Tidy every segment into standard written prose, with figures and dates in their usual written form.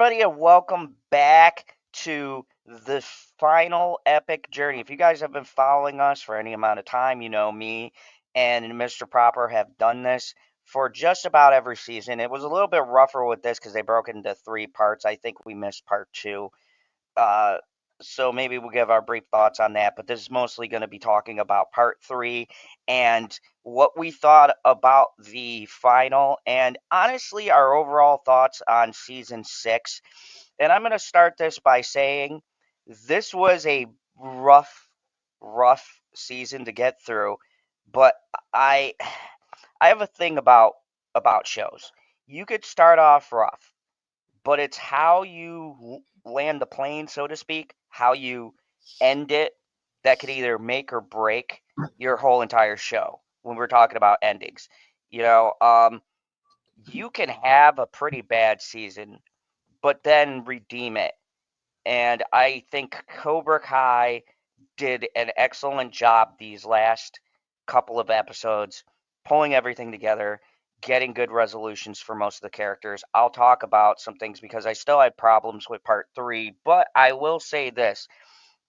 everybody, and welcome back to the final epic journey. If you guys have been following us for any amount of time, you know me and Mr. Proper have done this for just about every season. It was a little bit rougher with this because they broke it into three parts. I think we missed part two. Uh, so maybe we'll give our brief thoughts on that. But this is mostly going to be talking about part three and what we thought about the final, and honestly, our overall thoughts on season six. And I'm going to start this by saying this was a rough, rough season to get through. But I, I have a thing about shows. You could start off rough, but it's how you land the plane, so to speak, how you end it, that could either make or break your whole entire show when we're talking about endings. You know, you can have a pretty bad season, but then redeem it. And I think Cobra Kai did an excellent job these last couple of episodes, pulling everything together, getting good resolutions for most of the characters. I'll talk about some things because I still had problems with part three, but I will say this: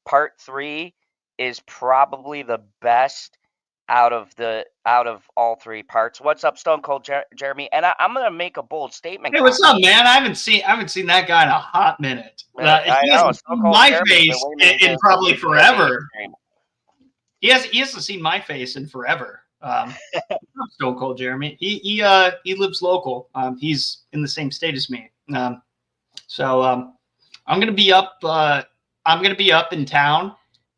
part three is probably the best out of all three parts. What's up, Stone Cold Jeremy? And I'm gonna make a bold statement. Hey, what's up, man? I haven't seen that guy in a hot minute. I He know hasn't Stone seen Cold my Jeremy's been face waiting in probably to the forever. mainstream. He hasn't seen my face in forever. Stone Cold Jeremy. He lives local. He's in the same state as me. So I'm gonna be up. I'm gonna be up in town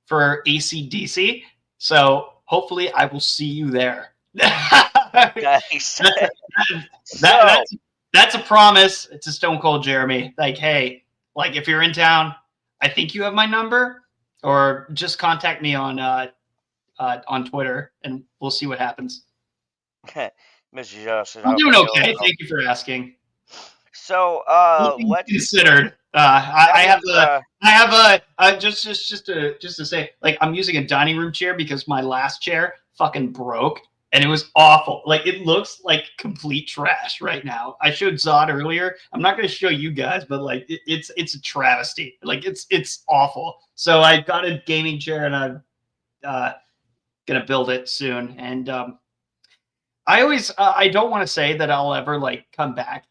for ACDC. So hopefully I will see you there. Nice. That's a promise to Stone Cold Jeremy. Like, hey, like if you're in town, I think you have my number, or just contact me on Twitter, and we'll see what happens. Mr. Joseph, I'm doing okay. Thank you for asking. So, let's considered. I have just to say, like, I'm using a dining room chair because my last chair fucking broke and it was awful. Like, it looks like complete trash right now. I showed Zod earlier. I'm not going to show you guys, but like, it's a travesty. Like, it's awful. So I got a gaming chair and I'm gonna build it soon. And I always I don't want to say that I'll ever like come back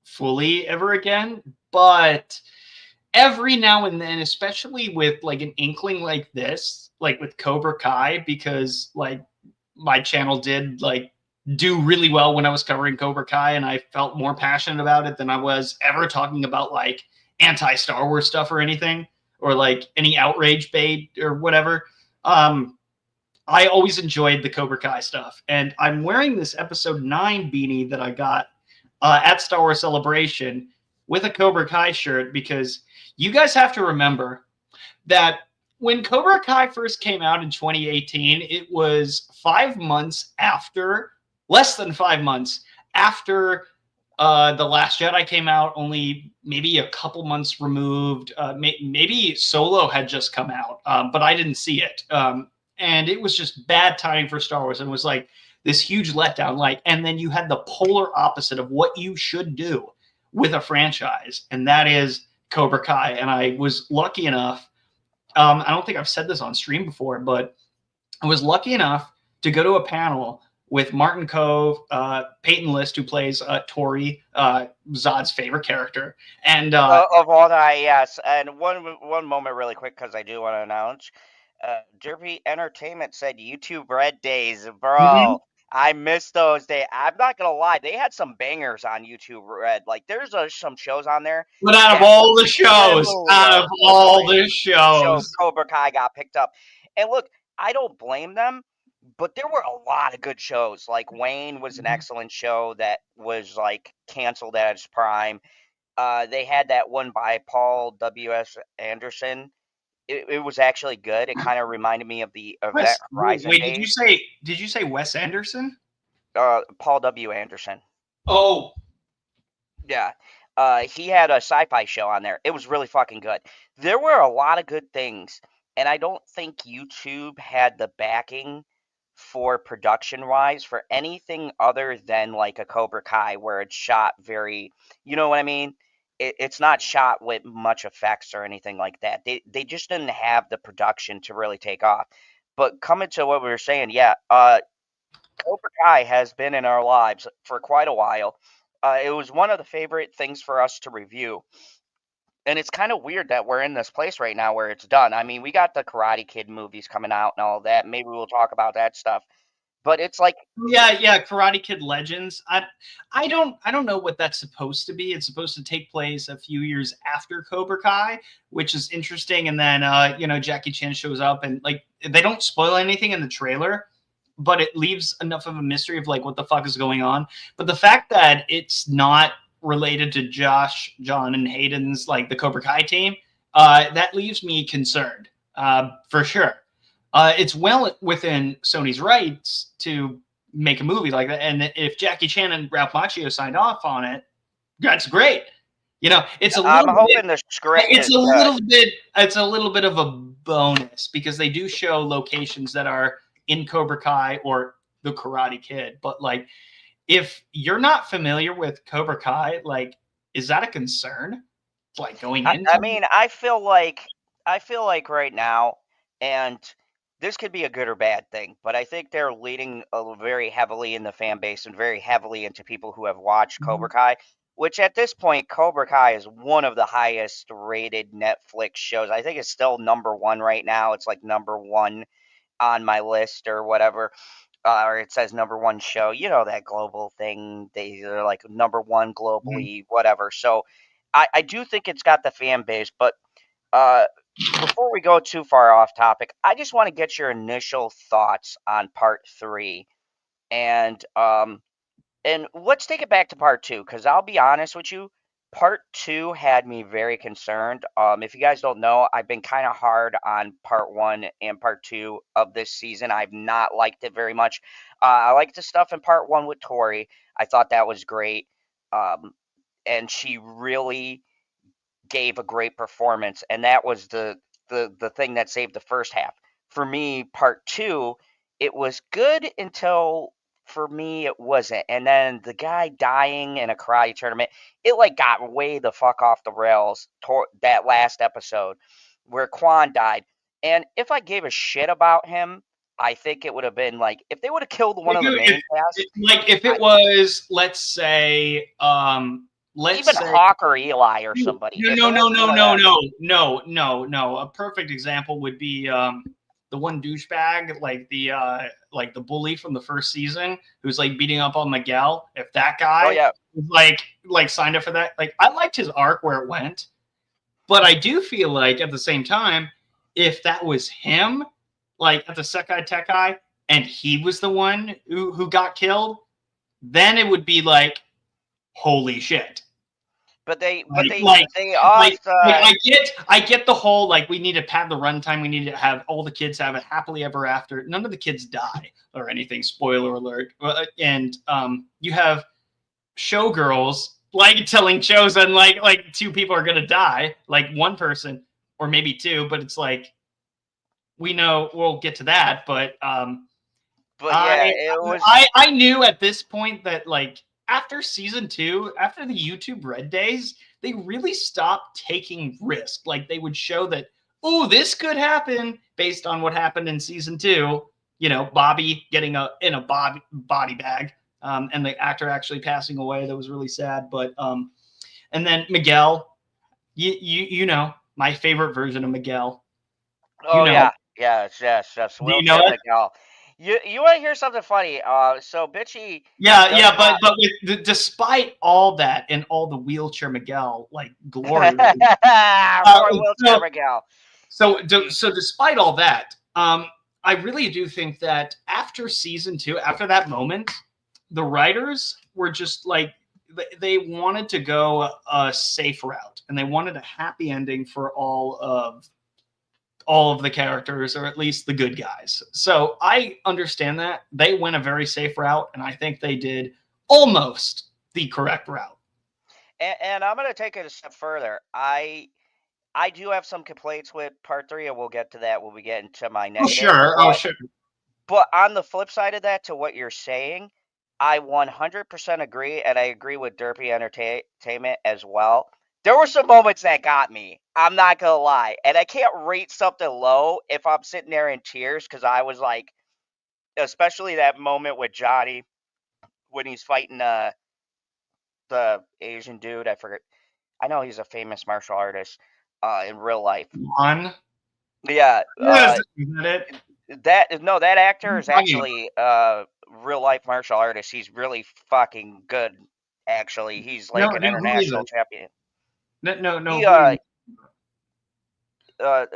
fully ever again, but every now and then, especially with like an inkling like this, like with Cobra Kai, because like my channel did like do really well when I was covering Cobra Kai, and I felt more passionate about it than I was ever talking about like anti-Star Wars stuff or anything, or like any outrage bait or whatever. I always enjoyed the Cobra Kai stuff, and I'm wearing this episode 9 beanie that I got at Star Wars Celebration with a Cobra Kai shirt, because you guys have to remember that when Cobra Kai first came out in 2018, it was 5 months after, less than 5 months after The Last Jedi came out, only maybe a couple months removed. Maybe Solo had just come out, but I didn't see it. And it was just bad timing for Star Wars. And it was like this huge letdown. Like, and then you had the polar opposite of what you should do with a franchise, and that is Cobra Kai. And I was lucky enough, I don't think I've said this on stream before, but I was lucky enough to go to a panel with Martin Cove, Peyton List, who plays Tori, Zod's favorite character. And of all that, yes. And one moment, really quick, because I do want to announce. Derby Entertainment said YouTube Red Days, bro. Mhm. I miss those days. I'm not gonna lie, they had some bangers on YouTube Red. Like, there's some shows on there. But out of all the shows, Cobra Kai got picked up. And look, I don't blame them, but there were a lot of good shows. Like, Wayne was an excellent show that was like canceled at its prime. They had that one by Paul W.S. Anderson. It was actually good. It kind of reminded me of that Horizon wait, days. did you say Wes Anderson? Paul W. Anderson. Oh, Yeah. He had a sci-fi show on there. It was really fucking good. There were a lot of good things, and I don't think YouTube had the backing for production-wise for anything other than like a Cobra Kai, where it's shot very, you know what I mean? it's not shot with much effects or anything like that. They just didn't have the production to really take off. But coming to what we were saying, yeah, Cobra Kai has been in our lives for quite a while. It was one of the favorite things for us to review. And it's kind of weird that we're in this place right now where it's done. I mean, we got the Karate Kid movies coming out and all that. Maybe we'll talk about that stuff. But it's like, yeah, Karate Kid Legends. I don't know what that's supposed to be. It's supposed to take place a few years after Cobra Kai, which is interesting. And then Jackie Chan shows up, and like they don't spoil anything in the trailer, but it leaves enough of a mystery of like what the fuck is going on. But the fact that it's not related to Josh, John, and Hayden's like the Cobra Kai team, that leaves me concerned for sure. It's well within Sony's rights to make a movie like that, and if Jackie Chan and Ralph Macchio signed off on it, that's great. It's a little. I'm hoping the script It's is a little good. bit. It's a little bit of a bonus because they do show locations that are in Cobra Kai or the Karate Kid. But like, if you're not familiar with Cobra Kai, like, is that a concern? Like going into I mean, I feel like right now, and this could be a good or bad thing, but I think they're leading very heavily in the fan base and very heavily into people who have watched Cobra Kai, which at this point, Cobra Kai is one of the highest rated Netflix shows. I think it's still number one right now. It's like number one on my list or whatever. Or it says number one show, that global thing. They're like number one globally, whatever. So I do think it's got the fan base, but uh, before we go too far off topic, I just want to get your initial thoughts on part three, and let's take it back to part two, because I'll be honest with you, part two had me very concerned. If you guys don't know, I've been kind of hard on part one and part two of this season. I've not liked it very much. I liked the stuff in part one with Tori. I thought that was great. And she really gave a great performance, and that was the thing that saved the first half. For me, part two, it was good until for me it wasn't. And then the guy dying in a karate tournament, it like got way the fuck off the rails that last episode where Quan died. And if I gave a shit about him, I think it would have been like if they would have killed one of the main cast, like if it was, let's say, even Hawk or Eli or no, somebody. If no, it no, wasn't no, one of no, them, no. A perfect example would be the one douchebag, like the bully from the first season, who's like beating up on Miguel. If that guy oh yeah, was like signed up for that, like I liked his arc where it went, but I do feel like at the same time, if that was him, like at the Sekai Tekai, and he was the one who got killed, then it would be like, holy shit. but they Like, off I get the whole like we need to pad the runtime. We need to have all the kids have a happily ever after. None of the kids die or anything. Spoiler alert. And you have showgirls like telling Chosen like two people are gonna die, like one person or maybe two, but it's like we know we'll get to that. But yeah, it was. I knew at this point that like after season 2, after the YouTube Red days, they really stopped taking risks. Like they would show that, oh, this could happen based on what happened in season 2. Bobby getting in a body bag, and the actor actually passing away. That was really sad. But and then Miguel, you know my favorite version of Miguel. Oh yeah, yes. Do you Will know it? Miguel. You want to hear something funny? So Bitchy does Yeah, not. but despite all that and all the wheelchair Miguel like glory, Poor wheelchair so Miguel. so despite all that, I really do think that after season 2, after that moment, the writers were just like they wanted to go a safe route, and they wanted a happy ending for all of the characters, or at least the good guys. So I understand that they went a very safe route, and I think they did almost the correct route. And I'm gonna take it a step further. I do have some complaints with part three, and we'll get to that when we get into my Oh negative. sure, oh sure. But on the flip side of that, to what you're saying, I 100% agree, and I agree with Derpy Entertainment as well. There were some moments that got me. I'm not gonna lie, and I can't rate something low if I'm sitting there in tears because I was like, especially that moment with Johnny when he's fighting the Asian dude. I forget. I know he's a famous martial artist in real life. On. Yeah, Yes, is that it? that actor I'm is talking about. actually real life martial artist. He's really fucking good. Actually, he's like No, an no, who is international it? champion. No, no, no. He Who are you? uh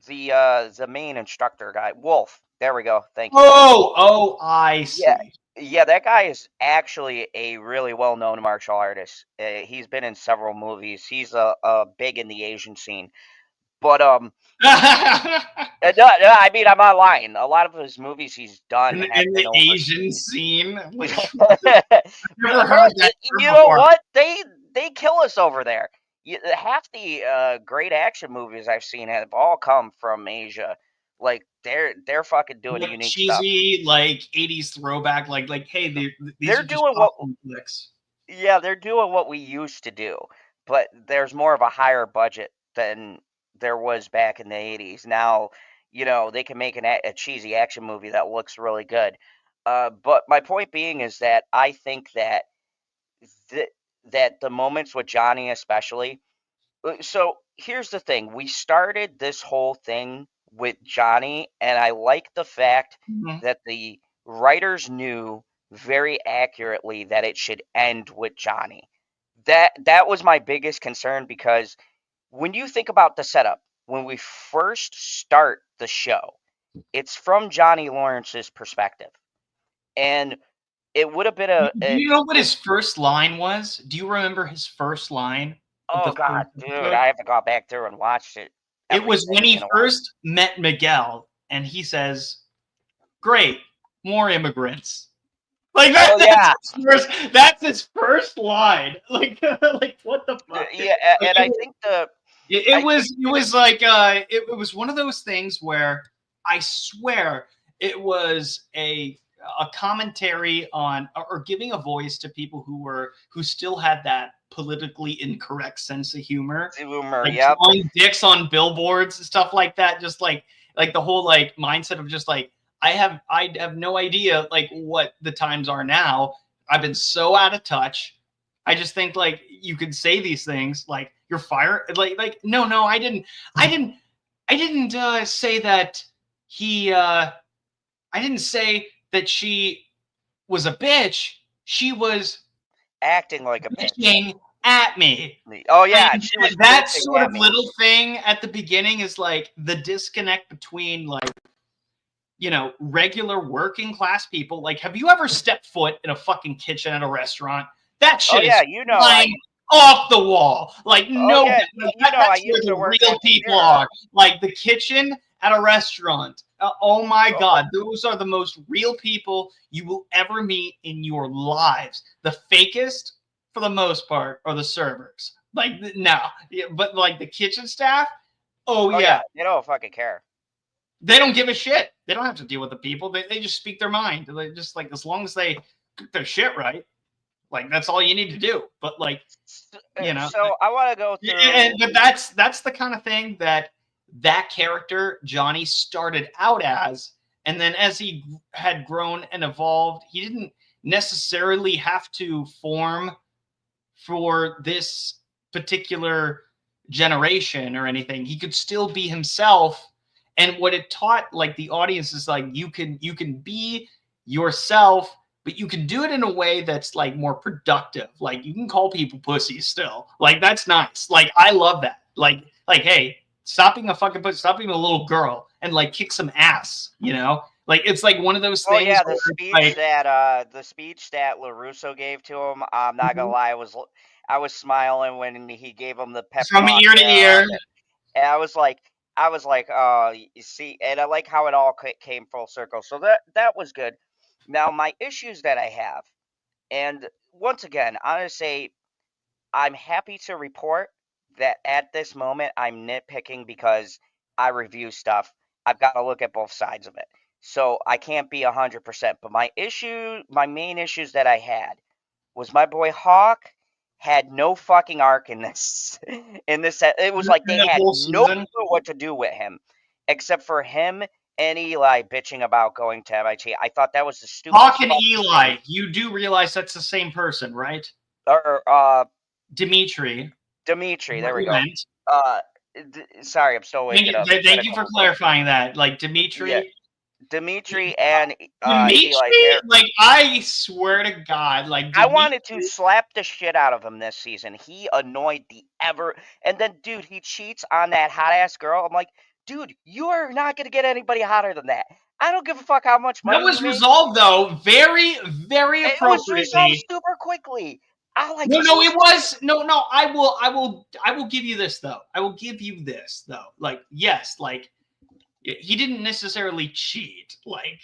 the main instructor guy, Wolf. There we go. Thank you. Oh, I Yeah, see. yeah, that guy is actually a really well-known martial artist. He's been in several movies. He's big in the Asian scene. But no, no, I mean I'm not lying. A lot of his movies he's done have In been the Asian overseas. scene, like I've never Bro, heard that term you know before. what? They kill us over there. Half the great action movies I've seen have all come from Asia. Like they're fucking doing Like unique stuff. cheesy, like '80s throwback, like hey, these They're are just doing what popcorn flicks. Yeah, they're doing what we used to do, but there's more of a higher budget than there was back in the 80s. Now, they can make a cheesy action movie that looks really good. But my point being is that I think that th- that the moments with Johnny, especially. So here's the thing: we started this whole thing with Johnny, and I like the fact Mhm. that the writers knew very accurately that it should end with Johnny. That was my biggest concern because when you think about the setup, when we first start the show, it's from Johnny Lawrence's perspective, and it would have been Do you know what his first line was? Do you remember his first line of oh the god, first dude, episode? I haven't gone back through and watched it It was when everything he in a while. first met Miguel, and he says, "Great, more immigrants." Like Oh yeah, that's his first line. Like like what the fuck? yeah, Like, and I think it I think was like it was one of those things where I swear it was a commentary on or giving a voice to people who still had that politically incorrect sense of humor, Zoomer, like yep. drawing dicks on billboards and stuff like that. Just like the whole like mindset of just like I have no idea like what the times are now. I've been so out of touch. I just think like you could say these things like you're fired. Like no, I didn't say that he. I didn't say that she was a bitch. She was Acting like a bitch. bitching at me. Oh yeah, And she was that bitching sort at of me. little thing at the beginning is like the disconnect between like regular working class people. Like, have you ever stepped foot in a fucking kitchen at a restaurant? That Oh shit yeah, is flying off the wall. Like, oh no, yeah, I that's where used to the work real at the people theater. are. Like, the kitchen at a restaurant. Oh my Oh, God, those are the most real people you will ever meet in your lives. The fakest, for the most part, are the servers. Like, no, yeah, but like the kitchen staff, oh oh yeah, yeah, they don't fucking care. they don't give a shit. They don't have to deal with the people. They just speak their mind. They just like as long as they get their shit right, like that's all you need to do. But like you know, So I want to go through. but that's the kind of thing that character Johnny started out as, and then as he had grown and evolved, he didn't necessarily have to form for this particular generation or anything. He could still be himself. And what it taught like the audience is like you can be yourself, but you can do it in a way that's like more productive. Like you can call people pussies still. Like that's nice. Like I love that. Like hey, stop being a fucking pussy, stop being a little girl and like kick some ass, you know? Like it's like one of those Oh things yeah, where it's like the speech that LaRusso gave to him. I'm not gonna lie, I was smiling when he gave him the pep from talk ear to there ear. and I was like, oh, you see, and I like how it all came full circle. So that was good. Now my issues that I have, and once again, I'm gonna say I'm happy to report that at this moment I'm nitpicking because I review stuff. I've got to look at both sides of it. So I can't be 100%. But my main issues that I had was my boy Hawk had no fucking arc in this. It was like they had no clue what to do with him, except for him and Eli bitching about going to MIT. I thought that was the stupidest. Hawk and Eli, you do realize that's the same person, right? Or Dimitri. Dimitri, there we go. Sorry, I'm still waking up. Thank you for clarifying that. Like Dimitri. Yeah. Dimitri and Dimitri, Eli, like I swear to God, like Dimitri, I wanted to slap the shit out of him this season. He annoyed the ever, and then dude, he cheats on that hot ass girl. I'm like, dude, you are not gonna get anybody hotter than that. I don't give a fuck how much money. That was resolved though, very, very appropriately. It was resolved super quickly. No, it was no. I will give you this though. I will give you this though. Like, yes, like he didn't necessarily cheat. Like,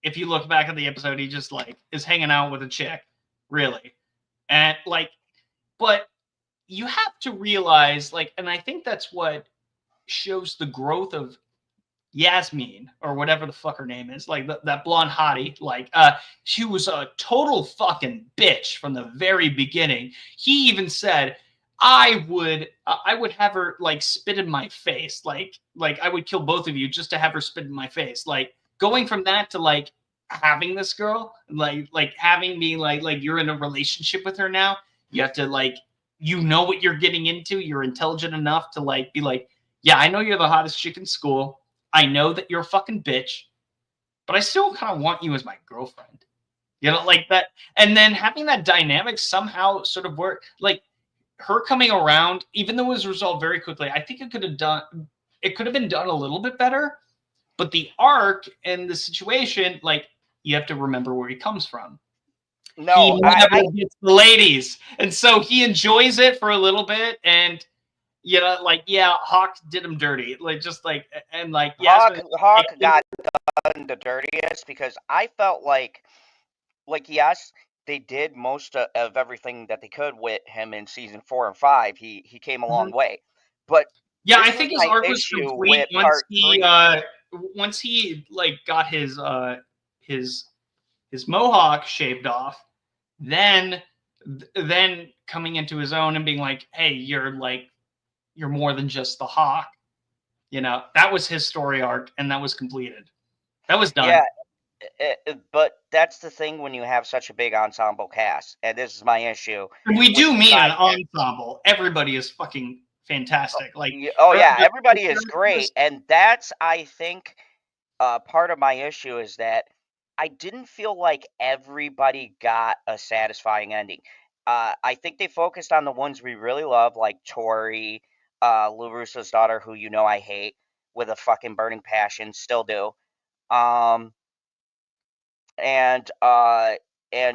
if you look back at the episode, he just like is hanging out with a chick, really, and like, but you have to realize, like, and I think that's what shows the growth of Yasmin or whatever the fuck her name is, like that blonde hottie. Like, she was a total fucking bitch from the very beginning. He even said, I would have her like spit in my face, like I would kill both of you just to have her spit in my face. Like, going from that to like having this girl, like having me like you're in a relationship with her now. You have to like, you know what you're getting into. You're intelligent enough to like be like, yeah, I know you're the hottest chick in school. I know that you're a fucking bitch, but I still kind of want you as my girlfriend. You know, like that. And then having that dynamic somehow sort of work, like her coming around, even though it was resolved very quickly, I think it could have been done a little bit better. But the arc and the situation, like, you have to remember where he comes from. No, he never gets the ladies. And so he enjoys it for a little bit, and you know, like, yeah, Hawk did him dirty. Like, just like, and like, Hawk got done the dirtiest because I felt like, yes, they did most of everything that they could with him in season 4 and 5. He came a long way, but yeah, I think his arc was complete once he like got his mohawk shaved off. Then coming into his own and being like, hey, you're more than just the Hawk. You know, that was his story arc, and that was completed. That was done. Yeah, but that's the thing when you have such a big ensemble cast, and this is my issue. And we do mean an ensemble. Everybody is fucking fantastic. Like, oh yeah, everybody is great, and that's, I think, part of my issue is that I didn't feel like everybody got a satisfying ending. I think they focused on the ones we really love, like Tori, LaRusso's daughter, who you know I hate with a fucking burning passion, still do. And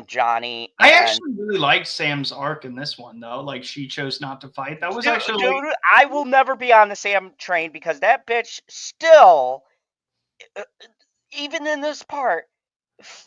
Johnny. I actually really liked Sam's arc in this one, though. Like, she chose not to fight. That was dude, I will never be on the Sam train because that bitch still, even in this part,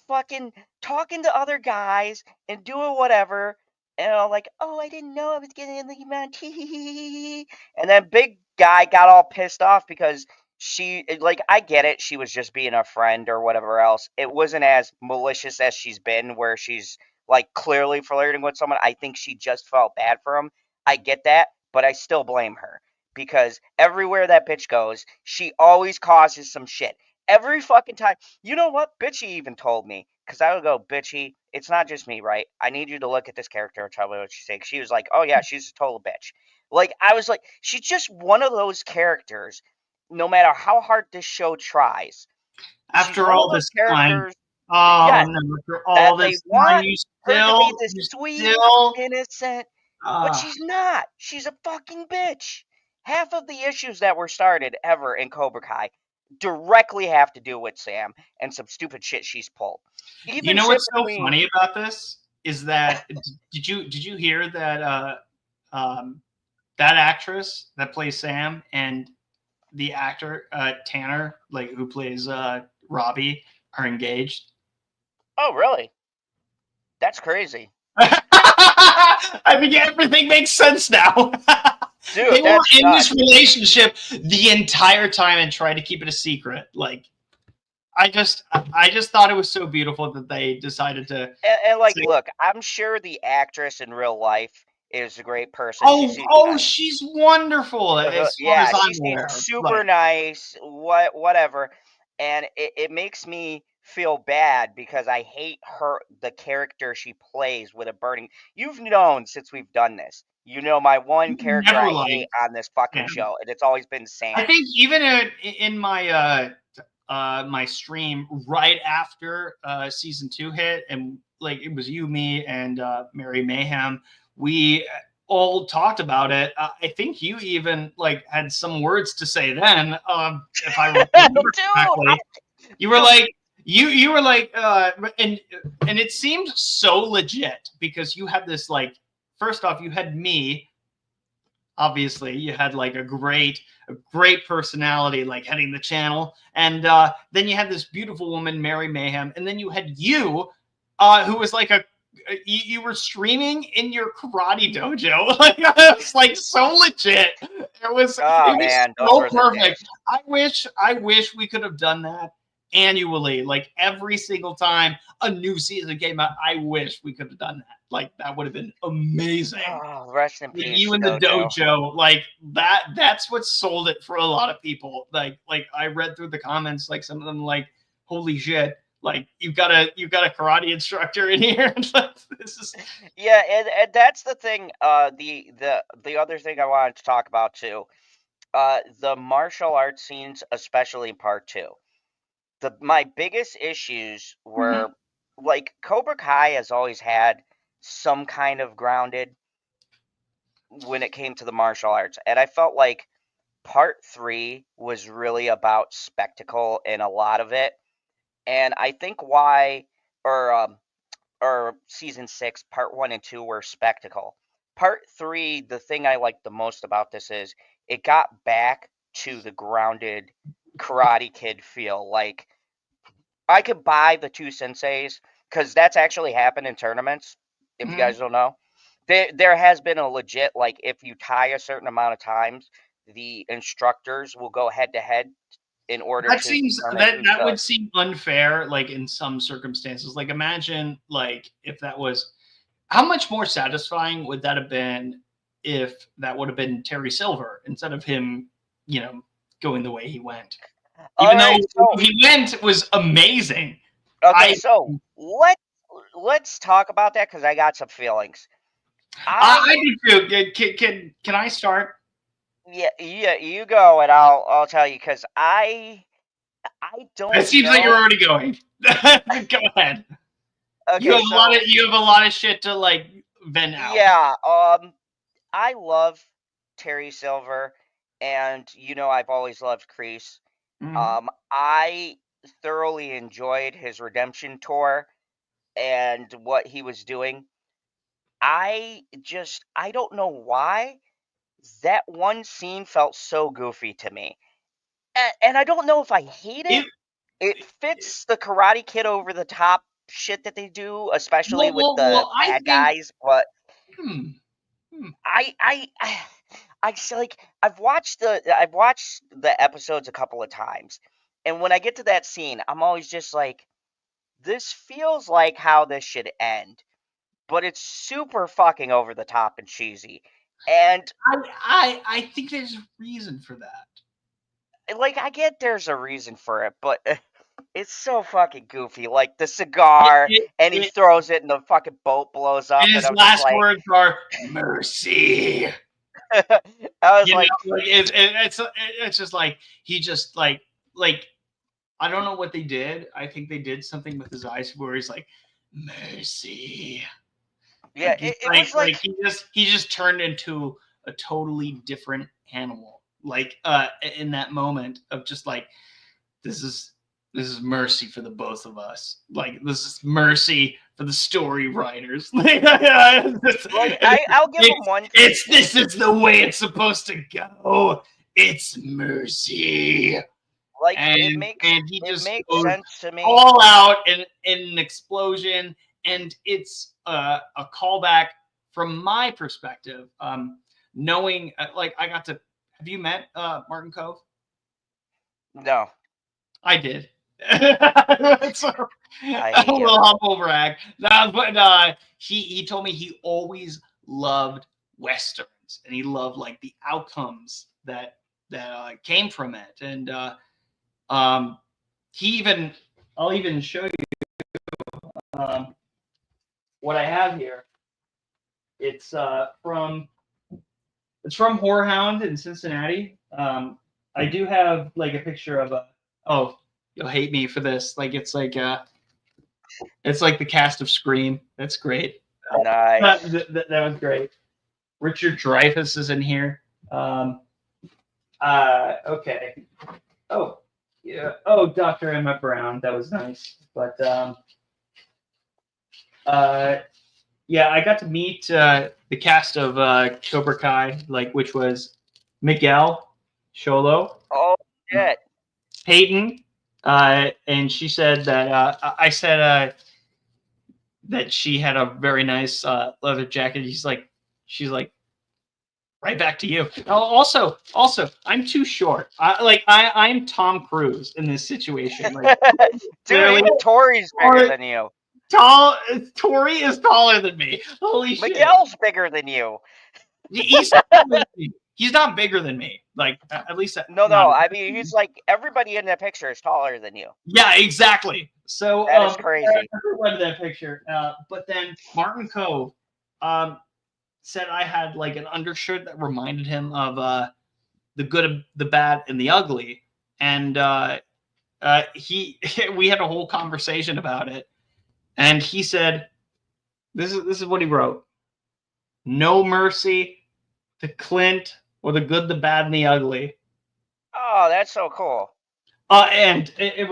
fucking talking to other guys and doing whatever, and I'm like, oh, I didn't know I was getting in the amount. And then big guy got all pissed off because she, like, I get it, she was just being a friend or whatever else. It wasn't as malicious as she's been, where she's like clearly flirting with someone. I think she just felt bad for him. I get that, but I still blame her because everywhere that bitch goes, she always causes some shit. Every fucking time. You know what? Bitchy even told me, because I would go, Bitchy, it's not just me, right? I need you to look at this character and tell me what she thinks. She was like, oh yeah, she's a total bitch. Like, I was like, she's just one of those characters, no matter how hard this show tries. After all this time. After all this time, you still her to be this sweet, innocent, but she's not. She's a fucking bitch. Half of the issues that were started ever in Cobra Kai directly have to do with Sam and some stupid shit she's pulled. Even you know what's so funny about this is that did you hear that that actress that plays Sam and the actor Tanner, like, who plays Robbie, are engaged? Oh, really? That's crazy. I mean, everything makes sense now. Dude, they were in this relationship the entire time and tried to keep it a secret. Like, I just thought it was so beautiful that they decided to. And like, look, I'm sure the actress in real life is a great person. She seems nice. She's wonderful as far Yeah, as she I'm seems aware. super nice. Whatever, and it makes me feel bad because I hate the character she plays with a burning. You've known since we've done this. You know my one character Never I hate liked on this fucking him. show, and it's always been Sam. I think even in my my stream right after season 2 hit, and like it was you, me, and Mary Mayhem, we all talked about it. I think you even like had some words to say then, if I remember correctly. You were like you were like and it seemed so legit because you had this like, first off, you had me. Obviously, you had like a great personality, like heading the channel, and then you had this beautiful woman, Mary Mayhem, and then you had you, who was like you were streaming in your karate dojo. Like, it was like so legit. It was Man, so perfect. I wish we could have done that annually, like every single time a new season came out. I wish we could have done that. Like, that would have been amazing. Oh, rest in peace. You in the dojo, like that's what sold it for a lot of people. Like I read through the comments, like some of them like, holy shit, like you got a karate instructor in here. This is and that's the thing. The other thing I wanted to talk about too, the martial arts scenes, especially in part 2. My biggest issues were like Cobra Kai has always had some kind of grounded when it came to the martial arts, and I felt like part 3 was really about spectacle in a lot of it, and I think why or season 6 part 1 and 2 were spectacle. Part 3, the thing I liked the most about this is it got back to the grounded Karate Kid feel. Like, I could buy the 2 senseis because that's actually happened in tournaments. If you guys don't know, there has been a legit, like, if you tie a certain amount of times, the instructors will go head to head in order that to seems determine that would seem unfair, like in some circumstances. Like, imagine like if that was, how much more satisfying would that have been if that would have been Terry Silver instead of him, going the way he went. Even though he went was amazing. Okay, so let's talk about that because I got some feelings. I do too. Can I start? Yeah, you go, and I'll tell you because I don't. It seems like you're already going. Go ahead. Okay, you have a lot of shit to like vent out. Yeah. I love Terry Silver, and I've always loved Kreese. I thoroughly enjoyed his redemption tour and what he was doing. I don't know why that one scene felt so goofy to me. And I don't know if I hate it. It fits the Karate Kid over the top shit that they do, especially with the bad guys, but I like I've watched the episodes a couple of times, and when I get to that scene, I'm always just like, this feels like how this should end, but it's super fucking over the top and cheesy. And I think there's a reason for that. Like, I get there's a reason for it, but it's so fucking goofy. Like the cigar, and he throws it, and the fucking boat blows up. And his last words are mercy. I was like, it's just like he just like I don't know what they did. I think they did something with his eyes where he's like, mercy. Yeah, it was like he just turned into a totally different animal. Like in that moment of just like, this is mercy for the both of us. Like, this is mercy for the story writers. I'll give him one. This is the way it's supposed to go. It's mercy. Like, it makes sense to me. All out in an explosion, and it's a callback from my perspective. Knowing, like, I got to. Have you met Martin Cove? No, I did. So, a little humble brag. No, but he told me he always loved westerns, and he loved like the outcomes that came from it. And he even, I'll even show you what I have here. It's from Whorehound in Cincinnati. I do have like a picture of a. Oh, you'll hate me for this. Like it's like the cast of Scream. That's great. Nice. That was great. Richard Dreyfuss is in here. Okay. Oh, yeah. Oh, Dr. Emma Brown. That was nice. But yeah, I got to meet the cast of Cobra Kai, like which was Miguel, Sholo, Oh shit. Peyton, and she said that I said that she had a very nice leather jacket. She's like, right back to you. Also, I'm too short. I'm Tom Cruise in this situation. Like, Dude, even Tori's bigger than you. Tori is taller than me. Holy shit. Miguel's bigger than you. He's taller than me. He's not bigger than me. Like, at least no. I mean, he's like everybody in that picture is taller than you. Yeah, exactly. So that is crazy. Everyone in that picture. But then Martin Cove said I had like an undershirt that reminded him of the good, the bad, and the ugly, and we had a whole conversation about it, and he said, "This is what he wrote: No mercy to Clint, or the good, the bad, and the ugly." Oh, that's so cool. And it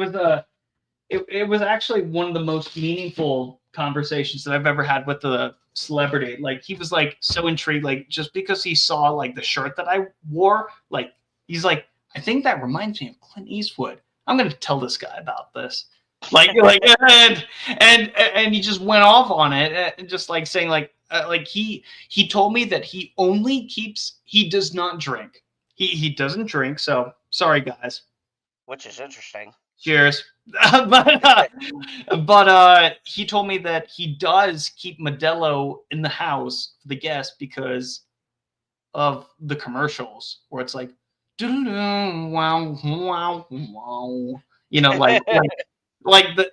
was actually one of the most meaningful conversations that I've ever had with a celebrity. Like, he was like so intrigued, like just because he saw like the shirt that I wore, like he's like, I think that reminds me of Clint Eastwood. I'm gonna tell this guy about this. Like and he just went off on it, and just like saying like he told me that he does not drink. He doesn't drink. So sorry guys. Which is interesting. Cheers. But he told me that he does keep Modelo in the house for the guests because of the commercials where it's like, wow, wow, wow. You know, like the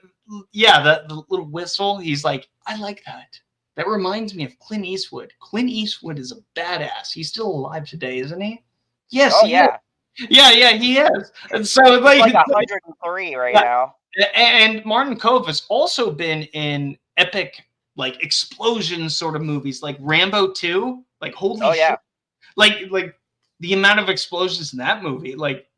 little whistle. He's like, I like that. That reminds me of Clint Eastwood. Clint Eastwood is a badass. He's still alive today, isn't he? Yes, oh, yeah. Yeah, he is. And so like 103 right now. And Martin Cove has also been in epic like explosion sort of movies, like Rambo 2. Like holy shit! Like the amount of explosions in that movie. Like,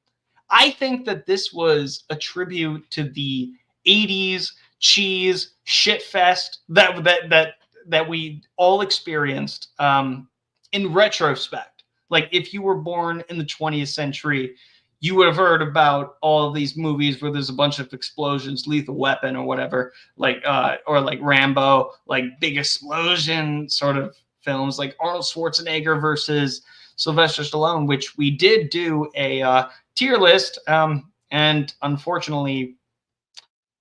I think that this was a tribute to the '80s cheese shit fest that we all experienced. In retrospect. Like, if you were born in the 20th century, you would have heard about all of these movies where there's a bunch of explosions, Lethal Weapon or whatever, like or like Rambo, like big explosion sort of films, like Arnold Schwarzenegger versus Sylvester Stallone, which we did do a tier list, and unfortunately,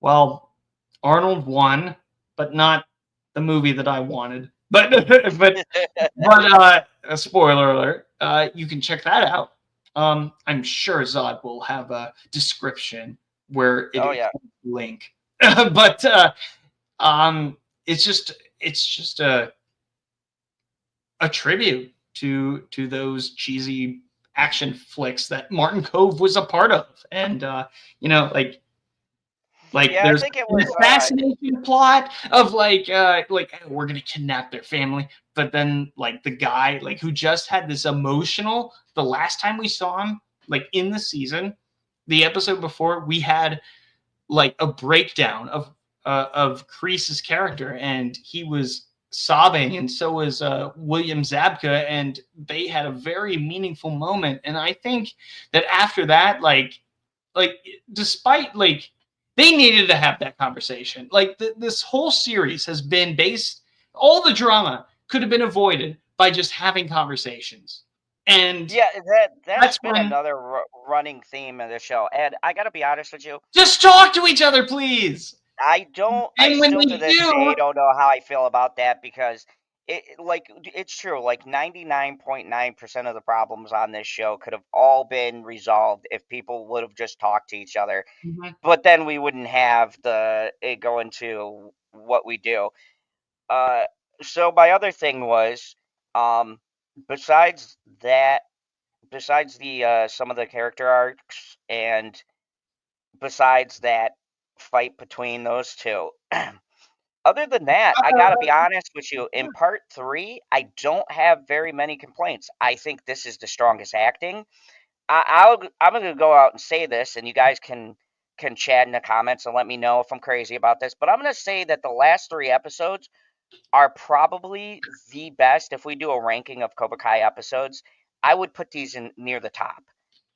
well, Arnold won, but not the movie that I wanted. But a spoiler alert, you can check that out. I'm sure Zod will have a description where it link. But it's just a tribute to those cheesy action flicks that Martin Cove was a part of. And there's an assassination plot of like we're gonna kidnap their family, but then like the guy like who just had this emotional, the last time we saw him, like in the season, the episode before, we had like a breakdown of Kreese's character, and he was sobbing, and so was William Zabka, and they had a very meaningful moment. And I think that after that, like despite like they needed to have that conversation. Like this whole series has been based, all the drama could have been avoided by just having conversations. And yeah, that's been another running theme of the show. And I got to be honest with you. Just talk to each other, please. I still to this day don't know how I feel about that, because it's true. Like 99.9% of the problems on this show could have all been resolved if people would have just talked to each other. Mhm. But then we wouldn't have it go into what we do. Uh, so my other thing was, um, besides that, besides the some of the character arcs, and besides that fight between those two. Other than that, I gotta be honest with you. In part three, I don't have very many complaints. I think this is the strongest acting. I'm gonna go out and say this, and you guys can chat in the comments and let me know if I'm crazy about this. But I'm gonna say that the last three episodes are probably the best. If we do a ranking of Cobra Kai episodes, I would put these in near the top.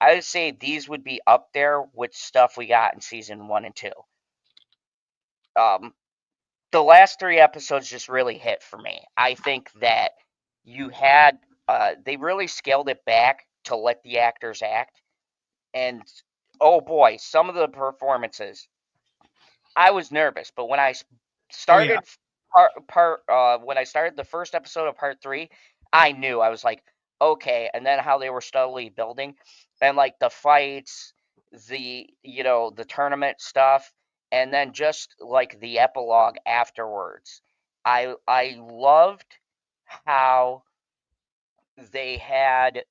I would say these would be up there with stuff we got in season 1 and 2. Um, the last three episodes just really hit for me. I think that you had they really scaled it back to let the actors act, and oh boy, some of the performances. I was nervous, but when I Oh yeah. started when I started the first episode of part three, I knew. I was like, okay. And then how they were slowly building, and like the fights, the tournament stuff, and then just like the epilogue afterwards. I loved how they had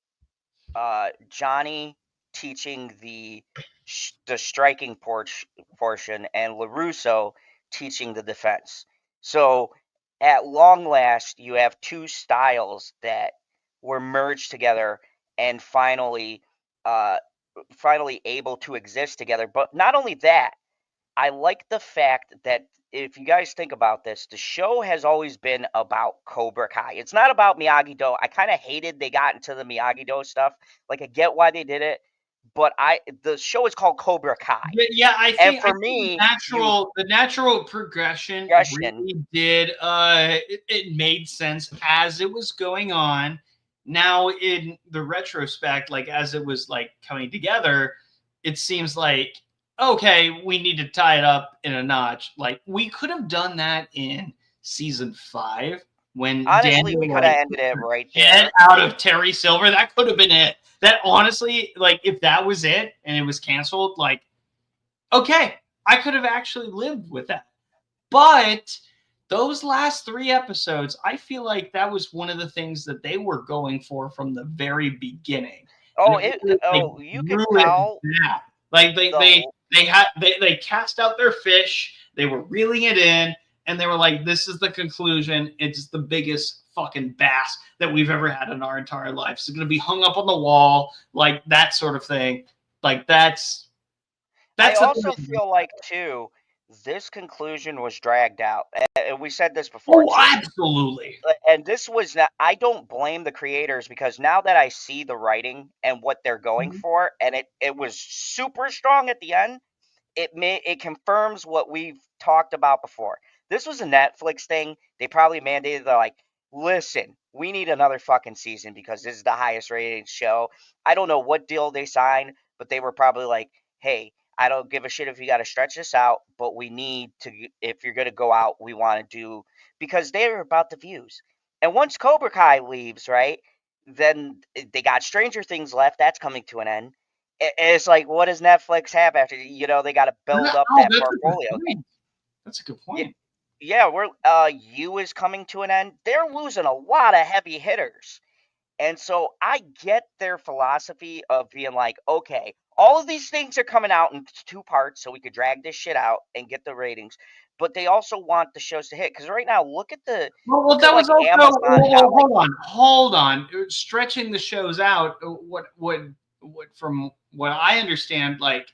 Johnny teaching the striking portion, and LaRusso teaching the defense. So at long last, you have two styles that were merged together and uh, finally able to exist together. But not only that, I like the fact that if you guys think about this, the show has always been about Cobra Kai. It's not about Miyagi-Do. I kind of hated they got into the Miyagi-Do stuff. Like I get why they did it, but the show is called Cobra Kai. Yeah, And I for think me, you the natural progression Russian. really did it made sense as it was going on. Now in the retrospect, like as it was like coming together, it seems like okay, we need to tie it up in a notch. Like we could have done that in season 5 when Honestly, we Daniel could have like ended it right head there. out of Terry Silver. That could have been it. That honestly, like if that was it and it was canceled, like okay, I could have actually lived with that. But those last 3 episodes, I feel like that was one of the things that they were going for from the very beginning. And Oh, it really like you could drew it tell back. Like the they cast out their fish, they were reeling it in, and they were like, this is the conclusion. It's the biggest fucking bass that we've ever had in our entire lives. It's gonna be hung up on the wall, like that sort of thing. Like I that's the also thing. feel like too, this conclusion was dragged out. And we said this before Oh, too. absolutely. And this was not, I don't blame the creators, because now that I see the writing and what they're going Mhm. for, and it was super strong at the end, it confirms what we've talked about before. This was a Netflix thing. They probably mandated, they're like, listen, we need another fucking season because this is the highest rated show. I don't know what deal they signed, but they were probably like, hey, I don't give a shit if you got to stretch this out, but we need to, if you're going to go out, we want to do, because they're about the views. And once Cobra Kai leaves, right, then they got Stranger Things left. That's coming to an end. It's like, what does Netflix have after? They got to build up Oh, that that's a good portfolio. point. That's a good Yeah, point. yeah, we're U is coming to an end. They're losing a lot of heavy hitters. And so I get their philosophy of being like, okay, all of these things are coming out in 2 parts so we could drag this shit out and get the ratings. But they also want the shows to hit, because right now, Well, look at that like was also. Amazon got like, Hold on. Stretching the shows out. What from what I understand, like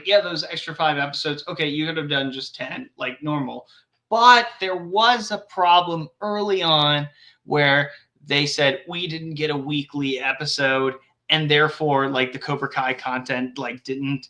yeah, those extra 5 episodes. Okay, you could have done just 10, like normal. But there was a problem early on where they said we didn't get a weekly episode, and therefore, like the Cobra Kai content, like didn't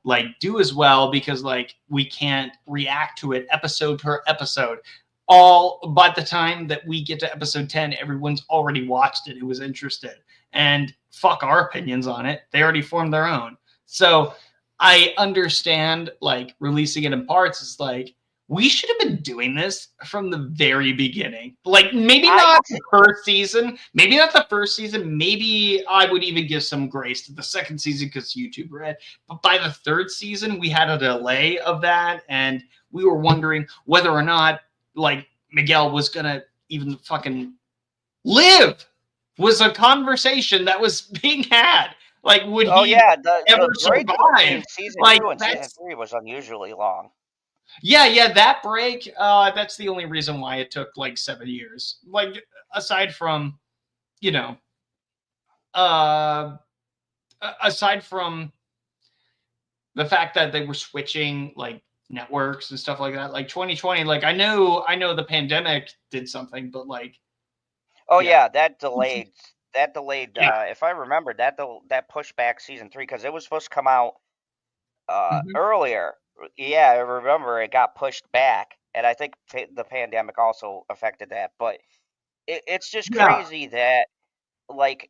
like do as well because like we can't react to it episode per episode. All by the time that we get to episode 10, everyone's already watched it, who was interested, and fuck our opinions on it, they already formed their own. So I understand like releasing it in parts is like, we should have been doing this from the very beginning. Like, maybe not the first season. Maybe not the first season. Maybe I would even give some grace to the second season because YouTube Red. But by the third season, we had a delay of that, and we were wondering whether or not, like, Miguel was going to even fucking live. Was a conversation that was being had. Like, would he ever survive? Season like, 2 and season 3 was unusually long. Yeah, that break, that's the only reason why it took like 7 years. Like, aside from, you know, aside from the fact that they were switching like networks and stuff like that, like 2020, like I know the pandemic did something, but like, that delayed if I remember that pushed back season 3 because it was supposed to come out earlier. Yeah, I remember it got pushed back, and I think the pandemic also affected that. But it's just crazy that, like,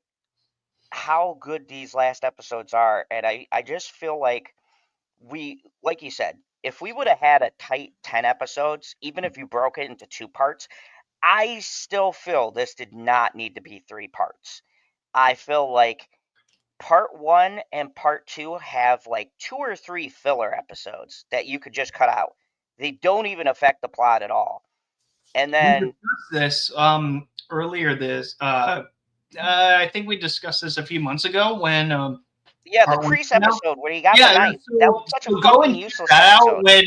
how good these last episodes are, and I just feel like like you said, if we would have had a tight 10 episodes, even if you broke it into 2 parts, I still feel this did not need to be 3 parts. I feel like part 1 and part 2 have like 2 or 3 filler episodes that you could just cut out. They don't even affect the plot at all. And then we discussed this earlier. I think we discussed this a few months ago when the Kreese episode where he got the knife. That was such a fucking useless episode. When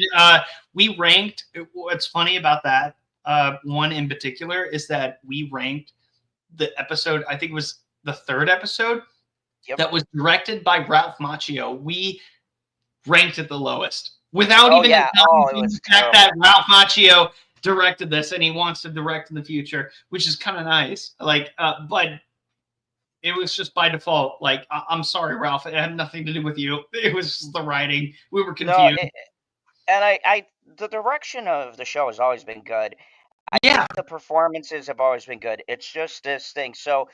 we ranked, what's funny about that one in particular is that we ranked the episode. I think it was the 3rd episode. That was directed by Ralph Macchio. We ranked it the lowest without even the fact that Ralph Macchio directed this and he wants to direct in the future, which is kind of nice. Like, but it was just by default. Like, I'm sorry, Ralph. It had nothing to do with you. It was just the writing. We were confused. And the direction of the show has always been good. I think the performances have always been good. It's just this thing. So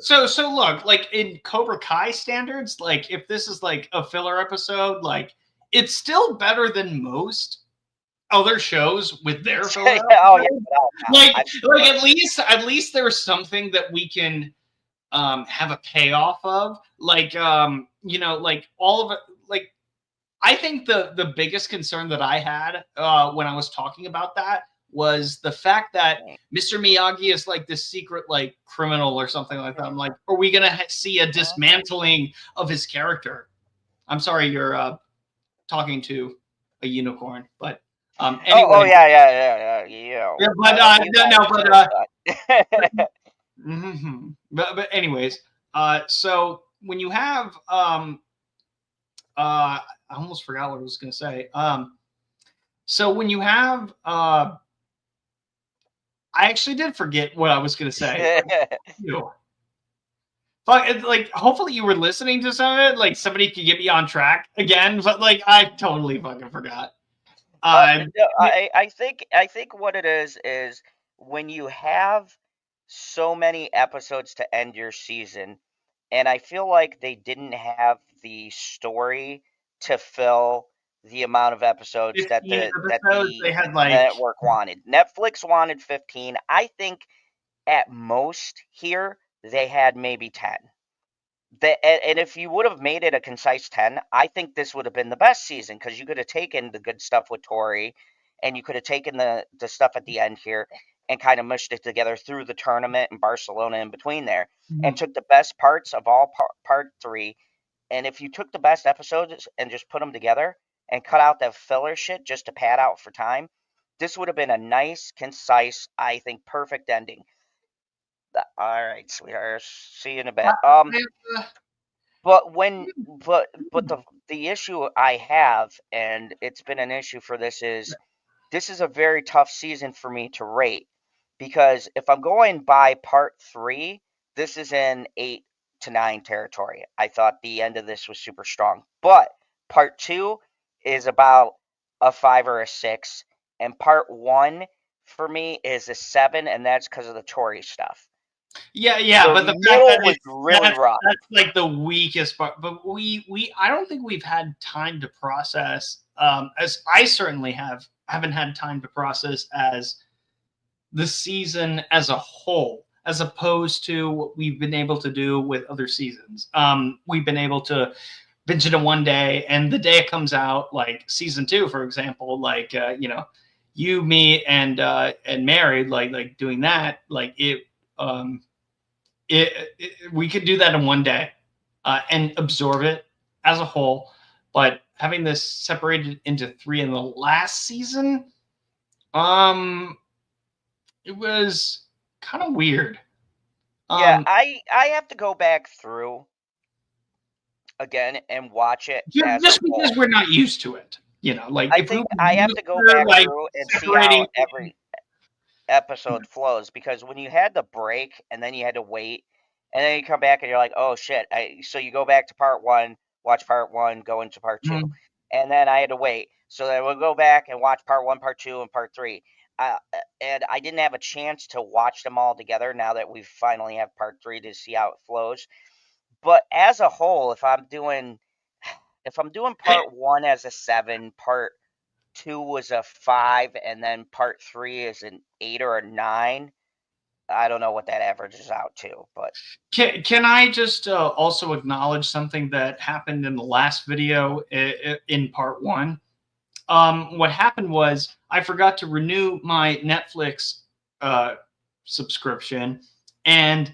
so look, like in Cobra Kai standards, like if this is like a filler episode, like it's still better than most other shows with their filler. Like at least there's something that we can have a payoff of. Like like all of it. Like, I think the biggest concern that I had when I was talking about that was the fact that Mr. Miyagi is like this secret like criminal or something like that. I'm like, are we gonna see a dismantling of his character? I'm sorry, you're talking to a unicorn, but anyway. But anyways, so when you have I almost forgot what I was gonna say. So when you have I actually did forget what I was going to say. Like, hopefully you were listening to some of it. Like, somebody could get me on track again. But like, I totally fucking forgot. I think what it is when you have so many episodes to end your season, and I feel like they didn't have the story to fill the amount of episodes that the network wanted. Netflix wanted 15. I think at most here they had maybe 10. And if you would have made it a concise 10, I think this would have been the best season because you could have taken the good stuff with Tori and you could have taken the stuff at the end here and kind of mushed it together through the tournament and Barcelona in between there and took the best parts of all part 3. And if you took the best episodes and just put them together and cut out that filler shit just to pad out for time, this would have been a nice, concise, I think, perfect ending. All right, sweetheart. See you in a bit. But the issue I have, and it's been an issue for this is a very tough season for me to rate because if I'm going by part 3, this is in 8 to 9 territory. I thought the end of this was super strong, but part 2 is about a 5 or a 6, and part 1 for me is a 7, and that's because of the Tori stuff. Yeah, but the fact that was really rough. That's like the weakest part. But I don't think we've had time to process as I certainly haven't had time to process as the season as a whole, as opposed to what we've been able to do with other seasons. We've been able to binge it in one day, and the day it comes out, like season 2, for example, like you, me, and Married, like doing that, like we could do that in one day and absorb it as a whole. But having this separated into 3 in the last season, it was kind of weird. Yeah, I have to go back through again and watch it just because we're not used to it, like I if think we I have to go back like through and see separating. how every episode flows, because when you had the break and then you had to wait and then you come back and you're like, oh shit, so you go back to part 1, watch part 1, go into part 2, and then I had to wait, so then we'll go back and watch part 1, part 2, and part 3, and I didn't have a chance to watch them all together now that we finally have part 3 to see how it flows. But as a whole, if I'm doing part 1 as a 7, part 2 was a 5, and then part 3 is an 8 or a 9. I don't know what that averages out to, but can I just also acknowledge something that happened in the last video in part 1? What happened was I forgot to renew my Netflix subscription, and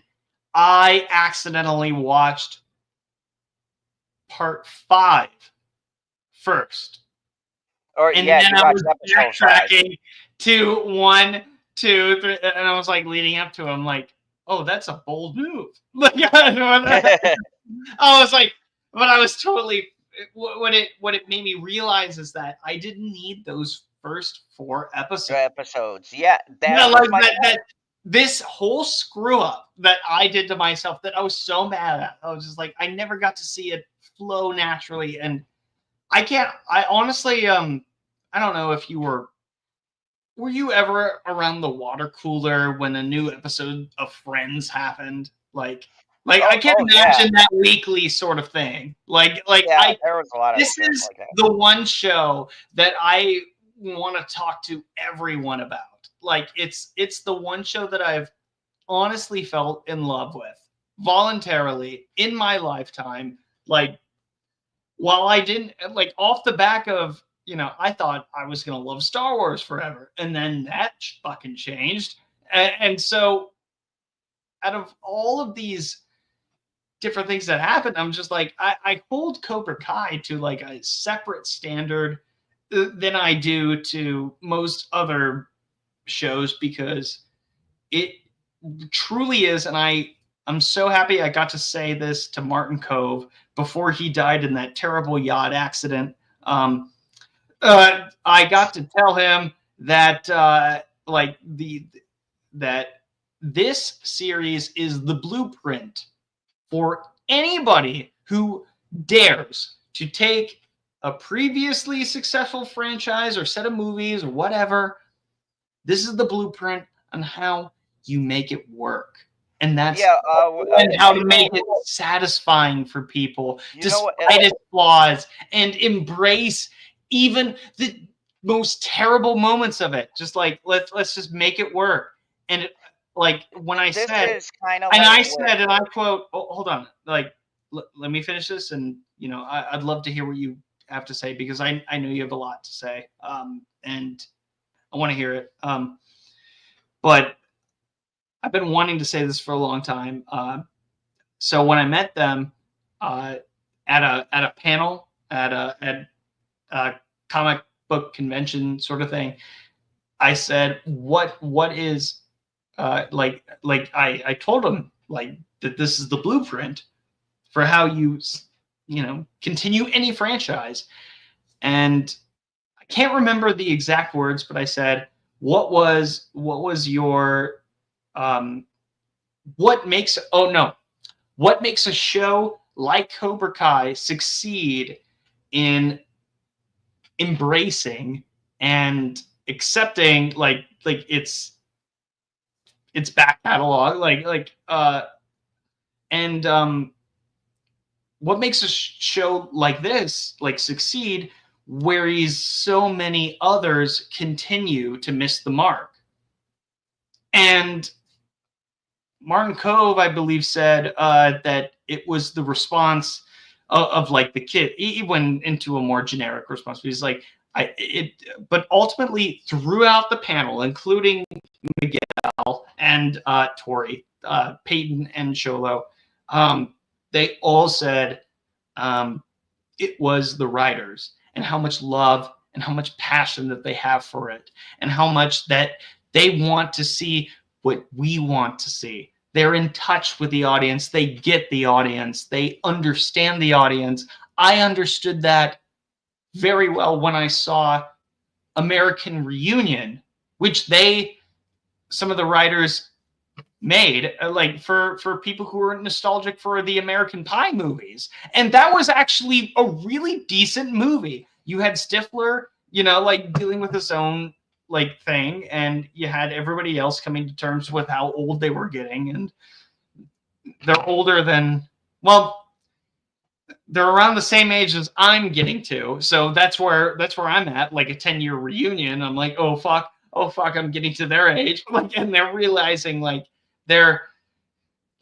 I accidentally watched part 5 first. And yeah, then you I watched was episode 5. backtracking to 1, 2, 3, and I was like leading up to it. I'm like, oh, that's a bold move. Like, I was like, but I was totally. What it made me realize is that I didn't need those first 4 episodes. Yeah, that like was my that this whole screw up that I did to myself that I was so mad at. I was just like, I never got to see it flow naturally, and I honestly, I don't know if were you ever around the water cooler when a new episode of Friends happened? Like I can't imagine that weekly sort of thing. There was a lot of this is like that. The one show that I want to talk to everyone about. Like it's the one show that I've honestly felt in love with voluntarily in my lifetime. Like, while I didn't, like, off the back of, I thought I was going to love Star Wars forever. And then that fucking changed. And so out of all of these different things that happened, I'm just like, I hold Cobra Kai to like a separate standard than I do to most other shows, because it truly is. And I'm so happy I got to say this to Martin Kove before he died in that terrible yacht accident. I got to tell him that that this series is the blueprint for anybody who dares to take a previously successful franchise or set of movies or whatever. This is the blueprint on how you make it work. And that's and how to make it satisfying for people, despite its flaws, and embrace even the most terrible moments of it. Just like let's just make it work. And it, like when I said, and I quote, oh, hold on, like let me finish this, and I'd love to hear what you have to say, because I know you have a lot to say, and I want to hear it. But I've been wanting to say this for a long time. So when I met them at a panel at a comic book convention sort of thing, I said, what is I told them like that this is the blueprint for how you continue any franchise. And I can't remember the exact words, but I said, what was your what makes a show like Cobra Kai succeed in embracing and accepting like its back catalog, and what makes a show like this succeed whereas so many others continue to miss the mark. And Martin Kove, I believe, said that it was the response of like the kid. He went into a more generic response. He's like, but ultimately throughout the panel, including Miguel and Tori, Peyton and Sholo, they all said it was the writers and how much love and how much passion that they have for it and how much that they want to see what we want to see. They're in touch with the audience. They get the audience. They understand the audience. I understood that very well when I saw American Reunion, which some of the writers made, like for people who are nostalgic for the American Pie movies. And that was actually a really decent movie. You had Stifler, like dealing with his own like thing, and you had everybody else coming to terms with how old they were getting, and they're older than, well, they're around the same age as I'm getting to. So that's where I'm at, like a 10-year reunion. I'm like, oh fuck, I'm getting to their age. Like, and they're realizing like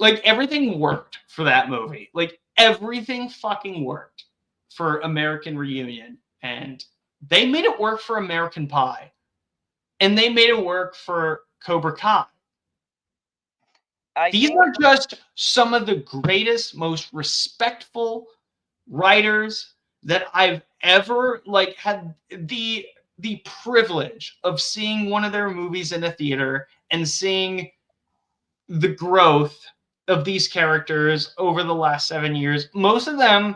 everything worked for that movie. Like everything fucking worked for American Reunion. And they made it work for American Pie. And they made it work for Cobra Kai. These are just some of the greatest, most respectful writers that I've ever like had the privilege of seeing one of their movies in a theater and seeing the growth of these characters over the last 7 years. Most of them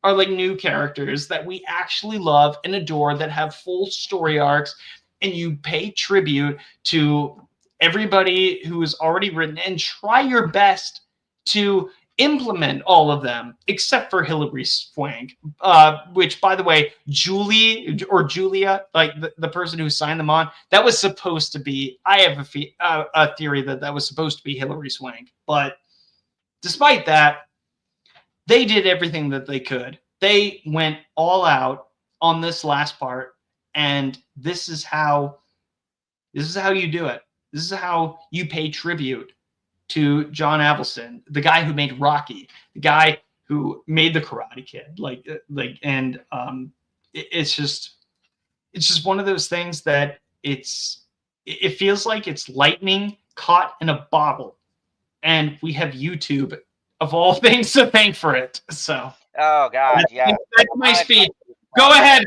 are like new characters that we actually love and adore, that have full story arcs, and you pay tribute to everybody who is already written and try your best to implement all of them, except for Hilary Swank, which, by the way, Julia, like the person who signed them on, that was supposed to be, I have a theory that was supposed to be Hilary Swank. But despite that, they did everything that they could. They went all out on this last part, and this is how you do it. This is how you pay tribute to John Avildsen, the guy who made Rocky, the guy who made the Karate Kid. It's just one of those things that it feels like it's lightning caught in a bottle, and we have YouTube of all things to thank for it. So, oh god, yeah, that's my speech. Go ahead,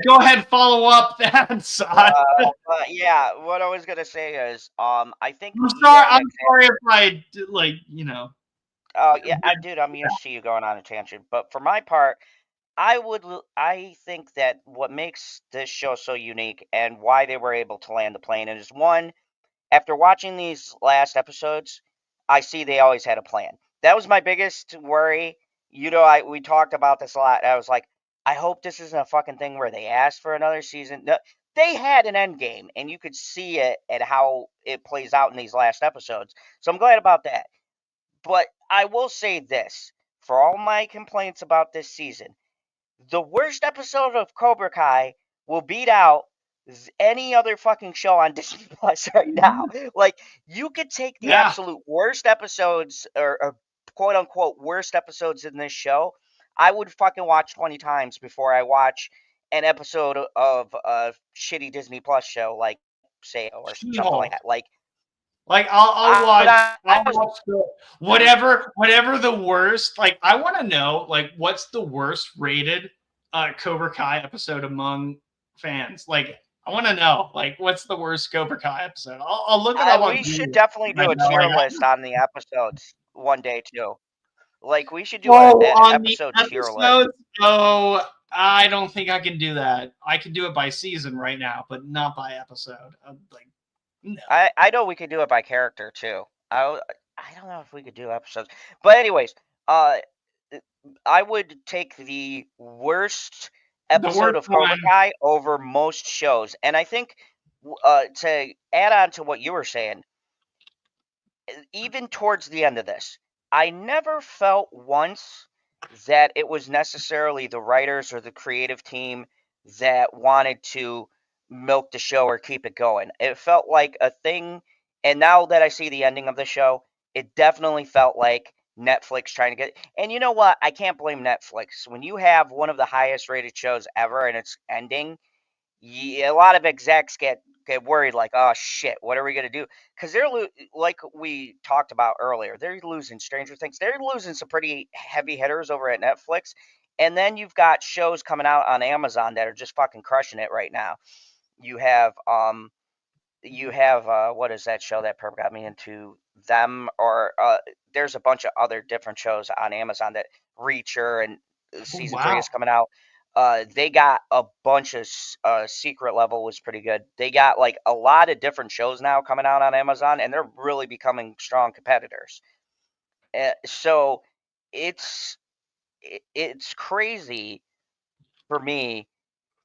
follow up that side. Yeah, what I was gonna say is, I think I'm sorry if I Oh yeah, dude, I'm used to you going on a tangent, but for my part, I think that what makes this show so unique and why they were able to land the plane is, one, after watching these last episodes, I see they always had a plan. That was my biggest worry. We talked about this a lot. I was like, I hope this isn't a fucking thing where they asked for another season. No, they had an end game, and you could see it at how it plays out in these last episodes. So I'm glad about that. But I will say this, for all my complaints about this season, the worst episode of Cobra Kai will beat out any other fucking show on Disney Plus right now. Like, you could take the absolute worst episodes, or quote unquote worst episodes in this show. I would fucking watch 20 times before I watch an episode of a shitty Disney Plus show like Sail or something like that. Like I'll watch whatever the worst. Like, I want to know, like, what's the worst rated Cobra Kai episode among fans. Like, I want to know, like, what's the worst Cobra Kai episode? I'll look it up. We should definitely do a tier list on the episodes one day too. Like, we should do an episode tier list. Oh, I don't think I can do that. I can do it by season right now, but not by episode. Like, no. I know we could do it by character too. I don't know if we could do episodes, but anyways, I would take the worst episode of Cobra Kai over most shows, and I think to add on to what you were saying, even towards the end of this, I never felt once that it was necessarily the writers or the creative team that wanted to milk the show or keep it going. It felt like a thing, and now that I see the ending of the show, it definitely felt like Netflix trying to get. And you know what? I can't blame Netflix. When you have one of the highest rated shows ever and it's ending, a lot of execs get worried, like, oh shit, what are we gonna do? Because like we talked about earlier, they're losing Stranger Things. They're losing some pretty heavy hitters over at Netflix, and then you've got shows coming out on Amazon that are just fucking crushing it right now. You have what is that show that Perp got me into them, or there's a bunch of other different shows on Amazon that Reacher, and Oh, season 3 wow. is coming out. They got a bunch of Secret Level was pretty good. They got like a lot of different shows now coming out on Amazon, and they're really becoming strong competitors. So it's it's crazy for me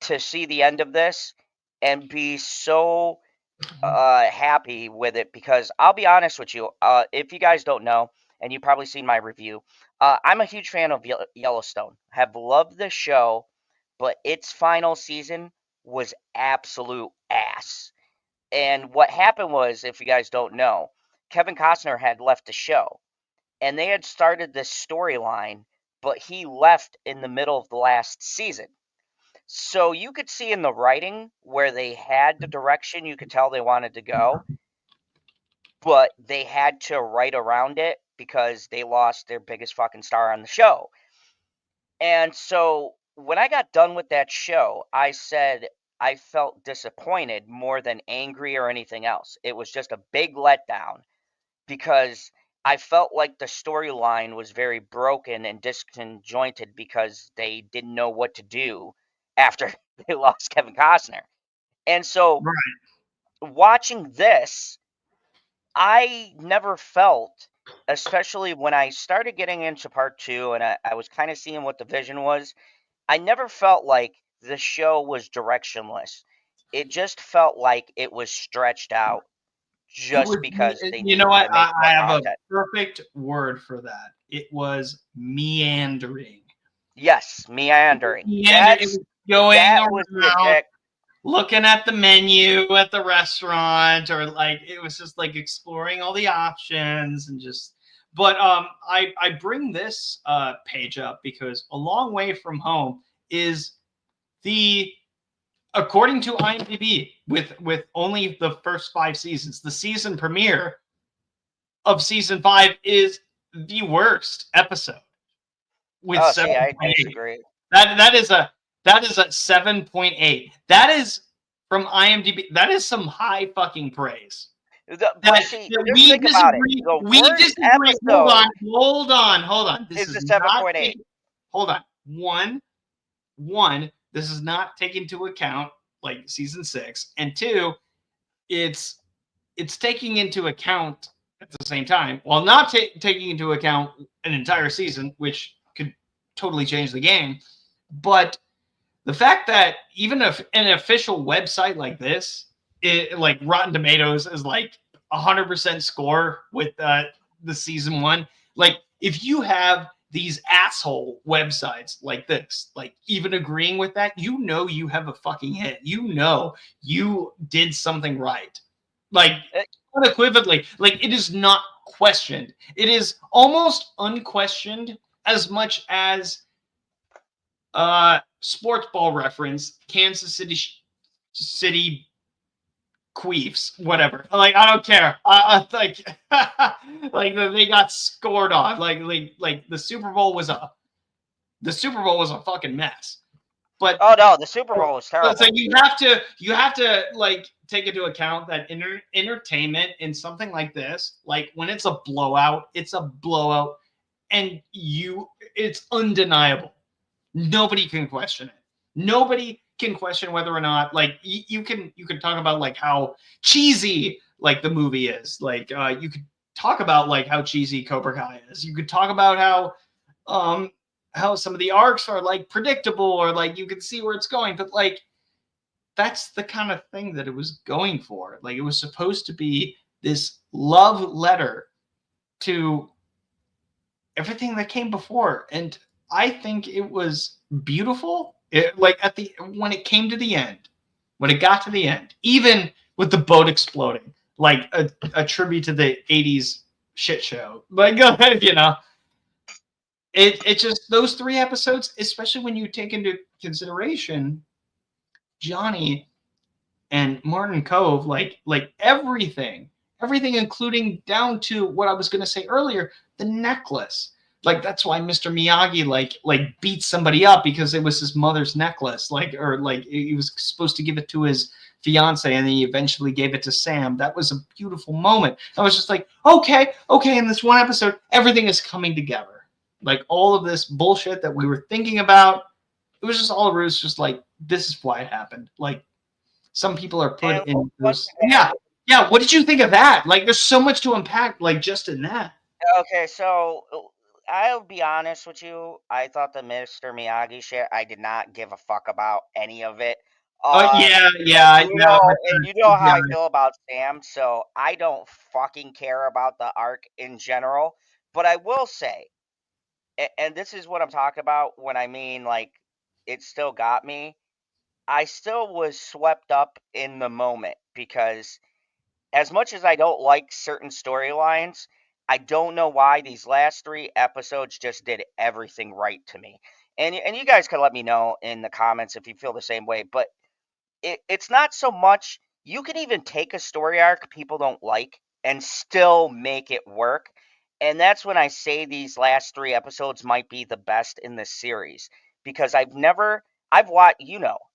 to see the end of this and be so happy with it, because I'll be honest with you. If you guys don't know, and you've probably seen my review, I'm a huge fan of Yellowstone. Have loved the show, but its final season was absolute ass. And what happened was, if you guys don't know, Kevin Costner had left the show, and they had started this storyline, but he left in the middle of the last season. So you could see in the writing where they had the direction, you could tell they wanted to go, but they had to write around it because they lost their biggest fucking star on the show. And so when I got done with that show, I said I felt disappointed more than angry or anything else. It was just a big letdown, because I felt like the storyline was very broken and disconjointed because they didn't know what to do after they lost Kevin Costner. And so Right. watching this, I never felt, especially when I started getting into part two and I was kind of seeing what the vision was, I never felt like the show was directionless. It just felt like it was stretched out It was, just because they you know needed what? to make more I have a content. perfect word for that. It was meandering. Yes, meandering. It was going That was the around, exact. looking at the menu at the restaurant, or like it was just like exploring all the options and just. But I bring this page up because A Long Way from Home is the, according to IMDb, with only the first 5 seasons, the season premiere of season 5 is the worst episode with Oh, see, I 7.8. disagree. That is a 7.8. That is from IMDb. That is some high fucking praise. But see, That just we think about it. disagree. The We worst disagree. episode Hold on. This is the is not 7.8. taking. Hold on. One. This is not taking into account like season 6, and 2, it's taking into account at the same time, while not taking into account an entire season, which could totally change the game. But the fact that even if an official website like this, like Rotten Tomatoes, is like 100% score with the season 1, like if you have these asshole websites like this, like even agreeing with that, you have a fucking hit. You did something right. Like unequivocally, like it is not questioned. It is almost unquestioned as much as sports ball reference, Kansas City Queefs, whatever. Like I don't care. I like like they got scored on. Like the Super Bowl was a fucking mess. But Oh no, the Super Bowl was terrible. so you have to like take into account that entertainment in something like this, like when it's a blowout, and it's undeniable. Nobody can question it. Nobody can question whether or not, like, you can talk about like how cheesy like the movie is. Like you could talk about like how cheesy Cobra Kai is. You could talk about how some of the arcs are like predictable, or like you can see where it's going, but like that's the kind of thing that it was going for. Like it was supposed to be this love letter to everything that came before, and I think it was beautiful. When it came to the end, when it got to the end, even with the boat exploding, like a tribute to the 80s shit show. Like, it just, those 3 episodes, especially when you take into consideration Johnny and Martin Cove, like everything, including down to what I was going to say earlier, the necklace. Like, that's why Mr. Miyagi like beat somebody up, because it was his mother's necklace, or he was supposed to give it to his fiance, and he eventually gave it to Sam. That was a beautiful moment. I was just like, okay, in this one episode, everything is coming together. Like, all of this bullshit that we were thinking about, it was just all it was just like, this is why it happened. Like, some people are put in those. Yeah. What did you think of that? Like, there's so much to unpack, like, just in that. Okay, so I'll be honest with you. I thought the Mr. Miyagi shit, I did not give a fuck about any of it. Yeah, And you yeah. know, and you know how I feel about Sam, so I don't fucking care about the arc in general. But I will say, and this is what I'm talking about when I mean like it still got me. I still was swept up in the moment because as much as I don't like certain storylines, I don't know why these last 3 episodes just did everything right to me. And you guys can let me know in the comments if you feel the same way. But it's not so much, you can even take a story arc people don't like and still make it work. And that's when I say these last 3 episodes might be the best in this series because I've watched,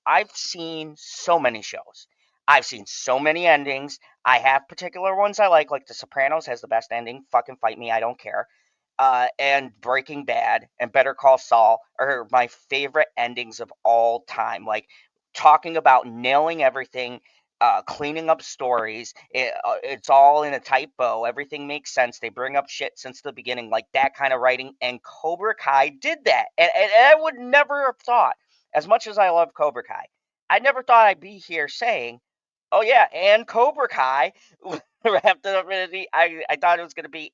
I've seen so many shows. I've seen so many endings. I have particular ones I like The Sopranos has the best ending. Fucking fight me, I don't care. And Breaking Bad and Better Call Saul are my favorite endings of all time. Like, talking about nailing everything, cleaning up stories. It's all in a tight bow. Everything makes sense. They bring up shit since the beginning, like that kind of writing. And Cobra Kai did that. And I would never have thought, as much as I love Cobra Kai, I never thought I'd be here saying, oh, yeah, and Cobra Kai wrapped it up in I thought it was going to be,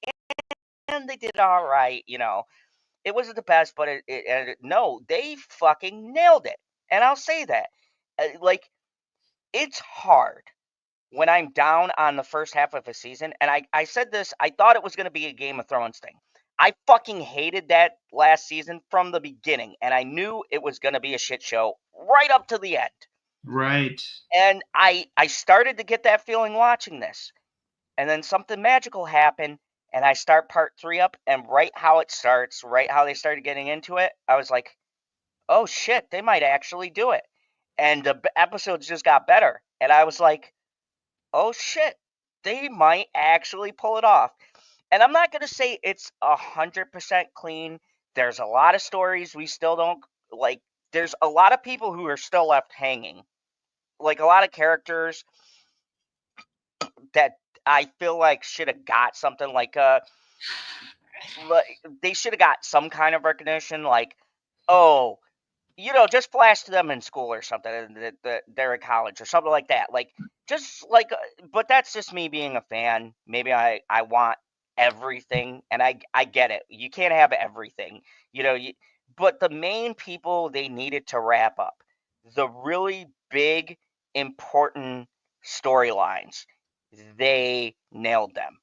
and they did all right, It wasn't the best, but no, they fucking nailed it. And I'll say that. Like, it's hard when I'm down on the first half of a season. And I said this, I thought it was going to be a Game of Thrones thing. I fucking hated that last season from the beginning. And I knew it was going to be a shit show right up to the end. Right. And I started to get that feeling watching this. And then something magical happened. And I start part 3 up. And right how it starts, right how they started getting into it, I was like, oh shit, they might actually do it. And the episodes just got better. And I was like, oh shit, they might actually pull it off. And I'm not going to say it's 100% clean. There's a lot of stories we still don't like. There's a lot of people who are still left hanging. Like, a lot of characters that I feel like should have got something like they should have got some kind of recognition, like, oh, just flash to them in school or something that they're in college or something like that. Like, just like, but that's just me being a fan. Maybe I want everything, and I get it. You can't have everything, but the main people they needed to wrap up, the really big, important storylines, they nailed them.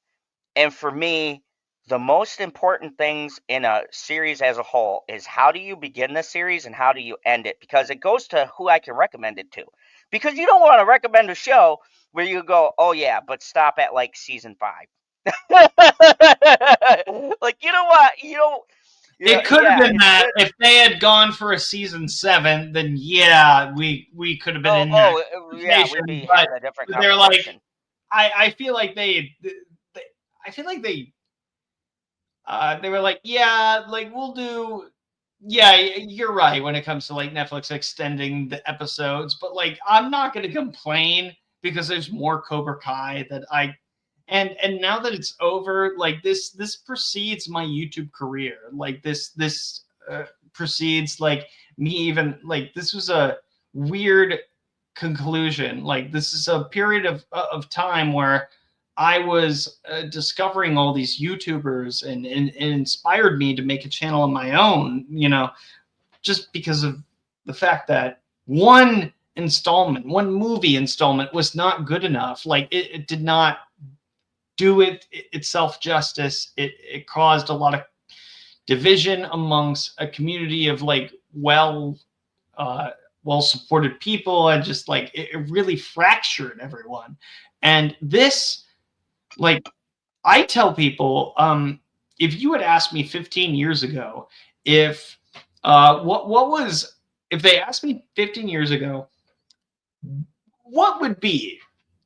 And for me, the most important things in a series as a whole is how do you begin the series and how do you end it? Because it goes to who I can recommend it to. Because you don't want to recommend a show where you go, oh yeah, but stop at like season 5. Like, you know what? You don't. It could have been that if they had gone for a season 7, then yeah, we could have been in that yeah, we'd be having a different conversation. They're like, I feel like I feel like they were like, yeah, like we'll do. Yeah, you're right when it comes to like Netflix extending the episodes, but like I'm not going to complain because there's more Cobra Kai that and now that it's over, like this precedes my YouTube career. Like this precedes like me even like this was a weird conclusion. Like this is a period of time where I was discovering all these YouTubers and it inspired me to make a channel of my own, just because of the fact that one movie installment was not good enough. Like it did not do itself justice. It caused a lot of division amongst a community of like well supported people, and just like it really fractured everyone. And this, like, I tell people, if you had asked me 15 years ago, if if they asked me 15 years ago, what would be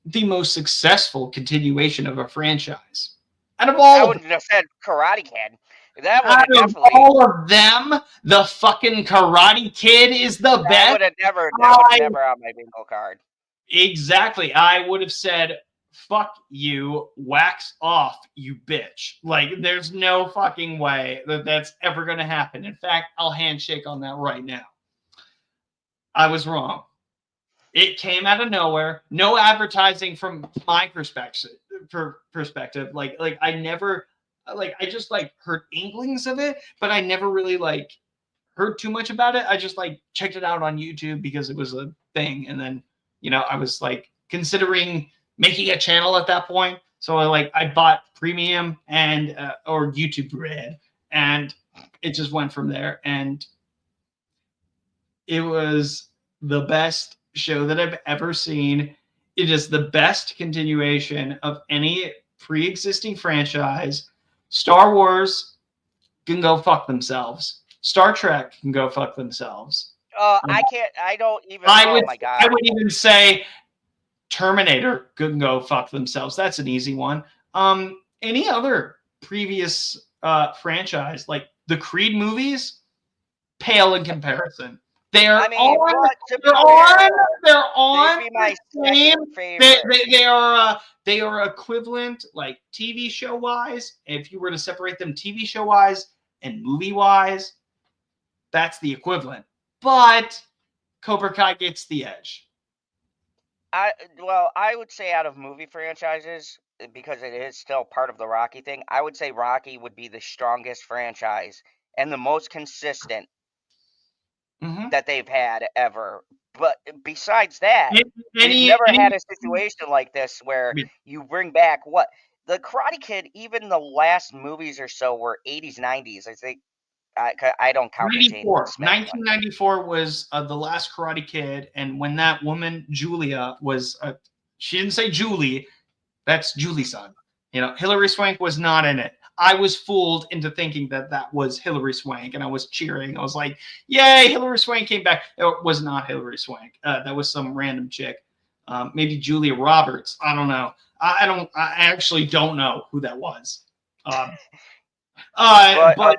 the most successful continuation of a franchise out of I all of them? wouldn't have said Karate Kid. That would Out have of definitely. all of them, the fucking Karate Kid is the That best. would have never. That would I never on my bingo card. Exactly. I would have said, fuck you, wax off, you bitch. Like, there's no fucking way that that's ever going to happen. In fact, I'll handshake on that right now. I was wrong. It came out of nowhere. No advertising from my perspective. Like I never, like, I just like heard inklings of it, but I never really like heard too much about it. I just like checked it out on YouTube because it was a thing, and then I was like considering making a channel at that point. So I bought premium and or YouTube Red, and it just went from there. And it was the best show that I've ever seen. It is the best continuation of any pre-existing franchise. Star Wars can go fuck themselves. Star Trek can go fuck themselves. I can't. I don't even. I Oh would my I god. would even say Terminator can go fuck themselves. That's an easy one. Any other previous franchise, like the Creed movies, pale in comparison. They're I mean, on. but to They're be fair, on. They're on they'd be my the same. second favorite. They are equivalent, like TV show wise. If you were to separate them TV show wise and movie wise, that's the equivalent. But Cobra Kai gets the edge. I would say out of movie franchises, because it is still part of the Rocky thing, I would say Rocky would be the strongest franchise and the most consistent that they've had ever. But besides that, we've never had a situation like this where you bring back what the Karate Kid. Even the last movies or so were 80s, 90s. I think I don't count the James Smith 1994 was the last Karate Kid, and when that woman Julia was, she didn't say Julie, that's Julie's son. Hilary Swank was not in it. I was fooled into thinking that that was Hilary Swank, and I was cheering. I was like, "Yay, Hilary Swank came back!" It was not Hilary Swank. That was some random chick, maybe Julia Roberts. I don't know. I actually don't know who that was. But But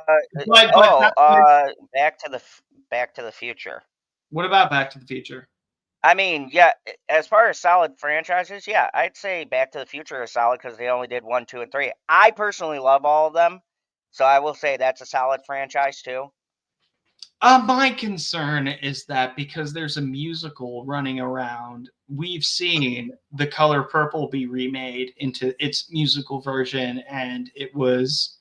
Back to the Future. what about Back to the Future? I mean, yeah, as far as solid franchises, yeah, I'd say Back to the Future is solid because they only did 1, 2, and 3. I personally love all of them, so I will say that's a solid franchise too. My concern is that because there's a musical running around, we've seen The Color Purple be remade into its musical version, and it was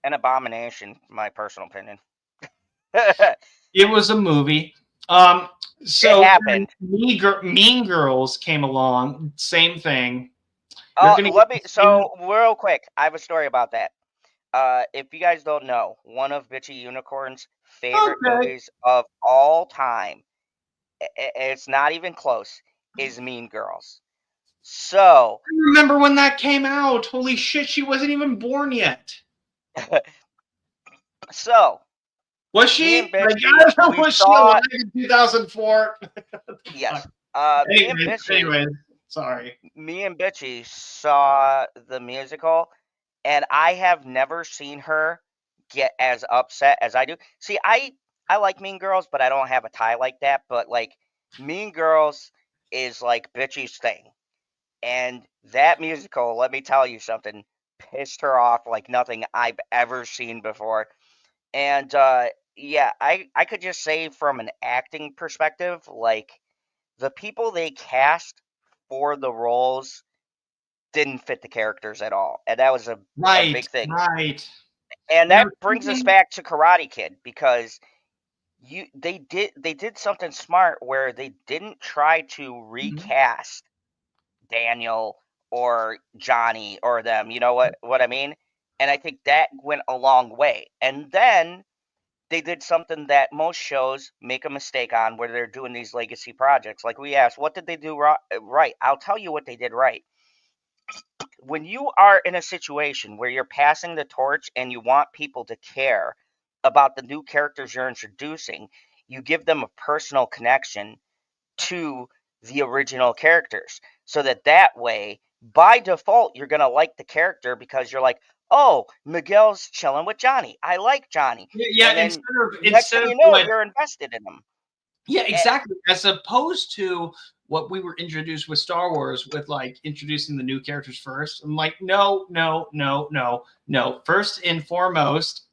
An abomination, my personal opinion. it was a movie. So it happened. Mean Girls came along, same thing. Real quick, I have a story about that. If you guys don't know, one of Bitchy Unicorn's favorite movies of all time, it's not even close, is Mean Girls. So I remember when that came out. Holy shit, she wasn't even born yet. So was she? Was she alive in 2004? Yes. Anyways, sorry. Me and Bitchy saw the musical, and I have never seen her get as upset as I do. See, I like Mean Girls, but I don't have a tie like that. But like Mean Girls is like Bitchy's thing, and that musical, let me tell you something, pissed her off like nothing I've ever seen before. And yeah, I could just say from an acting perspective, like the people they cast for the roles didn't fit the characters at all, and that was a big thing. Right. And that brings us back to Karate Kid, because they did something smart where they didn't try to recast Daniel or Johnny or them. You know what I mean? And I think that went a long way. And then they did something that most shows make a mistake on, where they're doing these legacy projects. Like we asked, what did they do right? I'll tell you what they did right. When you are in a situation where you're passing the torch and you want people to care about the new characters you're introducing, you give them a personal connection to the original characters, so that way, by default, you're going to like the character because you're like, oh, Miguel's chilling with Johnny. I like Johnny. Yeah, And then next instead thing of you know, what. you're invested in them. Yeah, exactly. As opposed to what we were introduced with Star Wars, with like introducing the new characters first. I'm like, no, no, no, no, no. First and foremost,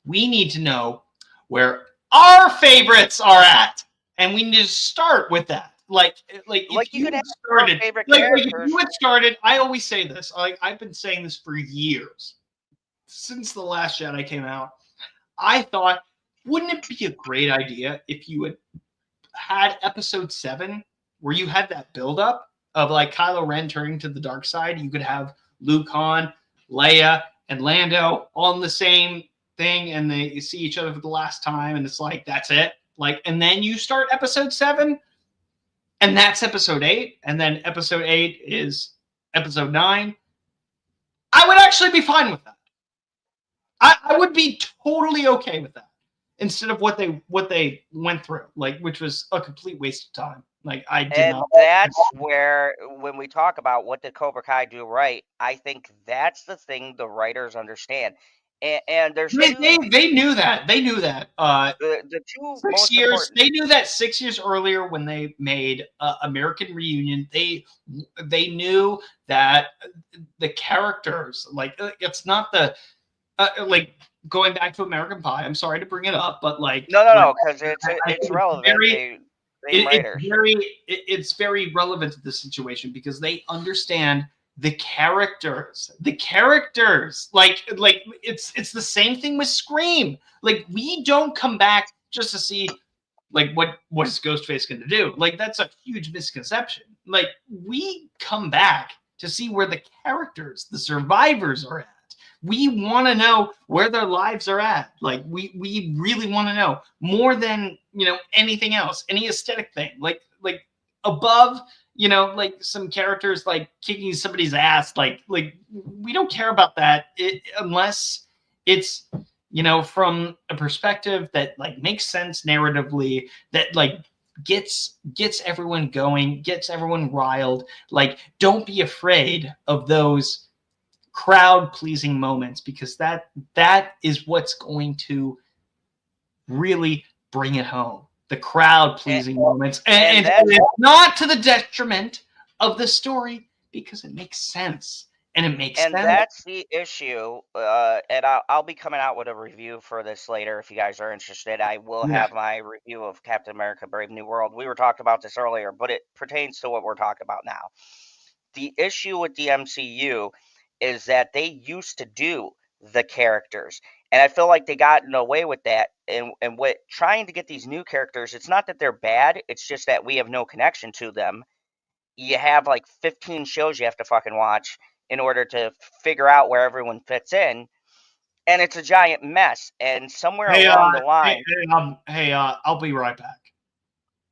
we need to know where our favorites are at, and we need to start with that. Like if You you could have had started, favorite like if characters. you had started, I always say this. Like I've been saying this for years, since The Last Jedi came out. I thought, wouldn't it be a great idea if you had episode 7 where you had that buildup of like Kylo Ren turning to the dark side? You could have Luke, Han, Leia, and Lando on the same thing, and they see each other for the last time, and it's like, that's it. Like, and then you start episode 7, and that's episode 8, and then episode 8 is episode 9. I would actually be fine with that. I would be totally okay with that, instead of what they went through, like, which was a complete waste of time. Like, I did not. That's where, when we talk about what did Cobra Kai do right, I think that's the thing the writers understand. And there's They, two they knew that. They knew that. the two 6 most years. important. They knew that 6 years earlier when they made American Reunion. They knew that the characters, like, it's not the like, going back to American Pie. I'm sorry to bring it up, but like, No, because it's relevant. very, Same writers. it's very relevant to this situation, because they understand the characters. Like it's the same thing with Scream. Like, we don't come back just to see, like, what is Ghostface going to do. Like, that's a huge misconception. Like, we come back to see where the characters, the survivors, are at. We want to know where their lives are at. Like, we really want to know, more than, anything else, any aesthetic thing. Like above, like some characters like kicking somebody's ass. Like we don't care about that, unless it's, from a perspective that, like, makes sense narratively, that, like, gets everyone going, gets everyone riled. Like, don't be afraid of those crowd pleasing moments, because that is what's going to really bring it home. The crowd pleasing moments, and it's not to the detriment of the story, because it makes sense, and it makes sense. And that's the issue. And I'll be coming out with a review for this later if you guys are interested. I will have my review of Captain America: Brave New World. We were talking about this earlier, but it pertains to what we're talking about now. The issue with the MCU is that they used to do the characters, and I feel like they gotten away with that. And with trying to get these new characters, it's not that they're bad, it's just that we have no connection to them. You have like 15 shows you have to fucking watch in order to figure out where everyone fits in, and it's a giant mess. And somewhere along the line, I'll be right back.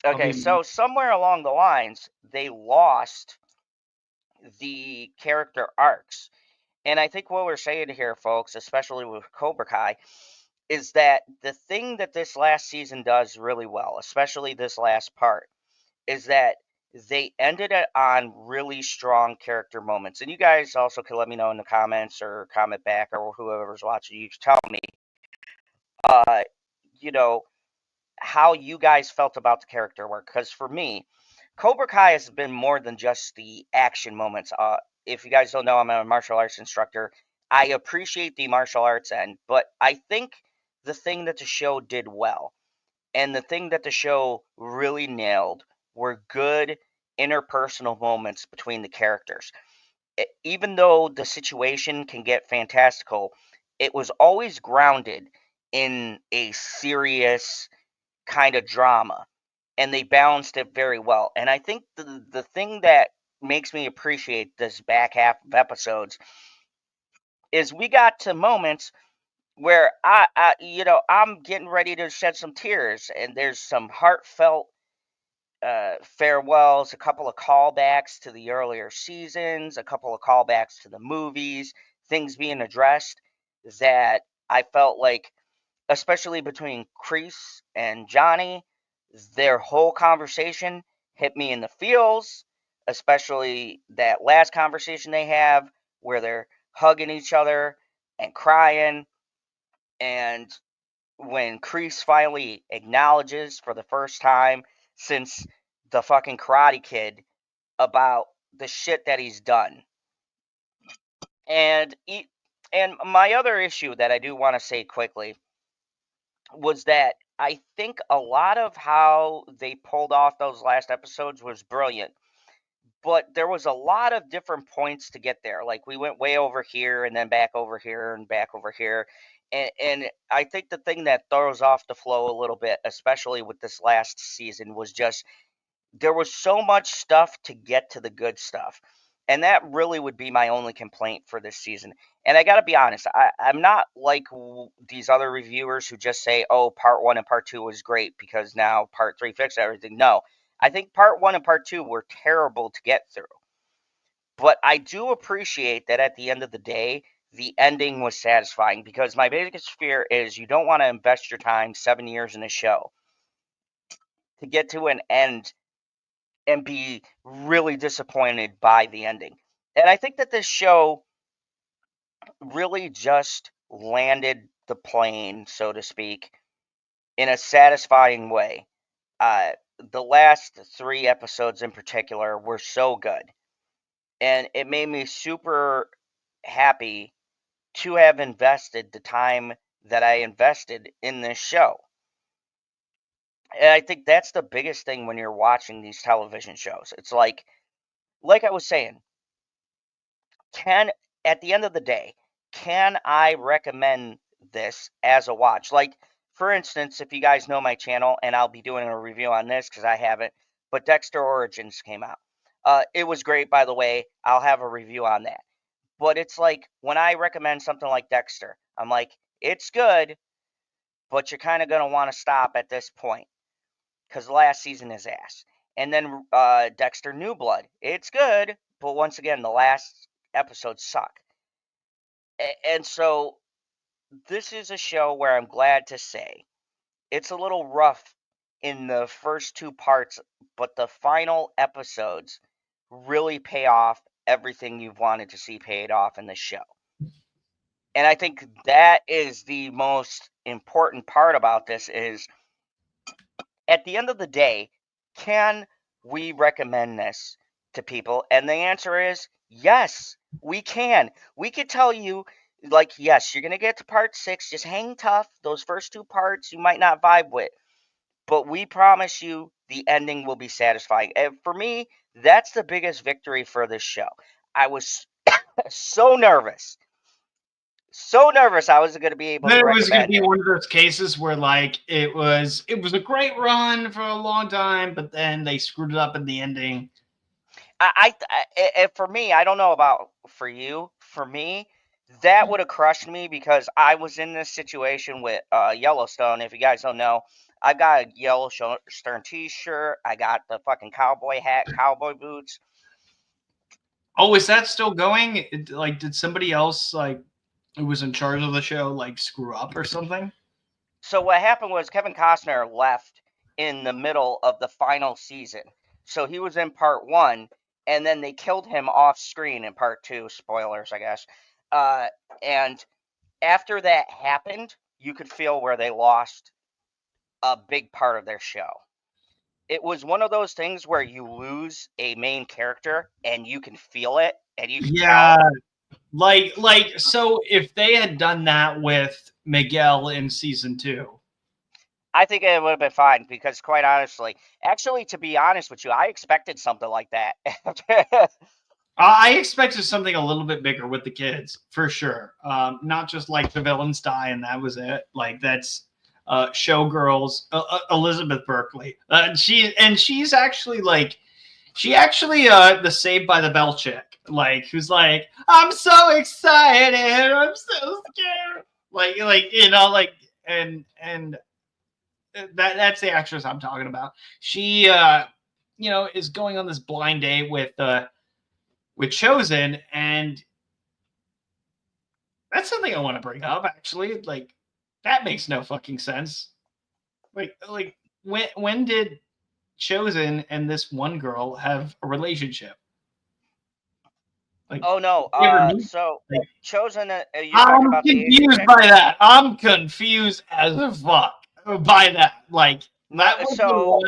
okay, so somewhere along the lines, they lost the character arcs. And I think what we're saying here, folks, especially with Cobra Kai, is that the thing that this last season does really well, especially this last part, is that they ended it on really strong character moments. And you guys also can let me know in the comments or comment back, or whoever's watching, you can tell me, you know, how you guys felt about the character work. Because for me, Cobra Kai has been more than just the action moments. If you guys don't know, I'm a martial arts instructor. I appreciate the martial arts end, but I think the thing that the show did well, and the thing that the show really nailed, were good interpersonal moments between the characters. Even though the situation can get fantastical, it was always grounded in a serious kind of drama, and they balanced it very well. And I think the thing that makes me appreciate this back half of episodes is we got to moments where I'm getting ready to shed some tears, and there's some heartfelt farewells, a couple of callbacks to the earlier seasons, a couple of callbacks to the movies, things being addressed that I felt like, especially between Kreese and Johnny, their whole conversation hit me in the feels, especially that last conversation they have where they're hugging each other and crying. And when Kreese finally acknowledges for the first time since the fucking Karate Kid about the shit that he's done. And and my other issue that I do want to say quickly was that I think a lot of how they pulled off those last episodes was brilliant. But there was a lot of different points to get there. Like we went way over here and then back over here and back over here. And I think the thing that throws off the flow a little bit, especially with this last season, was just there was so much stuff to get to the good stuff. And that really would be my only complaint for this season. And I got to be honest, I'm not like these other reviewers who just say, oh, part one and part two was great because now part three fixed everything. No, I think part one and part two were terrible to get through. But I do appreciate that at the end of the day, the ending was satisfying because my biggest fear is you don't want to invest your time 7 years in a show to get to an end and be really disappointed by the ending. And I think that this show really just landed the plane, so to speak, in a satisfying way. Uh, the last three episodes in particular were so good. And it made me super happy to have invested the time that I invested in this show. And I think that's the biggest thing when you're watching these television shows. It's like I was saying, can at the end of the day, can I recommend this as a watch? Like, for instance, if you guys know my channel, and I'll be doing a review on this because I haven't, but Dexter Origins came out. It was great, by the way. I'll have a review on that. But it's like when I recommend something like Dexter, I'm like, it's good, but you're kind of going to want to stop at this point because last season is ass. And then Dexter New Blood, it's good, but once again, the last episodes suck. And so this is a show where I'm glad to say it's a little rough in the first two parts, but the final episodes really pay off everything you've wanted to see paid off in the show. And I think that is the most important part about this is at the end of the day, can we recommend this to people? And the answer is yes, we can. We could tell you, like, yes, you're going to get to part six. Just hang tough. Those first two parts you might not vibe with. But we promise you the ending will be satisfying. And for me, that's the biggest victory for this show. I was so nervous. So nervous I wasn't going to be able to There was going to recommend be it. one of those cases where like it was a great run for a long time, but then they screwed it up in the ending. For me, I don't know about for you. For me, that would have crushed me because I was in this situation with Yellowstone. If you guys don't know, I got a Yellowstone T-shirt. I got the fucking cowboy hat, cowboy boots. Oh, is that still going? Like, did somebody else like who was in charge of the show like screw up or something? So what happened was Kevin Costner left in the middle of the final season. So he was in part one, and then they killed him off screen in part two. Spoilers, I guess. And after that happened, you could feel where they lost a big part of their show. It was one of those things where you lose a main character and you can feel it and you can Yeah, tell. like so if they had done that with Miguel in season 2. I think it would have been fine because, quite honestly, actually, to be honest with you, I expected something like that. I expected something a little bit bigger with the kids for sure. Not just like the villains die and that was it. Like that's Showgirls, Elizabeth Berkley. She's actually like she actually the Saved by the Bell chick, like who's like I'm so excited, I'm so scared, like you know like and that's the actress I'm talking about. She you know is going on this blind date with Chosen, and that's something I want to bring up. Actually, like that makes no fucking sense. Like when did Chosen and this one girl have a relationship? Like Oh no. they ever meet? So Like, Chosen. You're talking I'm about the Asian confused chick. by that. I'm confused as fuck by that. Like No. that was the So one.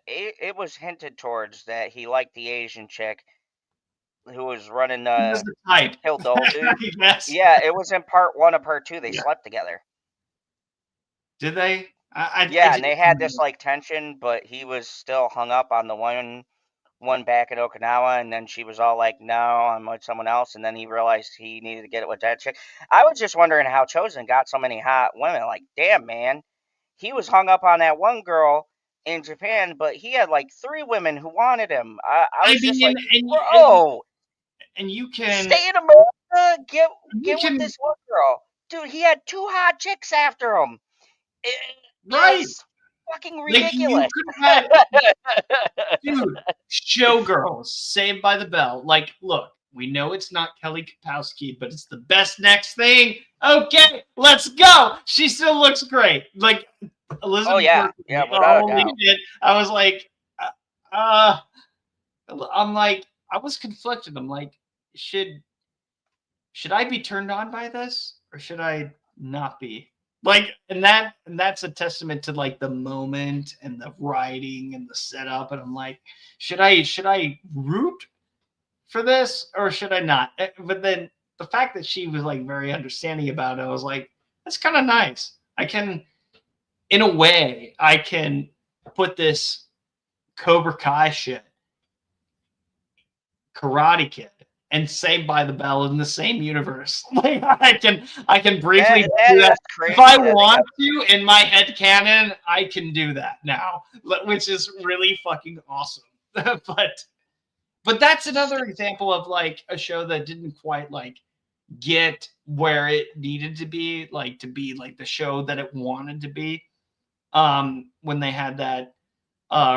it was hinted towards that he liked the Asian chick who was running He was the type. Kill I Dalton. guess. Yeah, it was in part one of part two. They Yeah. slept together. Did they? I Yeah, and didn't they had this remember. like tension, but he was still hung up on the one back in Okinawa, and then she was all like, "No, I'm with someone else," and then he realized he needed to get it with that chick. I was just wondering how Chosen got so many hot women. Like, damn, man, he was hung up on that one girl in Japan, but he had like three women who wanted him. I I was just mean, like, bro, and you can stay in America, you get with can this one girl, dude. He had two hot chicks after him. It, right. it's fucking Like you ridiculous. could have had dude, Showgirls, Saved by the Bell. Like, look, we know it's not Kelly Kapowski, but it's the best next thing. Okay, let's go. She still looks great. Like Oh Elizabeth yeah, yeah, Berkley. without a Holy doubt. shit! I was like, uh, I'm like, I was conflicted. I'm like, should should I be turned on by this or should I not be? Like, and that's a testament to like the moment and the writing and the setup. And I'm like, should I root for this or should I not? But then the fact that she was like very understanding about it, I was like, that's kind of nice. I can, in a way, I can put this Cobra Kai shit, Karate Kid, and Saved by the Bell in the same universe. Like I can briefly That do that. is If I crazy that they want have. to in my head canon, I can do that now, which is really fucking awesome. But that's another example of like a show that didn't quite like get where it needed to be like the show that it wanted to be. When they had that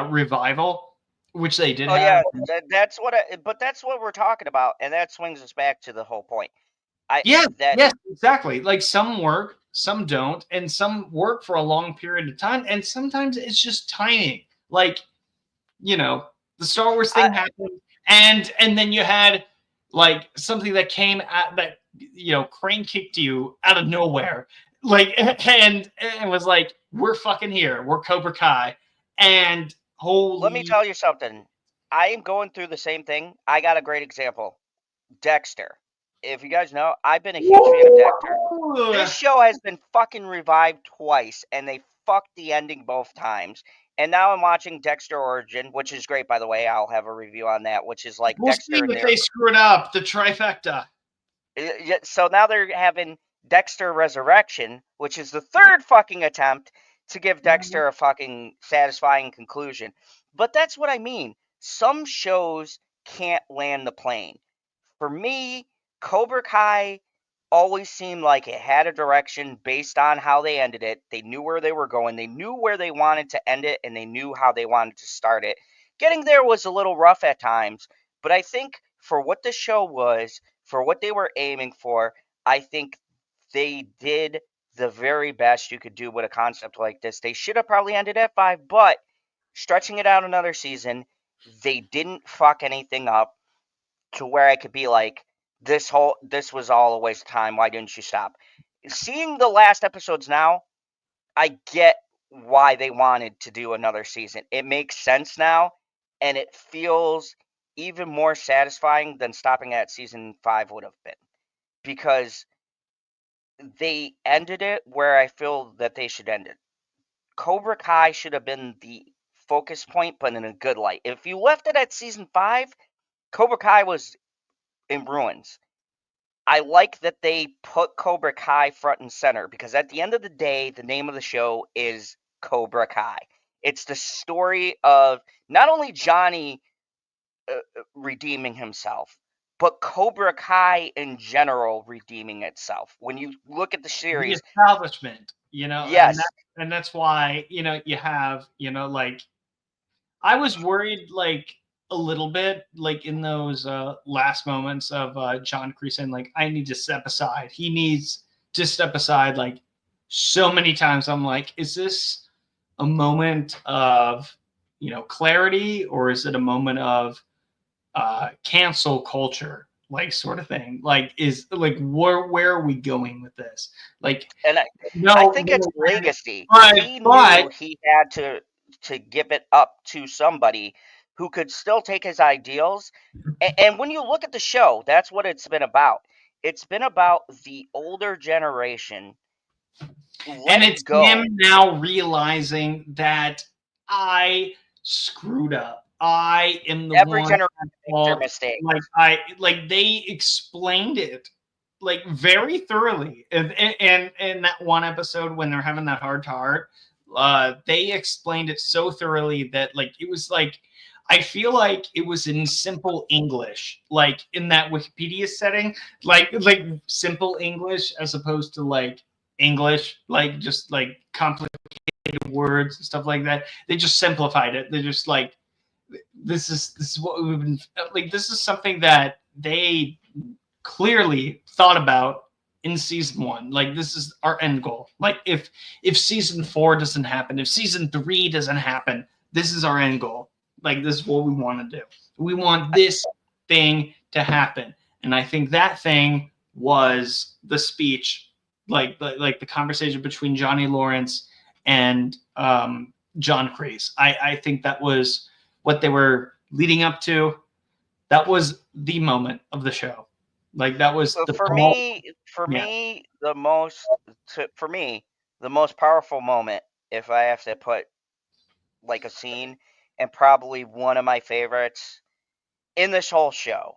revival, which they did Oh have. yeah, but that's what we're talking about, and that swings us back to the whole point. I Yes, that yes, exactly. Like some work, some don't, and some work for a long period of time, and sometimes it's just timing. Like, you know, the Star Wars I thing happened, and then you had like something that came at that crane kicked you out of nowhere, like and was like, we're fucking here, we're Cobra Kai, and let me holy tell you something. I am going through the same thing. I got a great example. Dexter. If you guys know, I've been a huge fan of Dexter. This show has been fucking revived twice, and they fucked the ending both times. And now I'm watching Dexter Origin, which is great, by the way. I'll have a review on that, which is like we'll see Dexter and if their. they screw it up, the trifecta. So now they're having Dexter Resurrection, which is the third fucking attempt to give Dexter a fucking satisfying conclusion. But that's what I mean. Some shows can't land the plane. For me, Cobra Kai always seemed like it had a direction based on how they ended it. They knew where they were going, they knew where they wanted to end it, and they knew how they wanted to start it. Getting there was a little rough at times, but I think for what the show was, for what they were aiming for, I think they did the very best you could do with a concept like this. They should have probably ended at 5, but stretching it out another season, they didn't fuck anything up to where I could be like, this was all a waste of time. Why didn't you stop? Seeing the last episodes now, I get why they wanted to do another season. It makes sense now, and it feels even more satisfying than stopping at season 5 would have been, because they ended it where I feel that they should end it. Cobra Kai should have been the focus point, but in a good light. If you left it at season 5, Cobra Kai was in ruins. I like that they put Cobra Kai front and center because at the end of the day, the name of the show is Cobra Kai. It's the story of not only Johnny redeeming himself, but Cobra Kai in general redeeming itself. When you look at the The series, establishment, you know, yes, and that's why, you know, you have, you know, like I was worried like a little bit like in those last moments of John Creason, like I need to step aside. He needs to step aside like so many times. I'm like, is this a moment of, you know, clarity, or is it a moment of cancel culture, like sort of thing? Like, is like where are we going with this? Like, and I no, think it's no, legacy. but He knew but he had to give it up to somebody who could still take his ideals. And when you look at the show, that's what it's been about. It's been about the older generation and letting it's him go. now realizing that I screwed up. I am the Every one generation at makes their fault. mistakes. Like they explained it like very thoroughly. And in that one episode when they're having that heart to heart, they explained it so thoroughly that like it was like I feel like it was in simple English, like in that Wikipedia setting, like simple English as opposed to like English, like just like complicated words and stuff like that. They just simplified it. They're just like, this is what we've been like. This is something that they clearly thought about in season one. Like this is our end goal. Like if season 4 doesn't happen, if season 3 doesn't happen, this is our end goal. Like this is what we want to do. We want this thing to happen. And I think that thing was the speech, like the conversation between Johnny Lawrence and John Kreese. I think that was what they were leading up to. That was the moment of the show. Like that was the For Paul. me, for Yeah. me, the most for me, the most powerful moment, if I have to put like a scene, and probably one of my favorites in this whole show,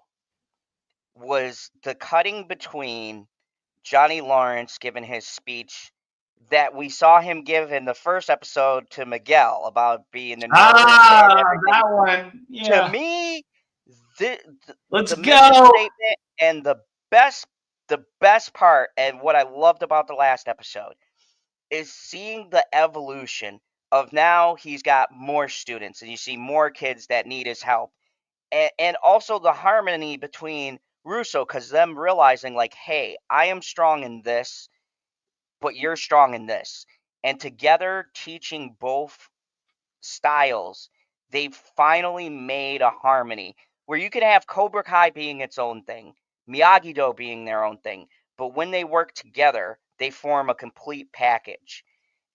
was the cutting between Johnny Lawrence giving his speech that we saw him give in the first episode to Miguel about being the nervous and everything. That one. To Yeah. me, the, Let's the mission go. statement and best the best part and what I loved about the last episode is seeing the evolution of now he's got more students and you see more kids that need his help, and also the harmony between Russo, because them realizing like, hey, I am strong in this, but you're strong in this, and together teaching both styles, they've finally made a harmony where you can have Cobra Kai being its own thing, Miyagi Do being their own thing, but when they work together, they form a complete package.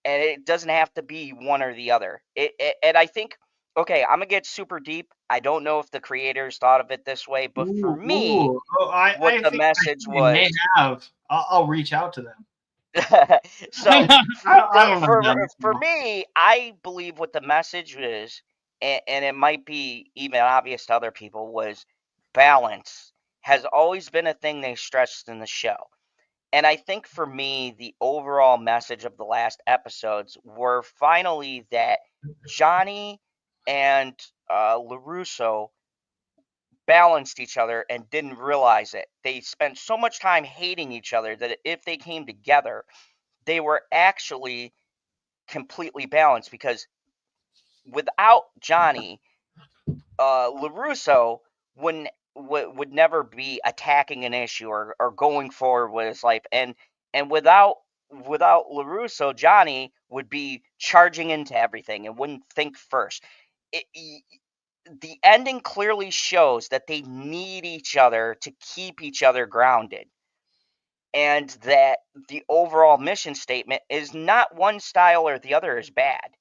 And it doesn't have to be one or the other. And I think, okay, I'm gonna get super deep. I don't know if the creators thought of it this way, but for Ooh, me, ooh. Oh, what the I message think they may was. have. I'll reach out to them. So I don't know them. for me, I believe what the message is, and it might be even obvious to other people, was balance has always been a thing they stressed in the show. And I think for me, the overall message of the last episodes were finally that Johnny and LaRusso balanced each other and didn't realize it. They spent so much time hating each other that if they came together, they were actually completely balanced because without Johnny, LaRusso would never be attacking an issue or going forward with his life, and without LaRusso, Johnny would be charging into everything and wouldn't think first. It, the ending clearly shows that they need each other to keep each other grounded, and that the overall mission statement is not one style or the other is bad.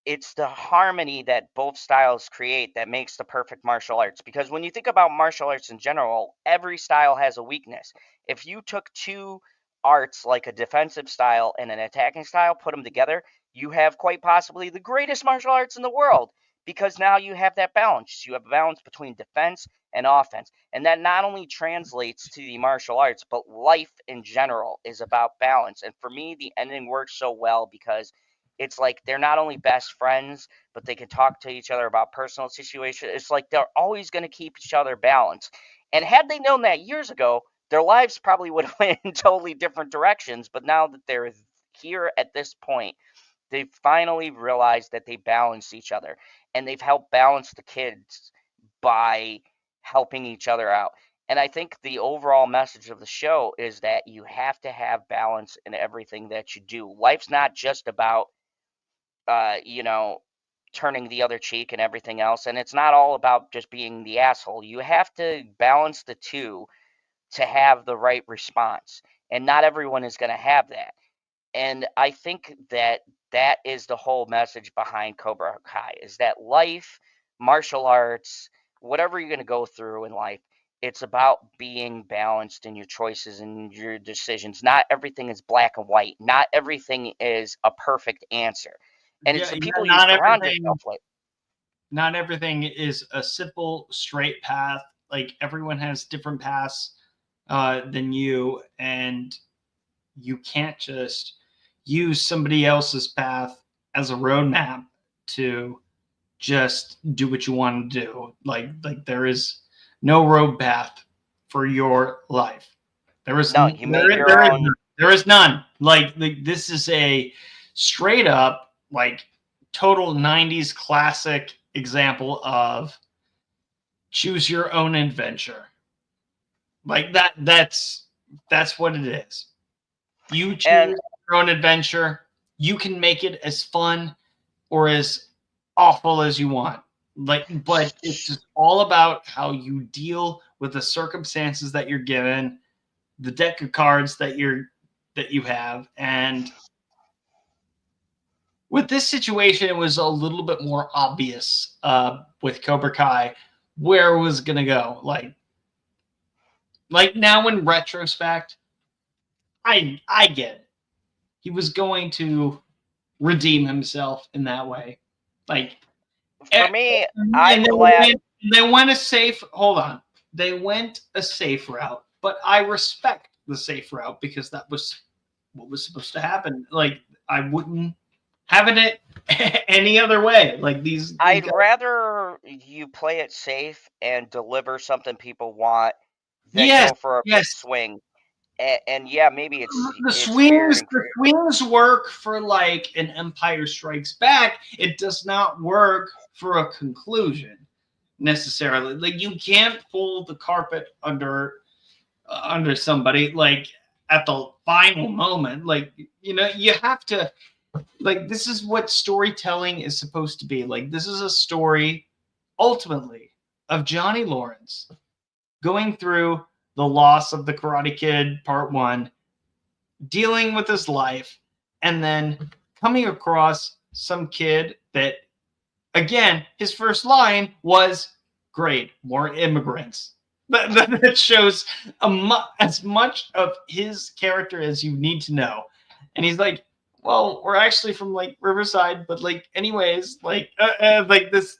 It's the harmony that both styles create that makes the perfect martial arts. Because when you think about martial arts in general, every style has a weakness. If you took two arts, like a defensive style and an attacking style, put them together, you have quite possibly the greatest martial arts in the world because now you have that balance. You have a balance between defense and offense. And that not only translates to the martial arts, but life in general is about balance. And for me, the ending works so well because it's like they're not only best friends, but they can talk to each other about personal situations. It's like they're always going to keep each other balanced. And had they known that years ago, their lives probably would have went in totally different directions. But now that they're here at this point, they've finally realized that they balance each other, and they've helped balance the kids by helping each other out. And I think the overall message of the show is that you have to have balance in everything that you do. Life's not just about, you know, turning the other cheek and everything else. And it's not all about just being the asshole. You have to balance the two to have the right response. And not everyone is going to have that. And I think that that is the whole message behind Cobra Kai, is that life, martial arts, whatever you're going to go through in life, it's about being balanced in your choices and your decisions. Not everything is black and white. Not everything is a perfect answer. And it's Yeah, the yeah, people you surround yourself with. not everything is a simple straight path. Like everyone has different paths than you, and you can't just use somebody else's path as a roadmap to just do what you want to do. Like there is no road path for your life. There is No, you made your own. there is none. Like this is a straight up like total 90s classic example of choose your own adventure. Like that's what it is. You choose And your own adventure. You can make it as fun or as awful as you want. Like, but it's just all about how you deal with the circumstances that you're given, the deck of cards that you have, and with this situation, it was a little bit more obvious with Cobra Kai where it was gonna go. Like now in retrospect, I get it. He was going to redeem himself in that way. Like, for me, and I'm glad. they went a safe. Hold on, they went a safe route, but I respect the safe route because that was what was supposed to happen. Like, I wouldn't have it any other way. Like these I'd guys, rather you play it safe and deliver something people want than yes, go for a big yes. swing. And yeah, maybe The it's weird swings, and the crazy. swings work for like an Empire Strikes Back. It does not work for a conclusion necessarily. Like you can't pull the carpet under somebody like at the final moment. Like you have to. Like this is what storytelling is supposed to be. Like this is a story, ultimately, of Johnny Lawrence going through the loss of the Karate Kid Part 1, dealing with his life, and then coming across some kid that, again, his first line was, great, more immigrants. That shows as much of his character as you need to know. And he's like, well, we're actually from like Riverside, but like, anyways, like this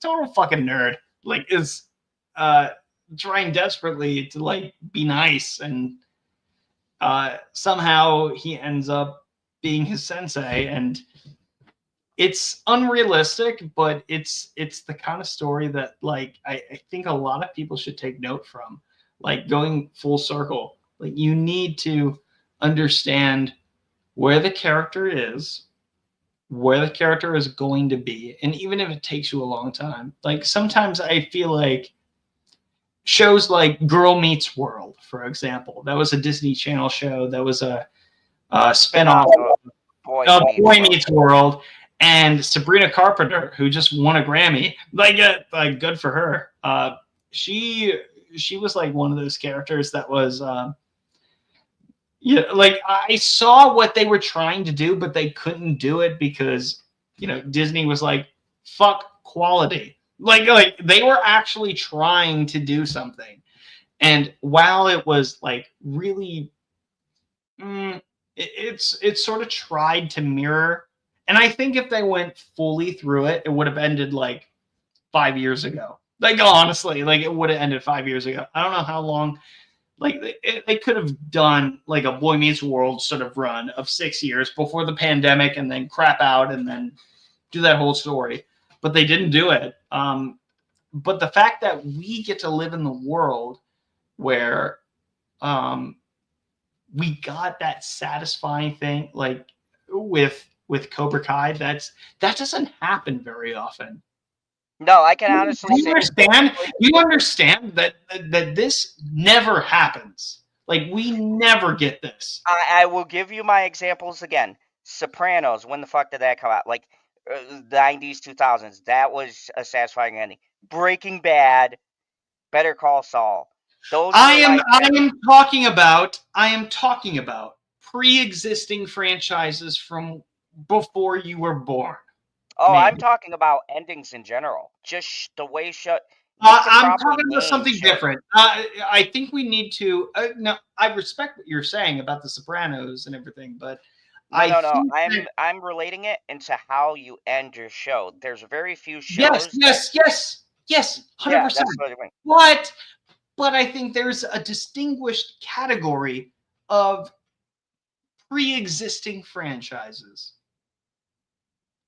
total fucking nerd like is trying desperately to like be nice, and somehow he ends up being his sensei, and it's unrealistic, but it's the kind of story that like I think a lot of people should take note from. Like going full circle, like you need to understand where the character is, where the character is going to be, and even if it takes you a long time. Like sometimes I feel like shows like Girl Meets World, for example, that was a Disney Channel show that was a spinoff Spin-off of Boy Meets World, and Sabrina Carpenter, who just won a Grammy. Like good for her. She was like one of those characters that was like I saw what they were trying to do, but they couldn't do it because Disney was like, fuck quality. Like they were actually trying to do something, and while it was like really it's sort of tried to mirror And I think if they went fully through it, it would have ended like 5 years ago. Like honestly, like it would have ended 5 years ago. I don't know how long. Like they could have done like a Boy Meets World sort of run of 6 years before the pandemic, and then crap out, and then do that whole story. But they didn't do it. But the fact that we get to live in the world where we got that satisfying thing, like with Cobra Kai, that doesn't happen very often. No, I can honestly say. You understand that this never happens. Like we never get this. I will give you my examples again. Sopranos. When the fuck did that come out? Like 90s, 2000s. That was a satisfying ending. Breaking Bad. Better Call Saul. I am talking about pre-existing franchises from before you were born. Oh, maybe. I'm talking about endings in general. Just the way I'm talking about something different. I think we need to. No, I respect what you're saying about The Sopranos and everything, but no. I'm relating it into how you end your show. There's very few shows. Yes, 100%. But I think there's a distinguished category of pre-existing franchises.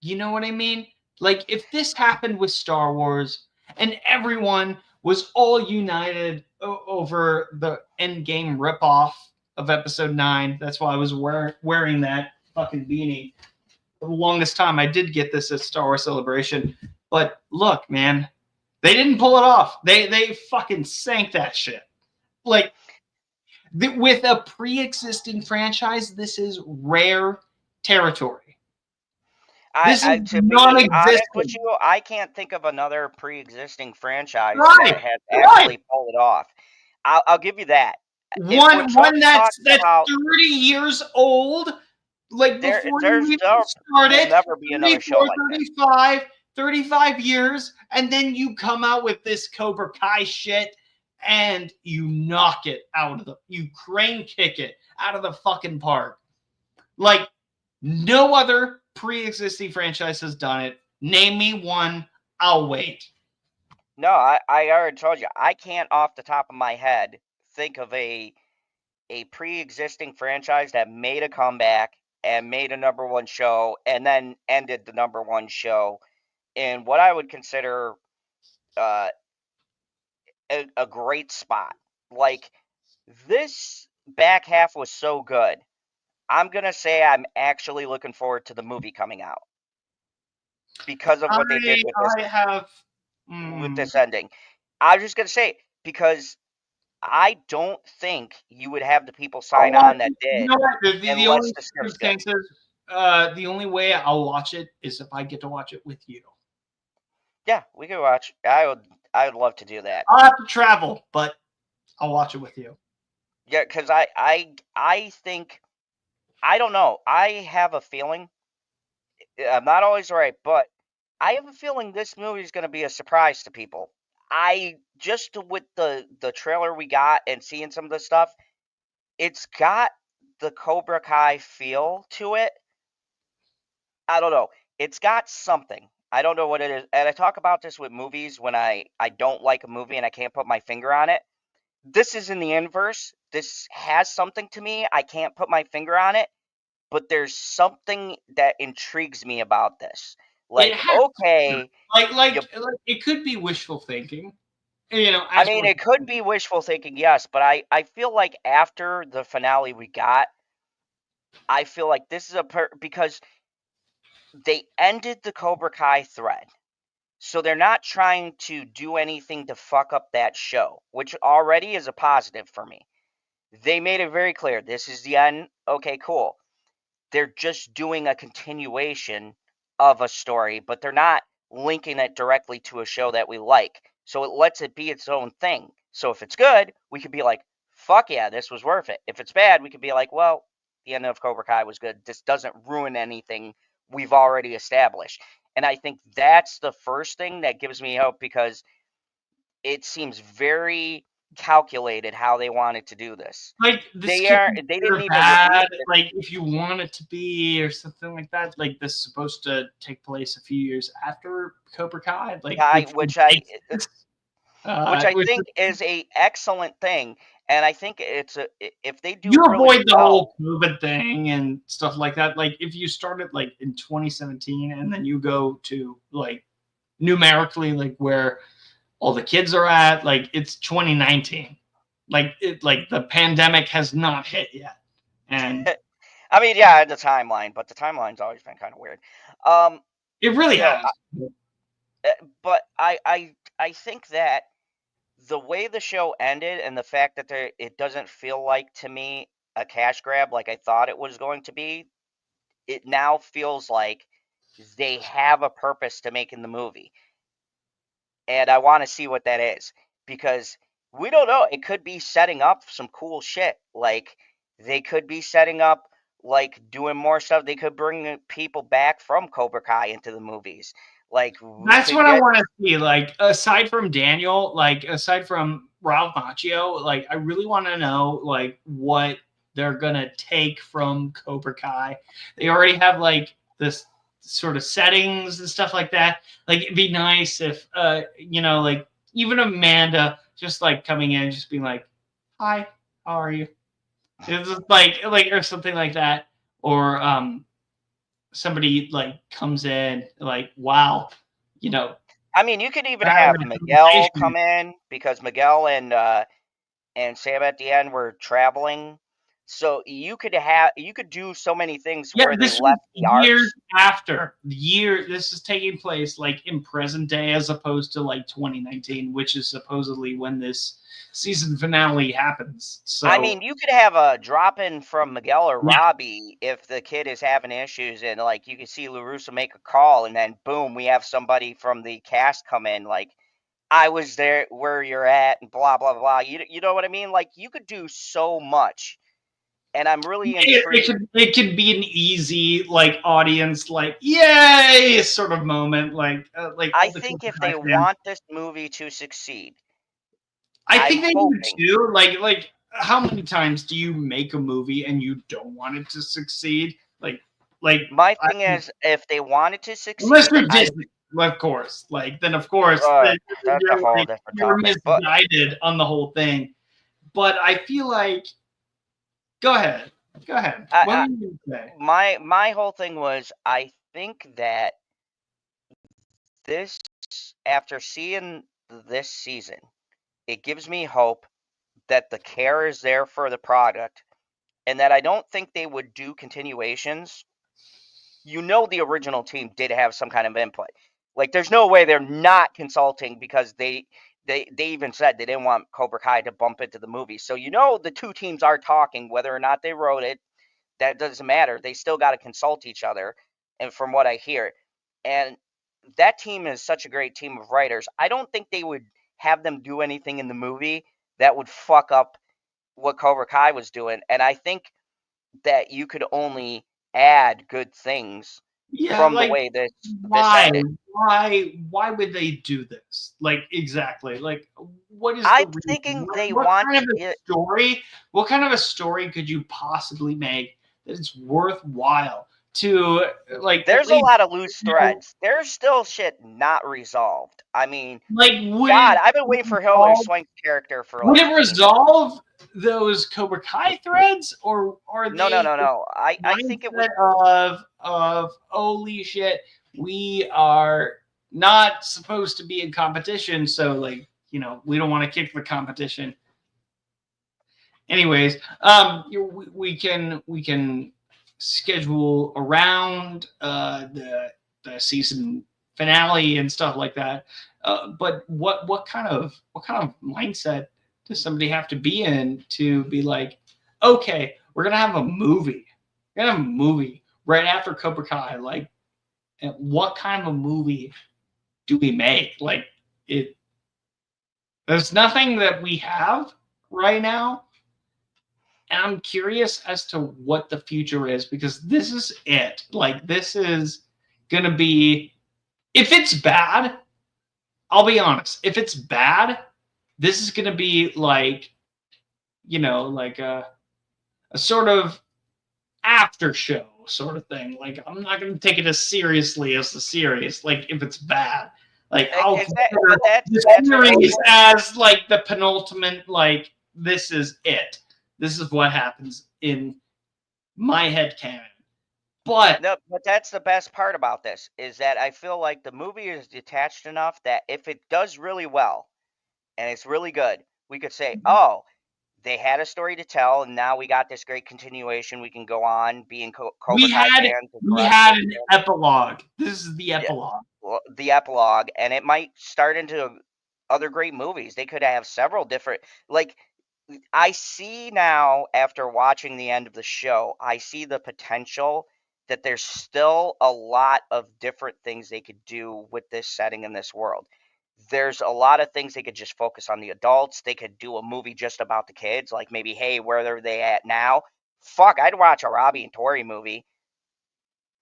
You know what I mean? Like if this happened with Star Wars and everyone was all united over the Endgame ripoff of Episode 9, that's why I was wearing that fucking beanie. For the longest time, I did get this at Star Wars Celebration. But look, man, they didn't pull it off. They fucking sank that shit. Like, with a pre-existing franchise, this is rare territory. To be honest with you, I can't think of another pre-existing franchise that has actually pulled it off. I'll give you that. One that's 30 years old, like before you even started, never be another show like 35 years, and then you come out with this Cobra Kai shit, and you knock it you crane kick it out of the fucking park. Like, no other pre-existing franchise has done it. Name me one. I'll wait. No, I already told you. I can't off the top of my head think of a pre-existing franchise that made a comeback and made a #1 show and then ended the #1 show in what I would consider a great spot. Like, this back half was so good. I'm going to say I'm actually looking forward to the movie coming out because of what they did with this ending. I was just going to say, because I don't think you would have the people sign on that did. You know what? The only way I'll watch it is if I get to watch it with you. Yeah, we could watch. I would love to do that. I'll have to travel, but I'll watch it with you. Yeah, because I think, I don't know. I have a feeling, I'm not always right, but I have a feeling this movie is going to be a surprise to people. Just with the trailer we got and seeing some of the stuff, it's got the Cobra Kai feel to it. I don't know. It's got something. I don't know what it is. And I talk about this with movies when I don't like a movie and I can't put my finger on it. This is in the inverse. This has something to me. I can't put my finger on it, but there's something that intrigues me about this. Like, okay, like it could be wishful thinking. You know, I mean, it could be wishful thinking, yes, but I feel like after the finale we got, I feel like this is because they ended the Cobra Kai thread. So they're not trying to do anything to fuck up that show, which already is a positive for me. They made it very clear, this is the end. Okay, cool. They're just doing a continuation of a story, but they're not linking it directly to a show that we like. So it lets it be its own thing. So if it's good, we could be like, fuck yeah, this was worth it. If it's bad, we could be like, well, the end of Cobra Kai was good. This doesn't ruin anything we've already established. And I think that's the first thing that gives me hope, because it seems very calculated how they wanted to do this. Like this They didn't even bad. release it. Like if you want it to be or something like that. Like this is supposed to take place a few years after Cobra Kai. Like Which I which think is a excellent thing, and I think if they do you really avoid the well, whole COVID thing and stuff like that. Like if you started like in 2017 and then you go to like numerically like where all the kids are at, like it's 2019. Like the pandemic has not hit yet. And I mean, yeah, the timeline, but the timeline's always been kind of weird. it really has. But I think that the way the show ended and the fact that it doesn't feel like to me a cash grab like I thought it was going to be, it now feels like they have a purpose to making the movie. And I want to see what that is because we don't know. It could be setting up some cool shit. Like they could be setting up like doing more stuff. They could bring people back from Cobra Kai into the movies. Like that's what I want to see. Like aside from Daniel, like aside from Ralph Macchio, like I really want to know like what they're gonna take from Cobra Kai. They already have like this sort of settings and stuff like that. Like it'd be nice if like even Amanda just like coming in, just being like, "Hi, how are you?" It's like or something like that, or somebody like comes in like, "Wow, I mean, you could even have Miguel come in because Miguel and Sam at the end were traveling. So you could do so many things where they left the years arcs. after this is taking place like in present day as opposed to like 2019, which is supposedly when this season finale happens. So I mean, you could have a drop in from Miguel or Robbie if the kid is having issues, and like you could see LaRusso make a call, and then boom, we have somebody from the cast come in like, I was there where you're at, and blah blah blah. You know what I mean? Like you could do so much, and I'm really intrigued. It could be an easy like audience like yay sort of moment. Like I think if they want this movie to succeed, I think they do too. Like how many times do you make a movie and you don't want it to succeed? Like my thing is, if they wanted to succeed, unless you're Disney, of course. Like then, of course, that's a whole different topic. You're misguided on the whole thing. But I feel like, go ahead. What do you say? My whole thing was, I think that this, after seeing this season, it gives me hope that the care is there for the product, and that I don't think they would do continuations. The original team did have some kind of input. Like, there's no way they're not consulting because they even said they didn't want Cobra Kai to bump into the movie. So the two teams are talking, whether or not they wrote it, that doesn't matter. They still got to consult each other, and from what I hear. And that team is such a great team of writers. I don't think they would have them do anything in the movie that would fuck up what Cobra Kai was doing. And I think that you could only add good things from the way this ended. Why would they do this? Like exactly. Like what is I'm thinking they want kind of a story? What kind of a story could you possibly make that it's worthwhile to like? There's a lot of loose threads. There's still shit not resolved. I mean, like I've been waiting for Hilary Swank's character for. Would it resolve those Cobra Kai threads, or are no? I think it would of holy shit, we are not supposed to be in competition, so like we don't want to kick the competition. Anyways, we can schedule around the season finale and stuff like that. But what kind of mindset does somebody have to be in to be like, okay, we're gonna have a movie. We're gonna have a movie right after Cobra Kai. Like, what kind of a movie do we make? Like, there's nothing that we have right now. And I'm curious as to what the future is, because this is it. Like, this is gonna be, if it's bad, I'll be honest. If it's bad, this is going to be like, like a sort of after show sort of thing. Like, I'm not going to take it as seriously as the series. Like, if it's bad, like I'll consider this series as like the penultimate. Like, this is it. This is what happens in my headcanon. But no, but that's the best part about this, is that I feel like the movie is detached enough that if it does really well and it's really good, we could say, oh, they had a story to tell, and now we got this great continuation. We can go on being Cobra Kai fans. We had an epilogue. This is the epilogue. Yeah, well, the epilogue, and it might start into other great movies. They could have several different, like, I see now, after watching the end of the show, I see the potential that there's still a lot of different things they could do with this setting in this world. There's a lot of things they could just focus on the adults. They could do a movie just about the kids, like maybe, hey, where are they at now? Fuck, I'd watch a Robbie and Tori movie.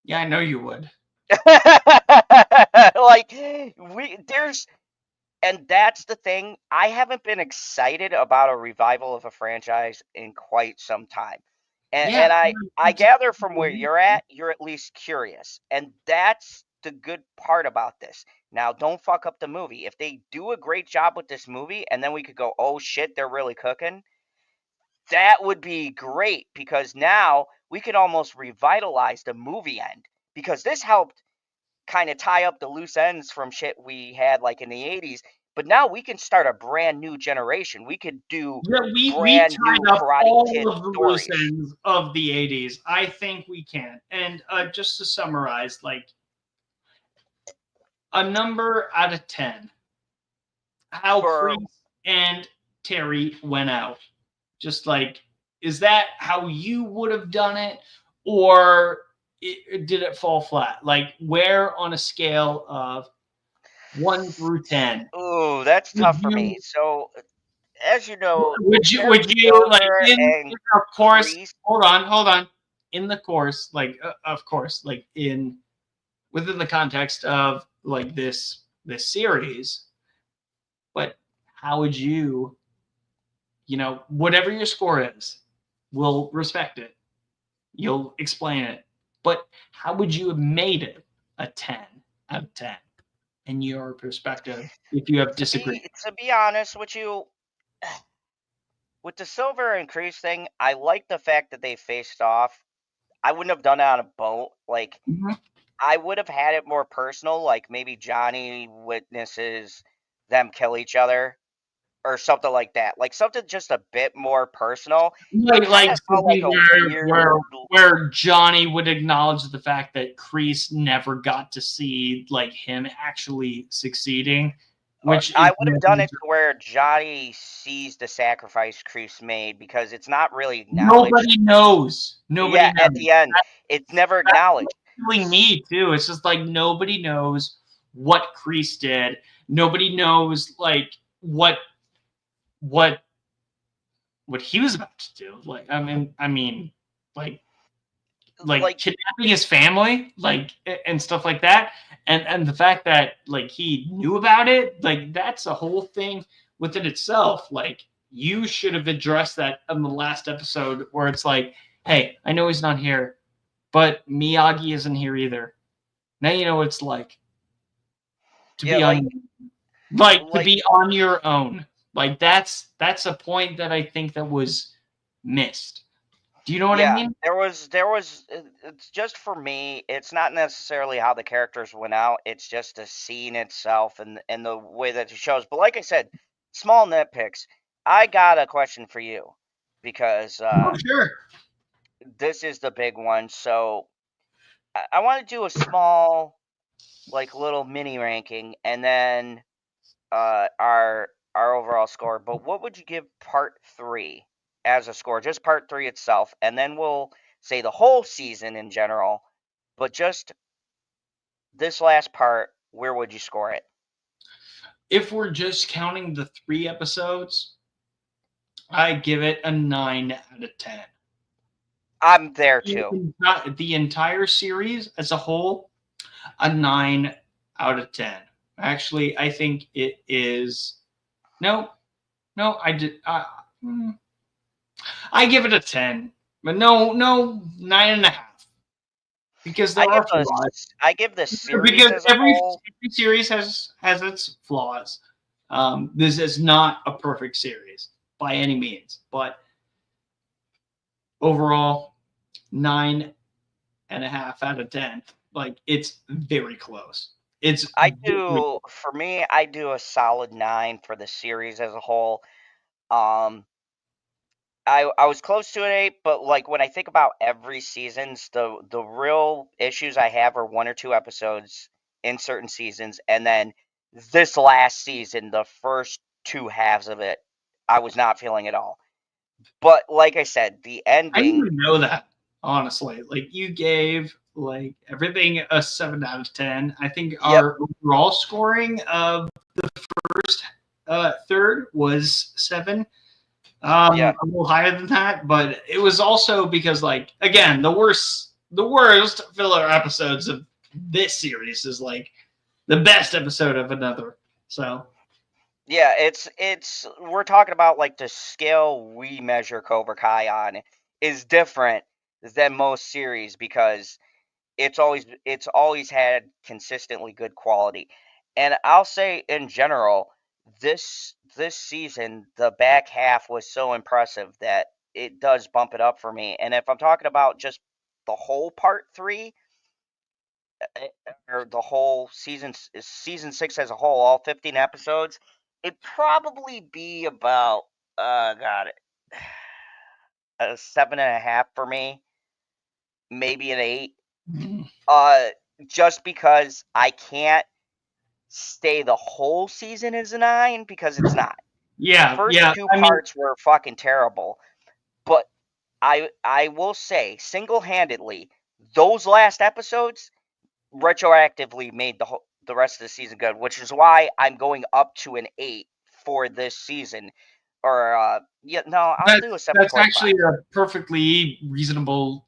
Yeah, I know you would. Like, and that's the thing. I haven't been excited about a revival of a franchise in quite some time. And I gather from where you're at least curious. And that's the good part about this. Now, don't fuck up the movie. If they do a great job with this movie, and then we could go, oh shit, they're really cooking, that would be great, because now we could almost revitalize the movie end. Because this helped kind of tie up the loose ends from shit we had like in the 80s. But now we can start a brand new generation. We could do we brand tied new up Karate all Kid of the stories. loose ends of the 80s. I think we can. And just to summarize, like, a number out of 10. How Kreese and Terry went out. Just like, is that how you would have done it? Or did it fall flat? Like, where on a scale of 1 through 10? Ooh, that's tough for me. So, as you know, would you like, of course, Kreese, hold on. In the course, like, of course, like, within the context of like this series, but how would you, whatever your score is, we'll respect it. You'll explain it. But how would you have made it a 10 out of 10 in your perspective if you have disagreed? To be honest with you, with the Silver and Kreese thing, I like the fact that they faced off. I wouldn't have done it on a boat. Like, I would have had it more personal, like maybe Johnny witnesses them kill each other or something like that. Like something just a bit more personal. Like where Johnny would acknowledge the fact that Kreese never got to see like him actually succeeding. Which I would have done it to where Johnny sees the sacrifice Kreese made, because it's not really acknowledged. Nobody knows. Nobody knows. At the end, it's never acknowledged. Really me too. It's just like nobody knows what Kreese did. Nobody knows like what he was about to do. Like, I mean, like kidnapping his family, like, and stuff like that. And the fact that like he knew about it, like, that's a whole thing within itself. Like, you should have addressed that in the last episode, where it's like, hey, I know he's not here, but Miyagi isn't here either. Now you know what it's like to be to be on your own. Like, that's a point that I think that was missed. Do you know what I mean? There was it's just, for me, it's not necessarily how the characters went out, it's just the scene itself and the way that it shows. But like I said, small nitpicks. I got a question for you, because sure. This is the big one. So I want to do a small, like, little mini ranking, and then our overall score. But what would you give part 3 as a score? Just part 3 itself, and then we'll say the whole season in general. But just this last part, where would you score it? If we're just counting the 3 episodes, I give it a 9 out of 10. I'm there too. The entire series as a whole, a 9 out of 10. Actually, I think it is. No, No, I did. I give it a 10, but no, 9.5, because there are flaws. I give the series Because as a whole. every series has its flaws. This is not a perfect series by any means, but overall, 9.5 out of 10. Like, it's very close. It's For me, I do a solid 9 for the series as a whole. Um, I was close to an 8, but like when I think about every seasons, the real issues I have are 1 or 2 episodes in certain seasons, and then this last season, the first 2 halves of it, I was not feeling at all. But like I said, the I didn't ending, even know that, honestly. Like, you gave like everything a 7 out of 10. I think yep, our overall scoring of the first third was 7. yeah, A little higher than that, but it was also because, like, again, the worst filler episodes of this series is like the best episode of another. So yeah, it's we're talking about like the scale we measure Cobra Kai on is different than most series because it's always had consistently good quality. And I'll say in general, this season the back half was so impressive that it does bump it up for me. And if I'm talking about just the whole part 3 or the whole season 6 as a whole, all 15 episodes, it'd probably be about got it a 7.5 for me, maybe an 8. Uh, just because I can't stay the whole season as a 9 because it's not. The yeah, first yeah. two I mean, parts were fucking terrible, but I will say single-handedly those last episodes retroactively made the rest of the season good, which is why I'm going up to an 8 for this season. Or yeah, no, I'll do a that's 7.5. actually a perfectly reasonable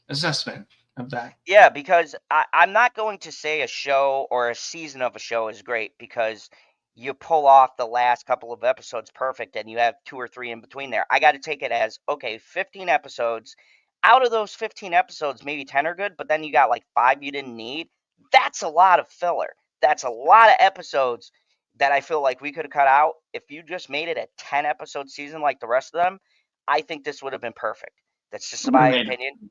assessment of that. Yeah, because I'm not going to say a show or a season of a show is great because you pull off the last couple of episodes perfect and you have 2 or 3 in between there. I got to take it as okay, 15 episodes. Out of those 15 episodes, maybe 10 are good, but then you got like 5 you didn't need. That's a lot of filler. That's a lot of episodes that I feel like we could have cut out. If you just made it a 10 episode season like the rest of them, I think this would have been perfect. That's just Would have my made it. opinion.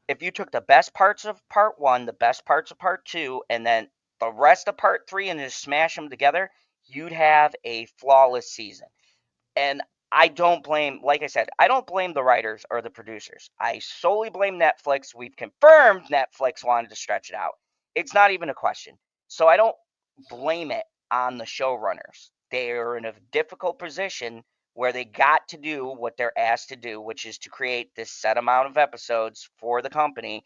If you took the best parts of part 1, the best parts of part 2, and then the rest of part 3 and just smash them together, you'd have a flawless season. And I don't blame, like I said, I don't blame the writers or the producers. I solely blame Netflix. We've confirmed Netflix wanted to stretch it out. It's not even a question. So I don't blame it on the showrunners. They are in a difficult position where they got to do what they're asked to do, which is to create this set amount of episodes for the company.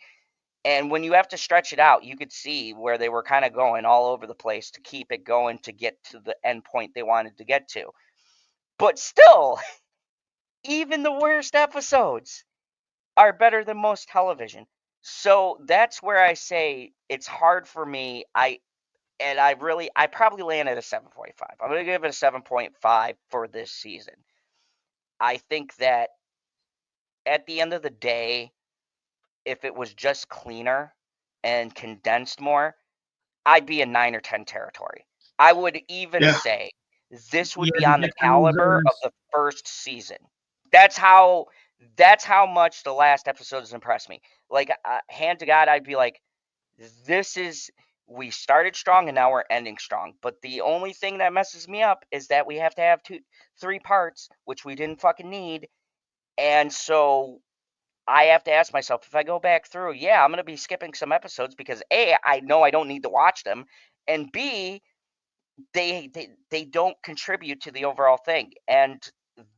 And when you have to stretch it out, you could see where they were kind of going all over the place to keep it going to get to the end point they wanted to get to. But still, even the worst episodes are better than most television. So that's where I say it's hard for me. I probably land at a 7.5. I'm going to give it a 7.5 for this season. I think that at the end of the day, if it was just cleaner and condensed more, I'd be in 9 or 10 territory. I would even Yeah, say this would yeah. be The on the different caliber of deserves. the first season. That's how that's how much the last episodes impressed me. Like hand to God, I'd be like, this is we started strong and now we're ending strong. But the only thing that messes me up is that we have to have 3 parts, which we didn't fucking need. And so I have to ask myself if I go back through, yeah, I'm going to be skipping some episodes because A, I know I don't need to watch them, and B, they don't contribute to the overall thing. And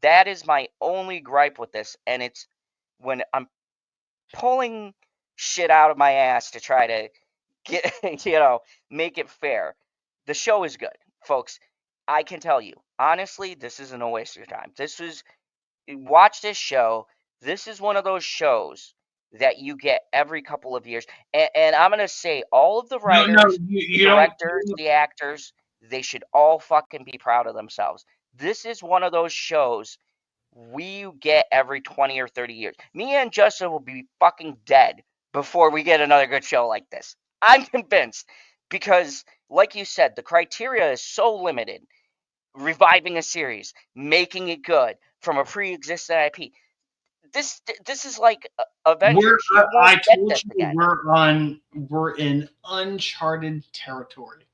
that is my only gripe with this. And it's when I'm pulling shit out of my ass to try to get, make it fair. The show is good, folks. I can tell you, honestly, this isn't a waste of your time. Watch this show. This is one of those shows that you get every couple of years. And I'm going to say all of the No, writers, the you don't. directors, the actors, they should all fucking be proud of themselves. this is one of those shows we get every 20 or 30 years. Me and Justin will be fucking dead before we get another good show like this. I'm convinced because, like you said, the criteria is so limited. Reviving a series, making it good from a pre-existing IP. This is like Avengers. You won't I get told this you again. we're in uncharted territory.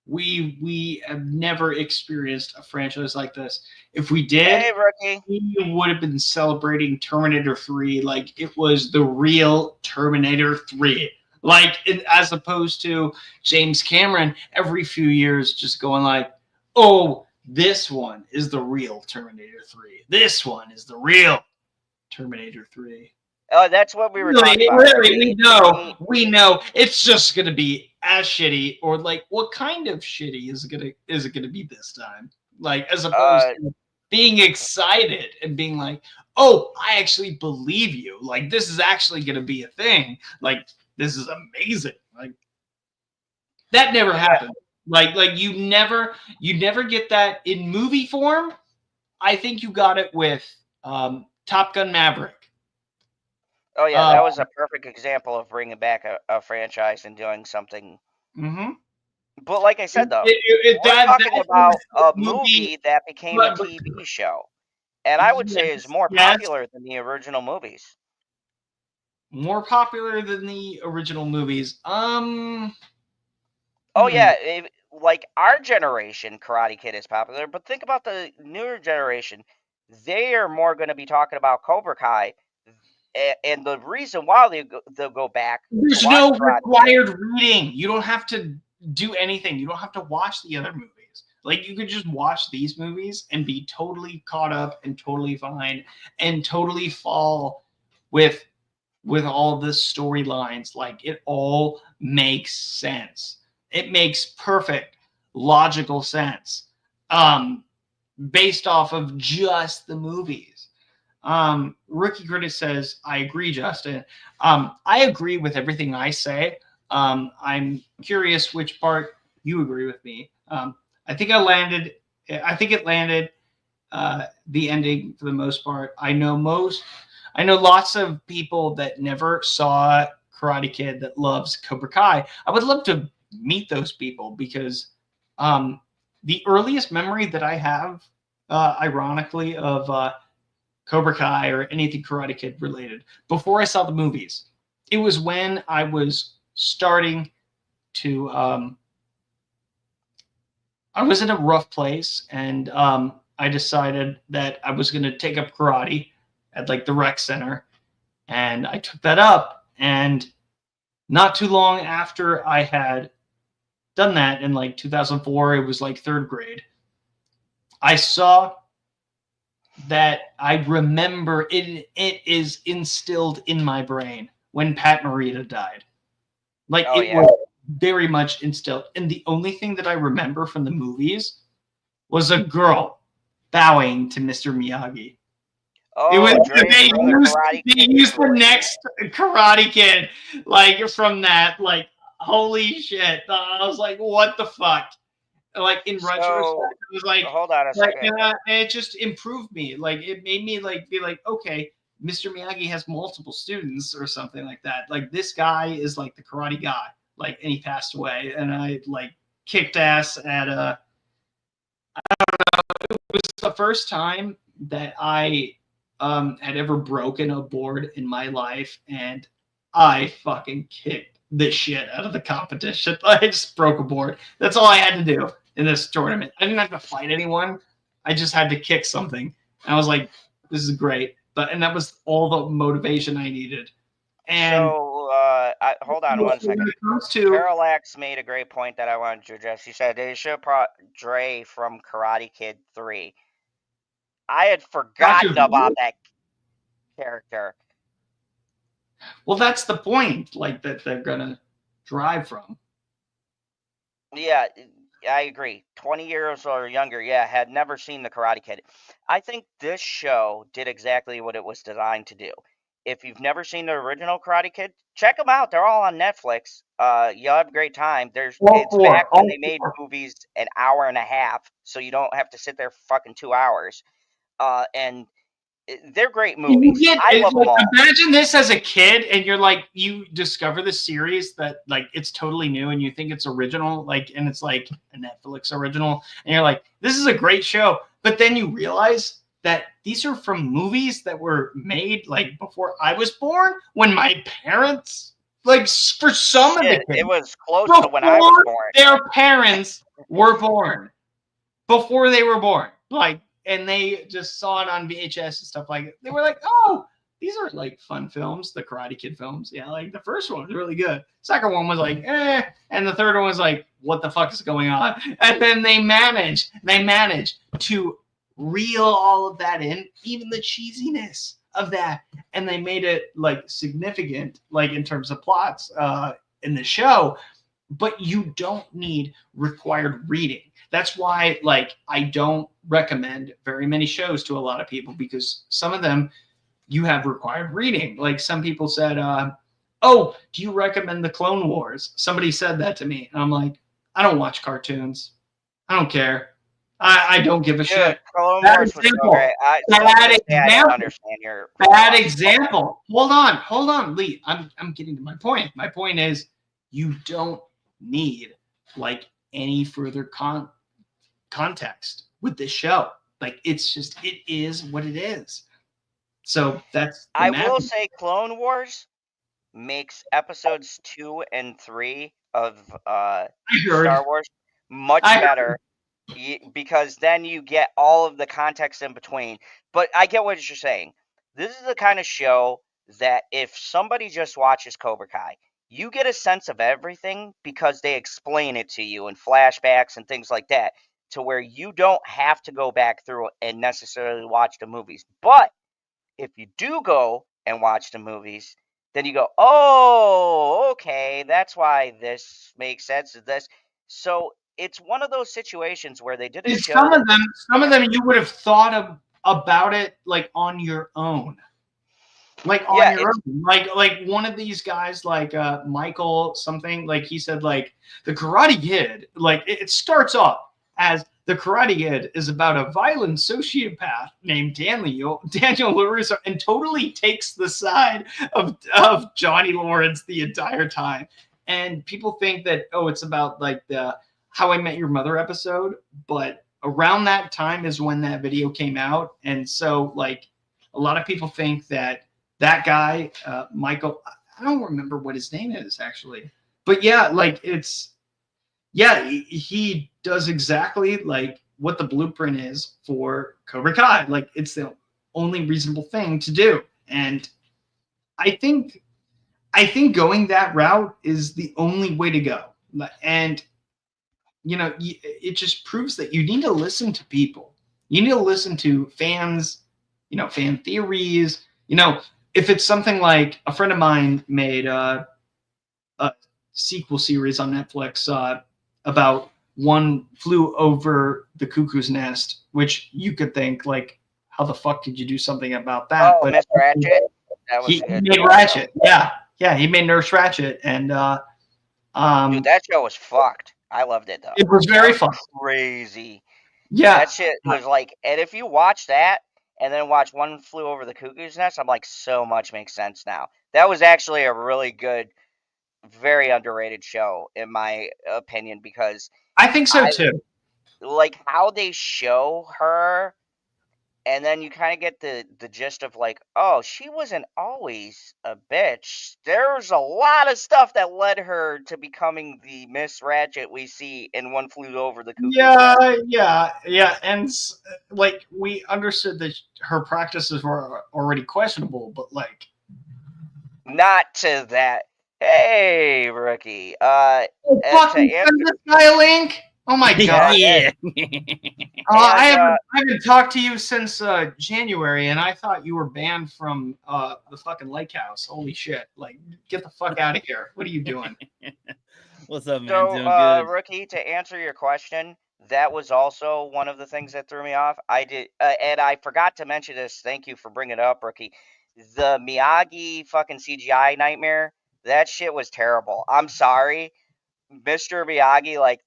We have never experienced a franchise like this. If we did, Hey, rookie. we would have been celebrating Terminator 3 like it was the real Terminator 3. Like, as opposed to James Cameron every few years just going like, oh, this one is the real Terminator 3. This one is the real Terminator 3. Oh, that's what we were talking about. Really, we know it's just gonna be as shitty, or like, what kind of shitty is it gonna be this time? Like, as opposed to being excited and being like, oh, I actually believe you. Like, this is actually gonna be a thing. Like, this is amazing. Like, that never happened. Like you never get that in movie form. I think you got it with Top Gun Maverick. Oh yeah, that was a perfect example of bringing back a franchise and doing something. Mm-hmm. But like I said, though, we're talking about a movie that became a TV show, and I would say is more popular than the original movies. More popular than the original movies. Oh yeah, like our generation, Karate Kid is popular, but think about the newer generation. They are more going to be talking about Cobra Kai, and the reason why they'll go back. There's no required reading. You don't have to do anything. You don't have to watch the other movies. Like, you could just watch these movies and be totally caught up and totally fine and totally fall with all the storylines. Like, it all makes sense. It makes perfect logical sense, based off of just the movies. Rookie Critic says, I agree, Justin. I agree with everything I say. I'm curious which part you agree with me. I think it landed the ending for the most part. I know lots of people that never saw Karate Kid that loves Cobra Kai. I would love to meet those people because the earliest memory that I have, ironically, of Cobra Kai or anything Karate Kid related, before I saw the movies, it was when I was starting to I was in a rough place, and I decided that I was going to take up karate at like the rec center, and I took that up, and not too long after I had done that in like 2004, it was like third grade, I saw that I remember it is instilled in my brain when Pat Morita died. Like, was very much instilled. And the only thing that I remember from the movies was a girl bowing to Mr. Miyagi. Oh, they used the next Karate Kid, like, from that. Like, holy shit. I was like, what the fuck? Like, in retrospect, it was like, hold on a second. It just improved me. Like, it made me like be like, okay, Mr. Miyagi has multiple students or something like that. Like, this guy is like the karate guy. Like, and he passed away, and I like kicked ass at I don't know. It was the first time that I had ever broken a board in my life, and I fucking kicked the shit out of the competition. I just broke a board. That's all I had to do in this tournament. I didn't have to fight anyone. I just had to kick something. And I was like, this is great. And that was all the motivation I needed. And so, hold on one second. Parallax made a great point that I wanted to address. He said they should have brought Dre from Karate Kid 3. I had forgotten about that character. Well, that's the point, like, that they're gonna drive from. Yeah, I agree. 20 years or younger, had never seen the Karate Kid. I think this show did exactly what it was designed to do. If you've never seen the original Karate Kid, check them out. They're all on Netflix. You'll have a great time. All It's back four. when All they made four. movies an hour and a half, so you don't have to sit there for fucking 2 hours. And they're great You movies. get I love them like all. imagine this as a kid, and you're like you discover this series that like it's totally new, and you think it's original, like, and it's like a Netflix original, and you're like, this is a great show, but then you realize that these are from movies that were made like before I was born, when my parents, like for some of the Shit, it kids, was close to when I was before born. their parents were born, before they were born, like, and they just saw it on VHS and stuff like it. They were like, oh, these are like fun films, the Karate Kid films. Yeah, like the first one was really good. Second one was like, eh, and the third one was like, what the fuck is going on? And then they managed to reel all of that in, even the cheesiness of that, and they made it like significant, like in terms of plots in the show. But you don't need required reading. That's why, like, I don't recommend very many shows to a lot of people, because some of them you have required reading. Like some people said, "Oh, do you recommend the Clone Wars?" Somebody said that to me, and I'm like, I don't watch cartoons. I don't care. I don't give a Dude, shit. Clone Bad Wars was so great. example. Still to Bad this day, I don't example. understand your Bad philosophy. example. Hold on, Lee. I'm getting to my point. My point is, you don't need like any further context with this show. Like it's just, it is what it is. So that's the I will magic. say Clone Wars makes episodes 2 and 3 of I Star heard. Wars much I heard. better, because then you get all of the context in between. But I get what you're saying. This is the kind of show that if somebody just watches Cobra Kai, you get a sense of everything because they explain it to you in flashbacks and things like that, to where you don't have to go back through and necessarily watch the movies. But if you do go and watch the movies, then you go, oh, okay, that's why this makes sense to this. So it's one of those situations where they did a show Some that of them, was, some of them, you would have thought of about it like on your own. Like on yeah, your it's own, like one of these guys, like Michael something, like he said, like the Karate Kid, like it starts off as the Karate Kid is about a violent sociopath named Daniel LaRusso, and totally takes the side of Johnny Lawrence the entire time. And people think that, oh, it's about like the How I Met Your Mother episode, but around that time is when that video came out, and so like a lot of people think that that guy, Michael, I don't remember what his name is actually, but yeah, like it's, yeah, he does exactly like what the blueprint is for Cobra Kai. Like it's the only reasonable thing to do, and I think going that route is the only way to go. And you know, it just proves that you need to listen to people. You need to listen to fans, you know, fan theories. You know, if it's something like a friend of mine made a sequel series on Netflix about One Flew Over the Cuckoo's Nest, which you could think like, how the fuck could you do something about that? oh, But Miss Ratchet. That was he it's a made good show. Ratchet. Yeah, yeah, he made Nurse Ratchet, and Dude, um, that show was fucked. I loved it though. it was That very was fun. crazy. Yeah, That shit was like, and if you watch that and then watch One Flew Over the Cuckoo's Nest, I'm like, so much makes sense now. That was actually a really good, very underrated show in my opinion, because I think so I too. like how they show her, and then you kind of get the gist of like, oh, she wasn't always a bitch. There's a lot of stuff that led her to becoming the Miss Ratchet we see in One Flew Over the Cuckoo's Nest. Yeah, and like we understood that her practices were already questionable, but like, Not to that. Hey, rookie. oh To fucking answer, send this guy a link. Oh my god. yeah, Yeah. I and haven't talked to you since January, and I thought you were banned from the fucking lake house. Holy shit! Like, get the fuck out of here. What are you doing? What's up, man? so, Doing good. rookie, to answer your question, that was also one of the things that threw me off. I did, and I forgot to mention this. Thank you for bringing it up, rookie. The Miyagi fucking CGI nightmare, That shit was terrible. I'm sorry, Mr. Miyagi. Like,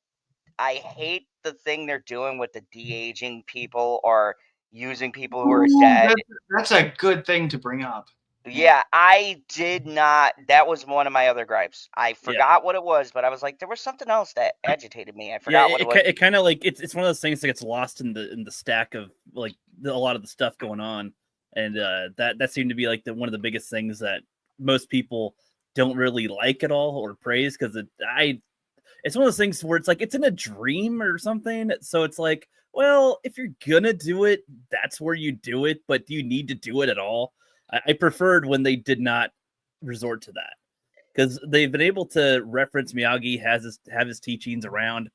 I hate the thing they're doing with the de-aging people or using people who are dead. That's a good thing to bring up. Yeah, I did not. That was one of my other gripes. I forgot what it was, but I was like, there was something else that agitated me. I forgot what it was. It kind of like it's one of those things that gets lost in the stack of like a lot of the stuff going on, and that seemed to be like one of the biggest things that most people don't really like at all or praise, because it's one of those things where it's like it's in a dream or something. So it's like, well, if you're gonna do it, that's where you do it. But do you need to do it at all? I preferred when they did not resort to that, because they've been able to reference Miyagi have his teachings around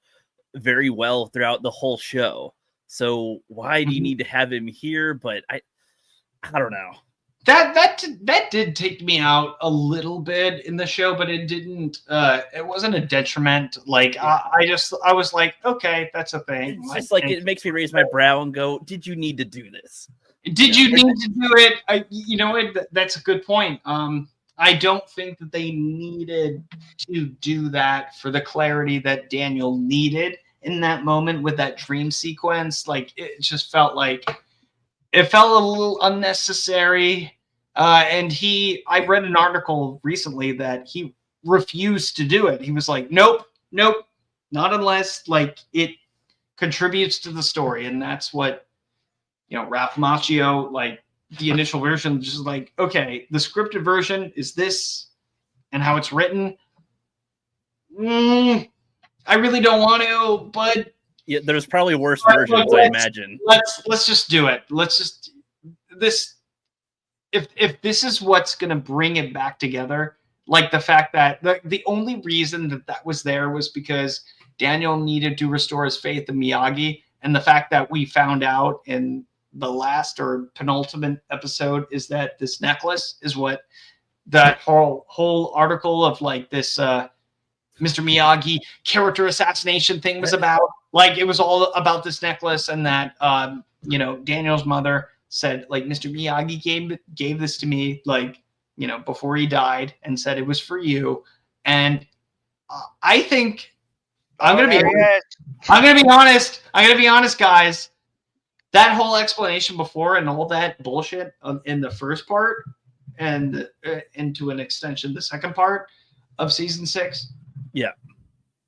very well throughout the whole show. So why do you need to have him here? But I don't know. That did take me out a little bit in the show, but it didn't. It wasn't a detriment. Like I was like, okay, that's a thing. It's just like it makes me raise my brow and go, did you need to do this? Did you need to do it? You know what? That's a good point. I don't think that they needed to do that for the clarity that Daniel needed in that moment with that dream sequence. Like, it just felt like it felt a little unnecessary. And I read an article recently that he refused to do it. He was like, nope, not unless like it contributes to the story. And that's what, Ralph Macchio, like the initial version, just like, okay, the scripted version is this and how it's written. I really don't want to, but yeah, there's probably worse versions, I imagine. Let's just do it. If this is what's going to bring it back together, like the fact that the only reason that was there was because Daniel needed to restore his faith in Miyagi, and the fact that we found out in the last or penultimate episode is that this necklace is what that whole article of like this Mr. Miyagi character assassination thing was about. Like, it was all about this necklace, and that Daniel's mother said, like, Mr. Miyagi gave this to me, like, before he died, and said it was for you. And I think I'm gonna be honest, guys. That whole explanation before and all that bullshit in the first part, and into an extension the second part of season 6,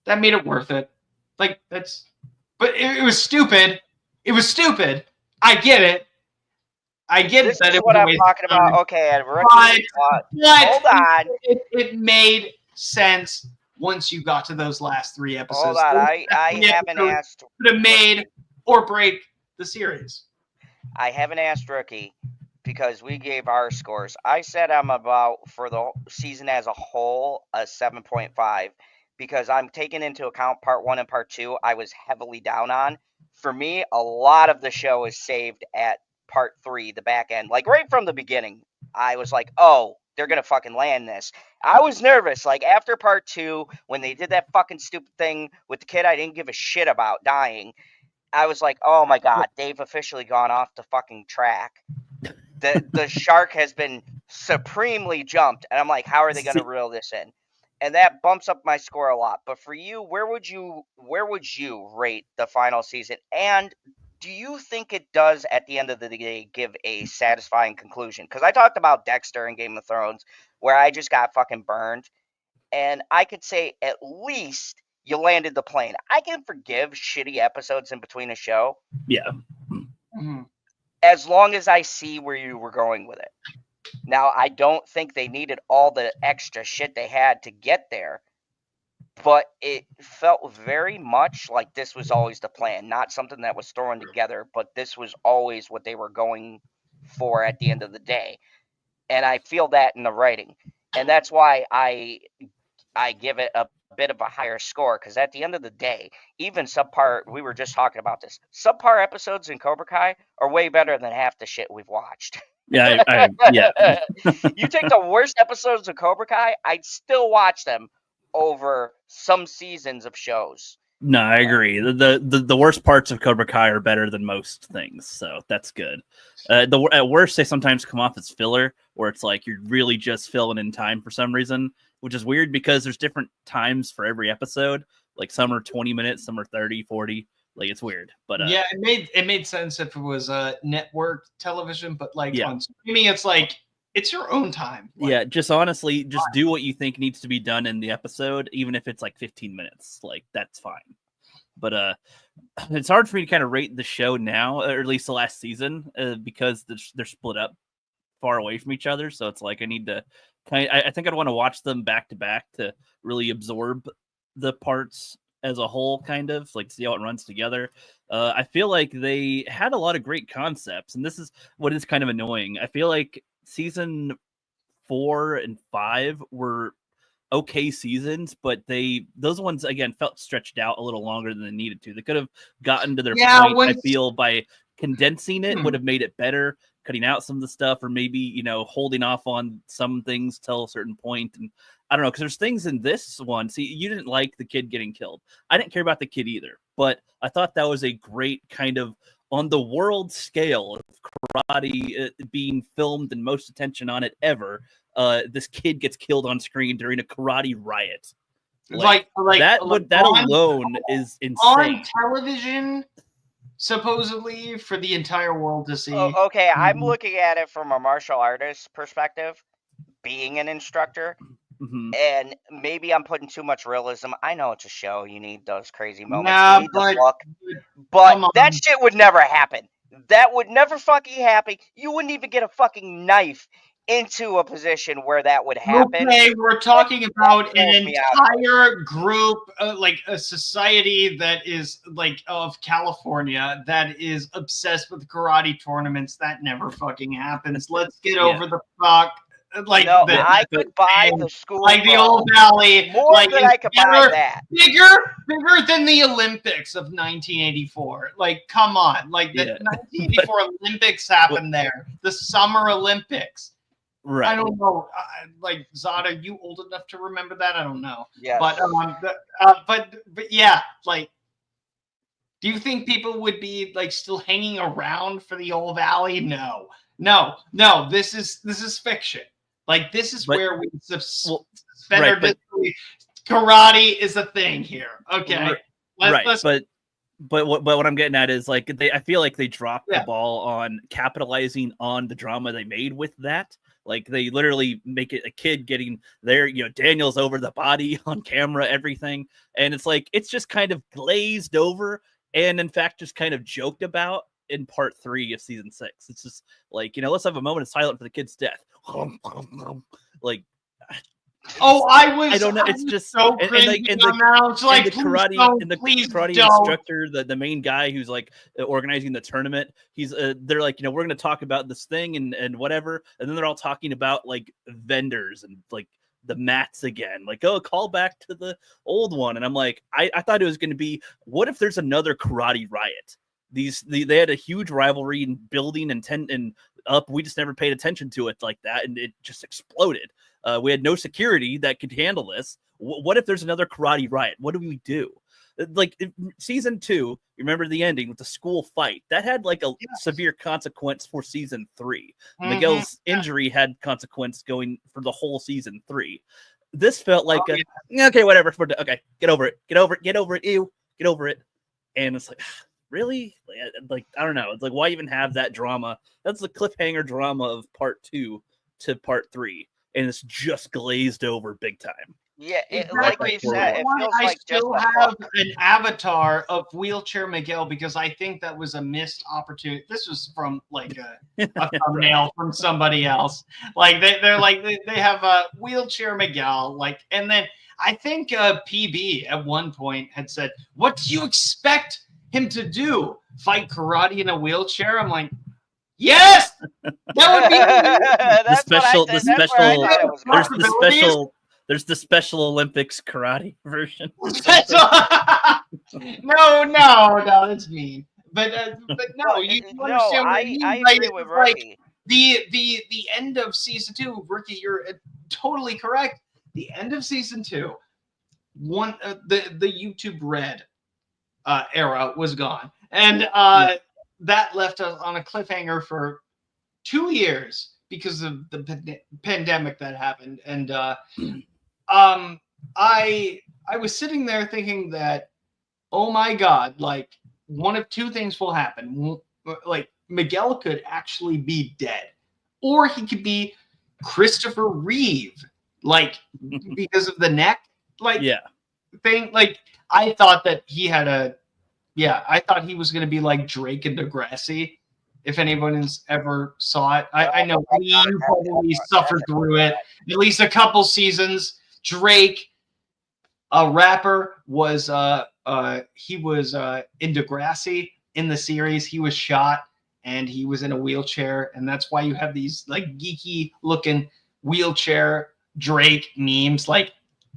that made it worth it. Like, but it was stupid. It was stupid. I get it. This is what I'm talking about. Okay, but hold on. It made sense once you got to those last 3 episodes. Hold on, I haven't asked. Could have made or break the series. I haven't asked Rookie because we gave our scores. I said I'm about, for the season as a whole, a 7.5, because I'm taking into account part 1 and part 2 I was heavily down on. For me, a lot of the show is saved at part 3, the back end. Like, right from the beginning, I was like, oh, they're going to fucking land this. I was nervous. Like, after part 2, when they did that fucking stupid thing with the kid I didn't give a shit about dying, I was like, oh my God, they've officially gone off the fucking track. The shark has been supremely jumped. And I'm like, how are they going to reel this in? And that bumps up my score a lot. But for you, where would you rate the final season? And do you think it does, at the end of the day, give a satisfying conclusion? Because I talked about Dexter and Game of Thrones, where I just got fucking burned. And I could say at least you landed the plane. I can forgive shitty episodes in between a show. Yeah. As long as I see where you were going with it. Now, I don't think they needed all the extra shit they had to get there. But it felt very much like this was always the plan. Not something that was thrown together, but this was always what they were going for at the end of the day. And I feel that in the writing. And that's why I give it a bit of a higher score, because at the end of the day, even subpar, we were just talking about this, subpar episodes in Cobra Kai are way better than half the shit we've watched. Yeah. You take the worst episodes of Cobra Kai, I'd still watch them over some seasons of shows. No, I agree. The worst parts of Cobra Kai are better than most things, so that's good. At worst, they sometimes come off as filler, where it's like you're really just filling in time for some reason. which is weird because there's different times for every episode. Like some are 20 minutes, some are 30, 40. Like it's weird, but yeah, it made sense if it was network television, but like Yeah. on streaming, it's like it's your own time. Like, yeah, just honestly, just do what you think needs to be done in the episode, even if it's like 15 minutes. Like that's fine. But it's hard for me to kind of rate the show now, or at least the last season, because they're split up far away from each other. So it's like I need to I think I'd want to watch them back to back to really absorb the parts as a whole, kind of like see how it runs together. I feel like they had a lot of great concepts, and this is what is kind of annoying. I feel like season 4 and 5 were okay seasons, but those ones again felt stretched out a little longer than they needed to. They could have gotten to their point. I feel by condensing it would have made it better, cutting out some of the stuff, or maybe holding off on some things till a certain point. And I don't know, because there's things in this one. See, you didn't like the kid getting killed. I didn't care about the kid either, but I thought that was a great kind of on the world scale of karate being filmed and most attention on it ever. This kid gets killed on screen during a karate riot. Like that alone is insane. On television, supposedly for the entire world to see. Oh, okay, I'm looking at it from a martial artist perspective, being an instructor, and maybe I'm putting too much realism. I know it's a show. You need those crazy moments. But that shit would never happen. That would never fucking happen. You wouldn't even get a fucking knife into a position where that would happen. Okay, we're talking about an entire group, like a society that is like of California that is obsessed with karate tournaments. That never fucking happens. Let's get over the fuck. Like no, I could buy the school, like the Old Valley, more like than I could buy that. Bigger than the Olympics of 1984. Like, come on, like the 1984 Olympics happened there, the Summer Olympics. Right. I don't know. Like Zada, you old enough to remember that? I don't know. Yeah. But yeah, like, do you think people would be like still hanging around for the Old Valley? No. This is fiction. Like, this is where we suspend our disbelief. Karate is a thing here. Okay. But what I'm getting at is like I feel like they dropped the ball on capitalizing on the drama they made with that. Like they literally make it a kid getting there, Daniel's over the body on camera, everything. And it's like, it's just kind of glazed over. And in fact, just kind of joked about in part 3 of season 6. It's just like, let's have a moment of silence for the kid's death. Like, I don't know. It's just so crazy. The karate instructor, the main guy who's like organizing the tournament. He's they're like, we're going to talk about this thing and whatever, and then they're all talking about like vendors and like the mats again. Like, oh, call back to the old one, and I'm like, I thought it was going to be, what if there's another karate riot? They had a huge rivalry in building and up. We just never paid attention to it like that, and it just exploded. We had no security that could handle this. What if there's another karate riot? What do we do? Like season 2, remember the ending with the school fight that had like a severe consequence for season 3. Miguel's injury had consequence going for the whole season 3. This felt like okay, whatever. Okay, get over it. Get over it. Ew, get over it. And it's like, really? Like, I don't know. It's like, why even have that drama? That's the cliffhanger drama of part 2 to part 3. And it's just glazed over big time. Yeah, like you said, it feels I like still have an avatar of Wheelchair Miguel because I think that was a missed opportunity. This was from like a thumbnail from somebody else. Like they're like they have a Wheelchair Miguel, like, and then I think PB at one point had said, "What do you expect him to do? Fight karate in a wheelchair?" I'm like, yes, that would be There's the Special Olympics karate version. No, that's mean. But no, you understand what I mean. I agree with Ricky. The end of season 2, Ricky, you're totally correct. The end of season 2, the YouTube Red era was gone, and that left us on a cliffhanger for 2 years because of the pandemic that happened. And I was sitting there thinking that, oh my God, like one of two things will happen. Like Miguel could actually be dead, or he could be Christopher Reeve, like because of the neck, like thing. Like I thought that he had I thought he was going to be like Drake and Degrassi. If anyone's ever saw it, I know you probably suffered through it. At least a couple seasons. Drake, a rapper, was he was in Degrassi in the series. He was shot and he was in a wheelchair, and that's why you have these like geeky looking wheelchair Drake memes, like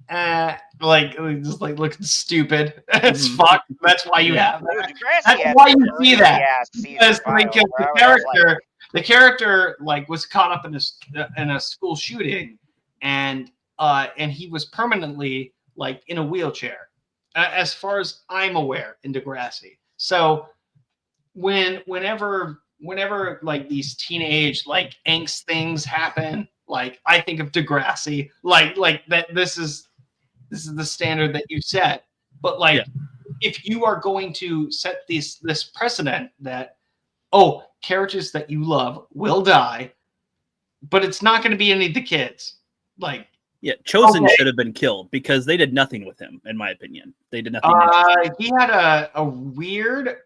just like looking stupid as fuck. That's why you have that. That's why you see that. Because like the character like was caught up in a school shooting, and he was permanently like in a wheelchair, as far as I'm aware, in Degrassi. So whenever like these teenage like angst things happen, like I think of Degrassi, like that. This is the standard that you set. But like, if you are going to set this precedent that, oh, characters that you love will die, but it's not going to be any of the kids, like. Yeah, Chosen should have been killed because they did nothing with him, in my opinion. They did nothing. He had a weird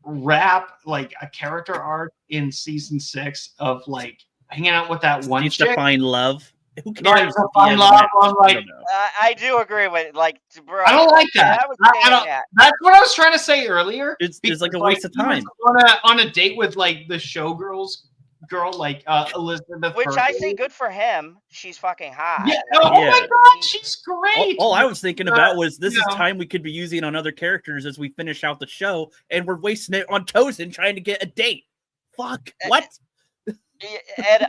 rap, like a character arc in season 6 of like hanging out with that one chick. To find love. Who cares? Find love. I'm like, I do agree with like, bro. I don't like that. That's what I was trying to say earlier. It's like a waste of time. On a date with like the showgirls girl, like Elizabeth. Which Berkley. I say good for him. She's fucking hot. Yeah. Oh my God, she's great. All I was thinking about was this is time we could be using on other characters as we finish out the show, and we're wasting it on Chosen trying to get a date. Fuck. What? And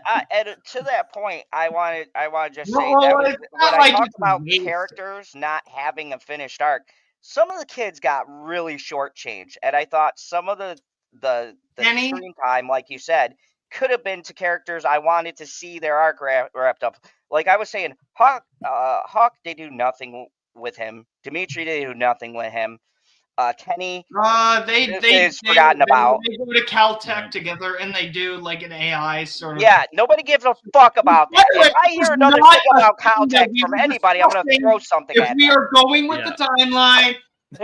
to that point, I want to just say that when I talk about characters not having a finished arc, some of the kids got really shortchanged, and I thought some of the screen time, like you said, could have been to characters I wanted to see their arc wrapped up. Like I was saying, Hawk, they do nothing with him. Dimitri, they do nothing with him. Kenny, they forgotten about. They go to Caltech together, and they do like an AI sort of. Yeah, nobody gives a fuck about that. If I hear another thing about Caltech from anybody, I'm gonna throw something at them. If we are going with the timeline,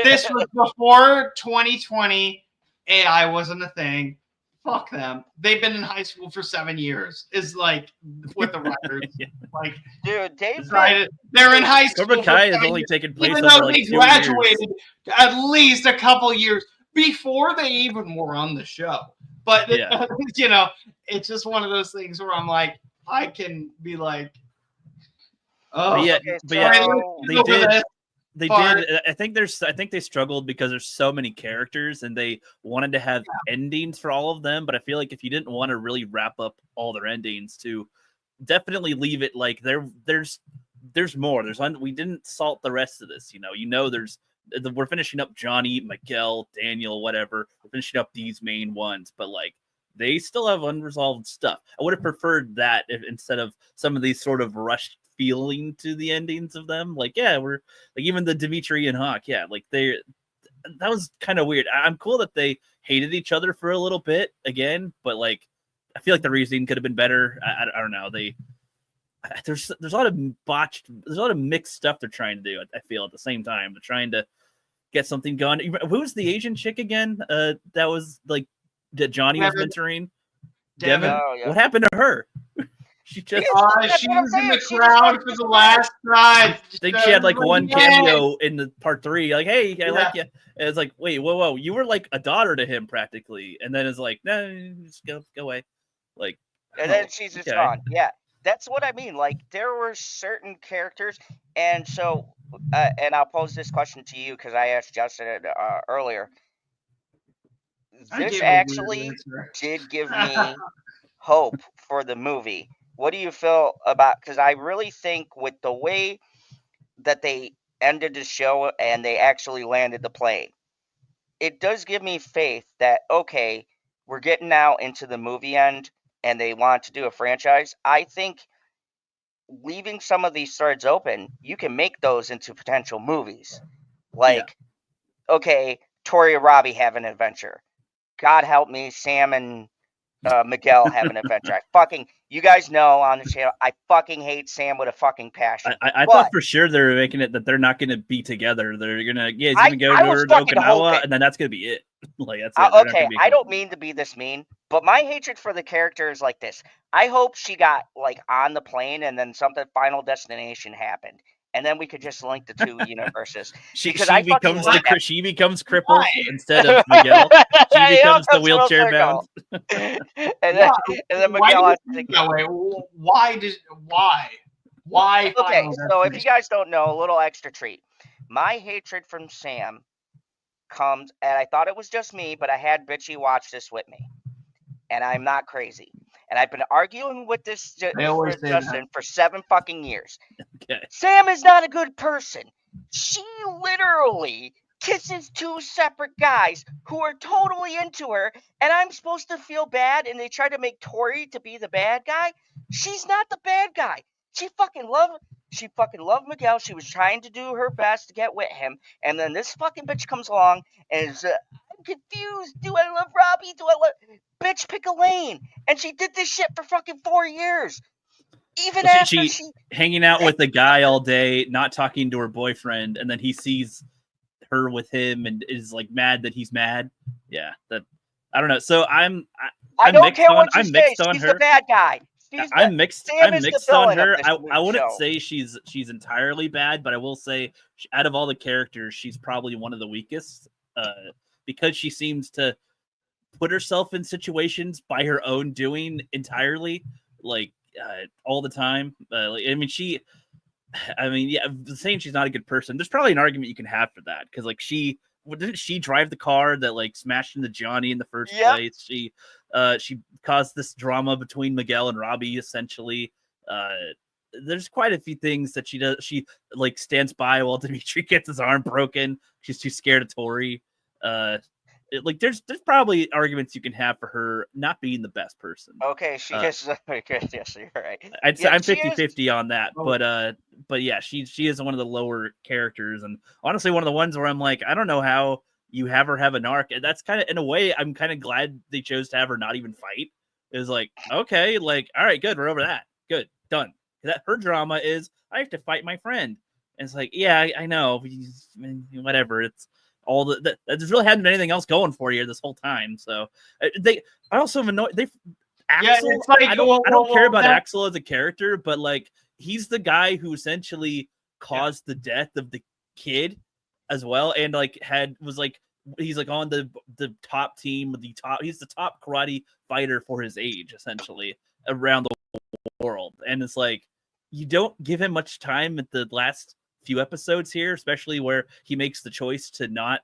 this was before 2020. AI wasn't a thing. Fuck them. They've been in high school for 7 years. Is like with the records. Like, dude, they're in high school. Cobra Kai has only taken place even over though like they graduated at least a couple years before they even were on the show. But you know, it's just one of those things where I'm like, I can be like, oh, they did. I think they struggled because there's so many characters and they wanted to have endings for all of them. But I feel like if you didn't want to really wrap up all their endings, to definitely leave it like there's more. We didn't salt the rest of this. We're finishing up Johnny, Miguel, Daniel, whatever. We're finishing up these main ones, but like they still have unresolved stuff. I would have preferred that instead of some of these sort of rushed feeling to the endings of them. Like, we're like even the Dimitri and Hawk, like that was kind of weird. I'm cool that they hated each other for a little bit again, but like I feel like the reasoning could have been better. I don't know. There's a lot of mixed stuff they're trying to do. I feel at the same time they're trying to get something going. Who's the Asian chick again? That was like that Johnny was mentoring. Devin. Oh, yeah. What happened to her? She was in the crowd for the last time. I think she had like one cameo in the part 3. Like, hey, I like you. And it's like, wait, whoa, you were like a daughter to him practically, and then it's like, no, just go away. Like, and then she's just gone. Yeah, that's what I mean. Like, there were certain characters, and so, and I'll pose this question to you because I asked Justin earlier. This actually did give me hope for the movie. What do you feel about? Because I really think with the way that they ended the show and they actually landed the plane, it does give me faith that, okay, we're getting now into the movie end and they want to do a franchise. I think leaving some of these threads open, you can make those into potential movies. Like, okay, Tori and Robbie have an adventure. God help me, Sam and Miguel have an adventure. You guys know on the channel, I fucking hate Sam with a fucking passion. I thought for sure they were making it that they're not going to be together. He's going to go to Okinawa, and then that's going to be it. Like, that's it. Okay, I don't mean to be this mean, but my hatred for the character is like this. I hope she got, like, on the plane and then something Final Destination happened. And then we could just link the two universes. She becomes crippled instead of Miguel. She becomes the wheelchair bound. and then Miguel has to go. Why? Okay, so if you guys don't know, a little extra treat. My hatred from Sam comes, and I thought it was just me, but I had Bitchy watch this with me. And I'm not crazy. And I've been arguing with this Justin for 7 fucking years. Okay. Sam is not a good person. She literally kisses 2 separate guys who are totally into her, and I'm supposed to feel bad, and they try to make Tori to be the bad guy. She's not the bad guy. She fucking loved Miguel. She was trying to do her best to get with him, and then this fucking bitch comes along and is I'm confused. Do I love Robbie? Bitch, pick a lane. And she did this shit for fucking 4 years. Even after she hanging out with the guy all day, not talking to her boyfriend, and then he sees her with him and is like mad that he's mad. Yeah, I don't know. So I don't care what you say. She's the bad guy. I'm mixed on her. I wouldn't say she's entirely bad, but I will say out of all the characters, she's probably one of the weakest because she seems to put herself in situations by her own doing entirely, like all the time. Saying she's not a good person, there's probably an argument you can have for that because like didn't she drive the car that like smashed into Johnny in the first place? She caused this drama between Miguel and Robbie essentially. There's quite a few things that she does. She like stands by while Dimitri gets his arm broken. She's too scared of Tori. There's probably arguments you can have for her not being the best person. Okay, she is. Yes, you're right. I'd say I'm 50-50 on that, but yeah, she is one of the lower characters, and honestly, one of the ones where I'm like, I don't know how you have her have an arc, and that's kind of in a way I'm kind of glad they chose to have her not even fight. It was like, okay, like all right, good, we're over that, good, done. That her drama is I have to fight my friend, and it's like, yeah, I know, whatever. It's all that there's really hadn't been anything else going for you this whole time. So I also annoy Axel. Yeah, like, I don't care about Axel as a character, but like he's the guy who essentially caused the death of the kid as well, and like he's like on the top team with he's the top karate fighter for his age essentially around the world, and it's like you don't give him much time at the last few episodes here, especially where he makes the choice to not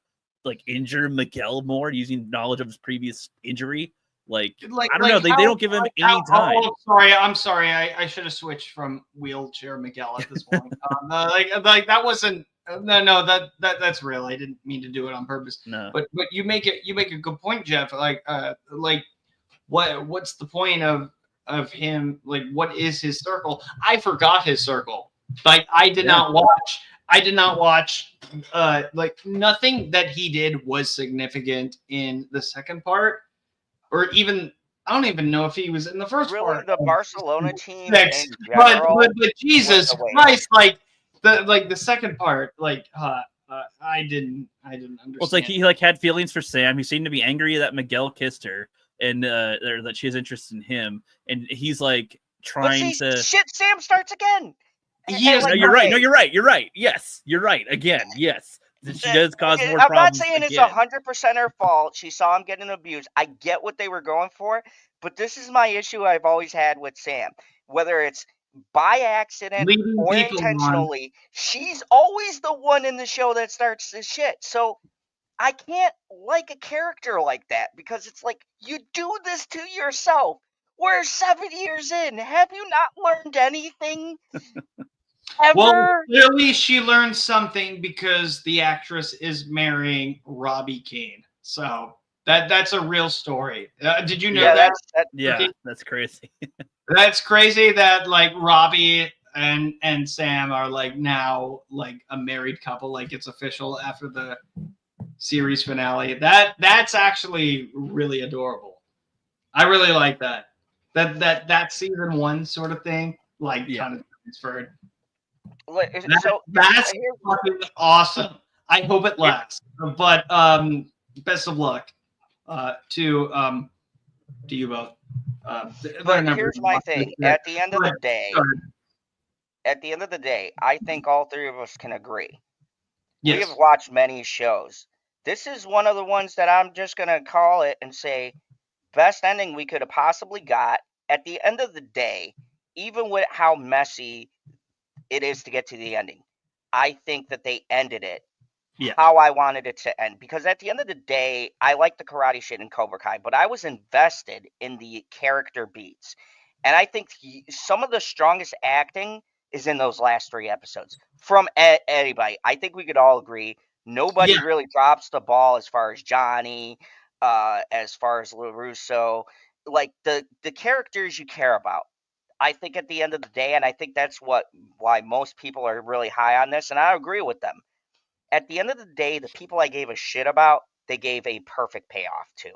like injure Miguel more using knowledge of his previous injury. Like I don't know, they don't give him any time. I'm sorry. I should have switched from wheelchair Miguel at this point. Like that wasn't that's real. I didn't mean to do it on purpose. No. But you make a good point, Jeff. Like what's the point of him? Like what is his circle? I forgot his circle. Like I did not watch like nothing that he did was significant in the second part, or even I don't even know if he was in the first part. Really, the Barcelona team. But Jesus Christ, like the second part, like I didn't understand. Well, it's like he like had feelings for Sam. He seemed to be angry that Miguel kissed her, and or that she has interest in him, and he's like trying to. Shit, Sam starts again. Yes, no, you're right. No, you're right. You're right. Yes, you're right. Again, yes. She does cause more problems. I'm not saying it's 100% her fault. She saw him getting abused. I get what they were going for, but this is my issue I've always had with Sam. Whether it's by accident or intentionally, she's always the one in the show that starts this shit. So I can't like a character like that because it's like, you do this to yourself. We're 7 years in. Have you not learned anything? Ever? Well, clearly she learned something because the actress is marrying Robbie Keane. So that's a real story. Did you know that? Yeah, that's crazy. That's crazy that like Robbie and Sam are like now like a married couple, like it's official after the series finale. That's actually really adorable. I really like that. That season 1 sort of thing, like kind of transferred. So That's fucking awesome. I hope it lasts. But best of luck to you both. But here's my thing. At the end of the day, I think all three of us can agree. Yes. We have watched many shows. This is one of the ones that I'm just gonna call it and say best ending we could have possibly got. At the end of the day, even with how messy it is to get to the ending, I think that they ended it how I wanted it to end. Because at the end of the day, I like the karate shit in Cobra Kai, but I was invested in the character beats. And I think some of the strongest acting is in those last 3 episodes from anybody. I think we could all agree nobody really drops the ball as far as Johnny, as far as LaRusso, like the characters you care about. I think at the end of the day, and I think that's why most people are really high on this, and I agree with them. At the end of the day, the people I gave a shit about, they gave a perfect payoff to.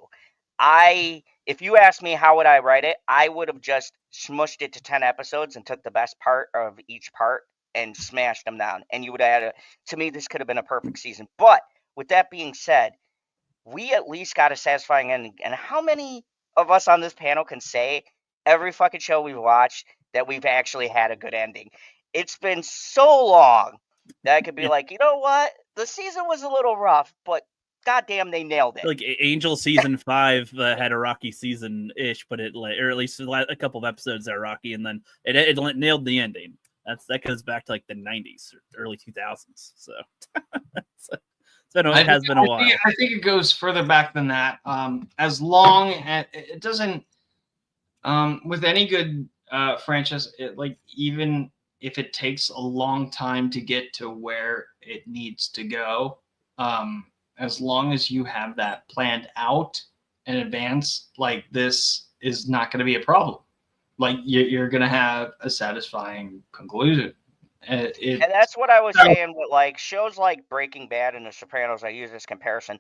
If you asked me how would I write it, I would have just smushed it to 10 episodes and took the best part of each part and smashed them down. And you would have to me, this could have been a perfect season. But with that being said, we at least got a satisfying ending. And how many of us on this panel can say every fucking show we've watched that we've actually had a good ending? It's been so long that I could be like, you know what? The season was a little rough, but goddamn, they nailed it. Like Angel season 5 had a rocky season-ish, but it or at least a couple of episodes that are rocky, and then it nailed the ending. That goes back to like the 90s or early 2000s. So it has been a while. I think it goes further back than that. As long as it doesn't, with any good franchise, even if it takes a long time to get to where it needs to go, as long as you have that planned out in advance, like this is not going to be a problem. Like you're going to have a satisfying conclusion. And that's what I was saying with like shows like Breaking Bad and The Sopranos. I use this comparison.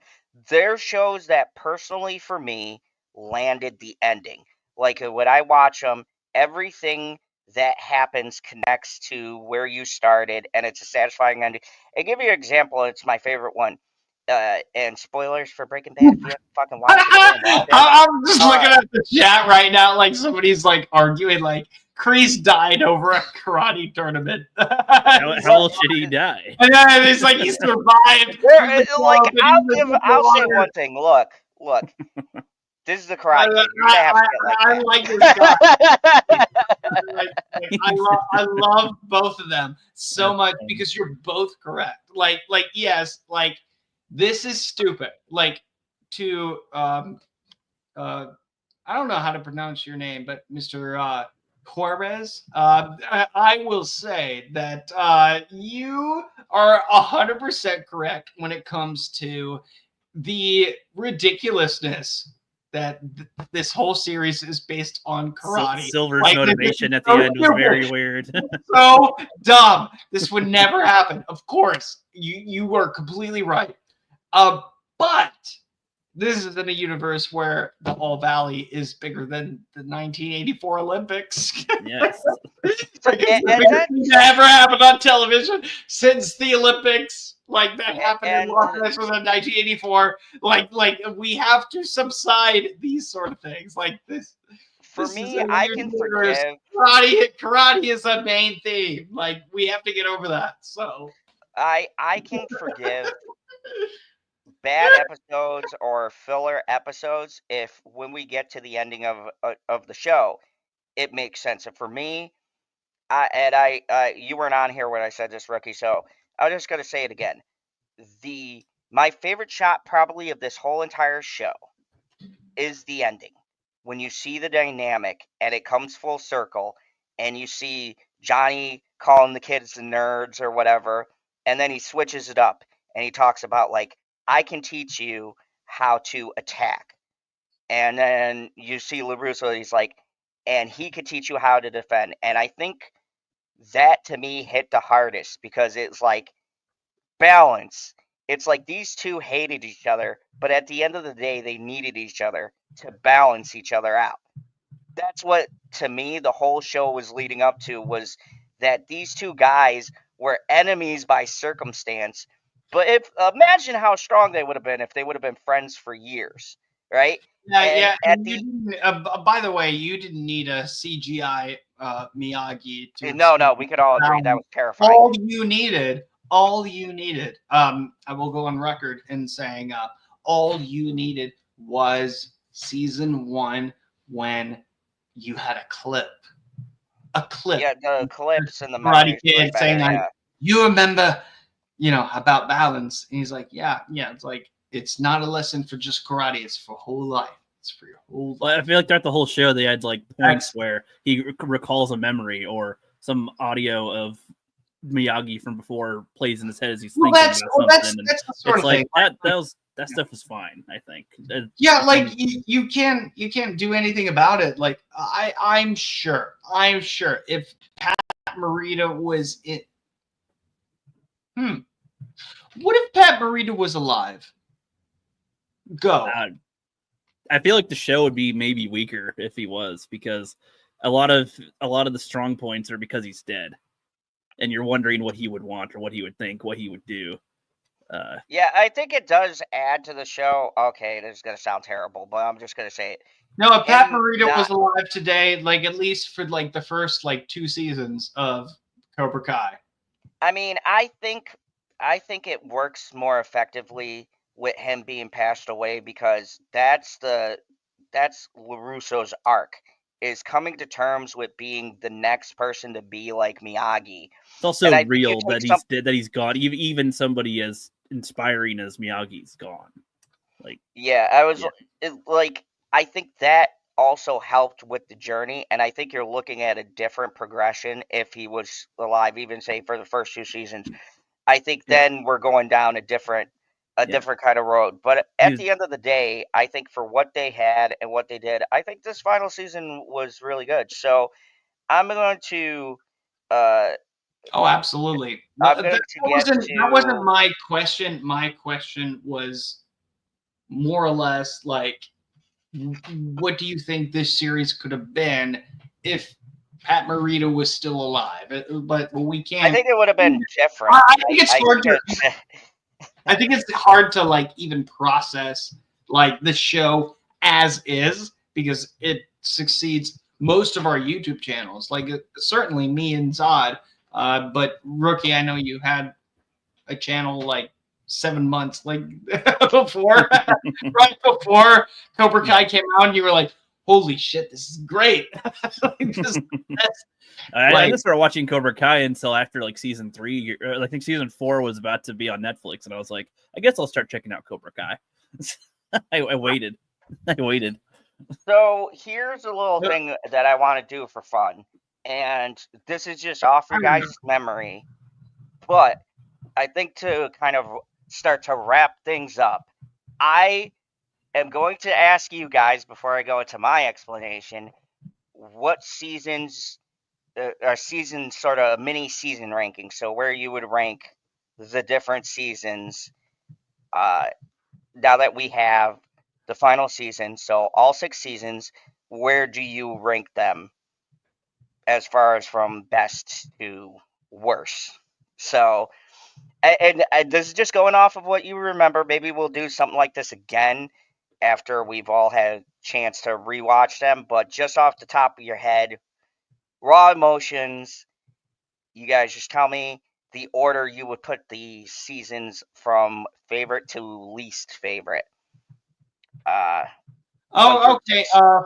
They're shows that personally for me landed the ending. Like when I watch them, everything that happens connects to where you started, and it's a satisfying ending. And give you an example. It's my favorite one. And spoilers for Breaking Bad if you haven't fucking watched it. I'm just looking at the chat right now, like somebody's like arguing, like Kreese died over a karate tournament. How old should he die? And then it's like he survived. I'll say one thing. Look. This is the karate. I like this guy. I love both of them so much because you're both correct. Like yes, like this is stupid. Like to I don't know how to pronounce your name, but Mr. Corvez, I will say that you are 100% correct when it comes to the ridiculousness that this whole series is based on karate. Silver's motivation at the end was very weird. So dumb. This would never happen. Of course, you were completely right. But this is in a universe where the All Valley is bigger than the 1984 Olympics. Yes. It's never happened on television since the Olympics. Like that happened in Los Angeles in 1984. Like we have to subside these sort of things. Like this. For me, I can forgive. Karate is a main theme. Like we have to get over that. So I can forgive bad episodes or filler episodes if when we get to the ending of the show, it makes sense. And for me, you weren't on here when I said this, Rookie, so I'm just gonna say it again. My favorite shot probably of this whole entire show is the ending. When you see the dynamic and it comes full circle and you see Johnny calling the kids the nerds or whatever, and then he switches it up and he talks about like, I can teach you how to attack. And then you see LaRusso, he's like, and he could teach you how to defend. And I think that to me hit the hardest because it's like balance. It's like these two hated each other, but at the end of the day, they needed each other to balance each other out. That's what, to me, the whole show was leading up to, was that these two guys were enemies by circumstance. But if imagine how strong they would have been if they would have been friends for years, right? Yeah, And yeah. at And you the didn't. By the way, you didn't need a CGI Miyagi to no, explain we could all agree that balance. was terrifying. All you needed. I will go on record in saying, all you needed was season 1 when you had a clip. Yeah, the clips and the Karate memories were Kid saying, better. Yeah. you remember, about balance. And he's like, yeah. It's like, it's not a lesson for just karate. It's for whole life. It's for your whole life. Well, I feel like throughout the whole show, they had like points where he recalls a memory or some audio of Miyagi from before plays in his head as he's thinking about something. That's the sort it's of like thing. that stuff was fine, I think. Yeah, like you can't do anything about it. Like I'm sure if Pat Morita was it. What if Pat Morita was alive? Go. I feel like the show would be maybe weaker if he was, because a lot of the strong points are because he's dead, and you're wondering what he would want or what he would think, what he would do. Yeah, I think it does add to the show. Okay, this is gonna sound terrible, but I'm just gonna say it. No, if Pat Morita was alive today, like at least for like the first like 2 seasons of Cobra Kai. I mean, I think it works more effectively with him being passed away, because that's LaRusso's arc, is coming to terms with being the next person to be like Miyagi. It's also real that he's dead, that he's gone. Even somebody as inspiring as Miyagi's gone. Like, yeah, I think that also helped with the journey, and I think you're looking at a different progression if he was alive, even say for the first 2 seasons. I think then we're going down a different kind of road. But at the end of the day, I think for what they had and what they did, I think this final season was really good. So I'm going to oh, absolutely. That wasn't my question. My question was more or less like, what do you think this series could have been if Pat Morita was still alive? But we can't. I think it would have been different. I think it's hard to. I think it's hard to like even process like the show as is, because it succeeds most of our YouTube channels. Like certainly me and Zod, but Rookie, I know you had a channel like 7 months like before, right before Cobra Kai came out, and you were like, holy shit, this is great. I didn't start watching Cobra Kai until after like season 3. I think season 4 was about to be on Netflix, and I was like, I guess I'll start checking out Cobra Kai. I waited. So here's a little thing that I want to do for fun, and this is just off your guys' memory, but I think to kind of start to wrap things up, I am going to ask you guys, before I go into my explanation, what seasons are season sort of mini season ranking. So where you would rank the different seasons now that we have the final season. So all 6 seasons, where do you rank them as far as from best to worst? So, and this is just going off of what you remember. Maybe we'll do something like this again after we've all had a chance to rewatch them. But just off the top of your head, raw emotions, you guys just tell me the order you would put the seasons from favorite to least favorite. Okay.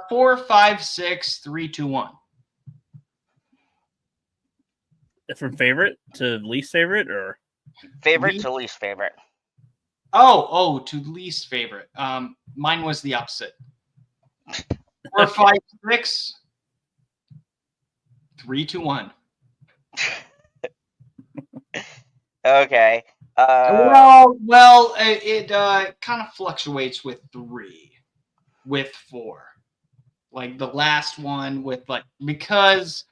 4, 5, 6, 3, 2, 1. From favorite to least favorite, or favorite to least favorite? Oh, to least favorite. Mine was the opposite. 4, 5, 6, 3, 2, 1. Okay. Well, it kind of fluctuates with 3, with 4. Like the last one with like, because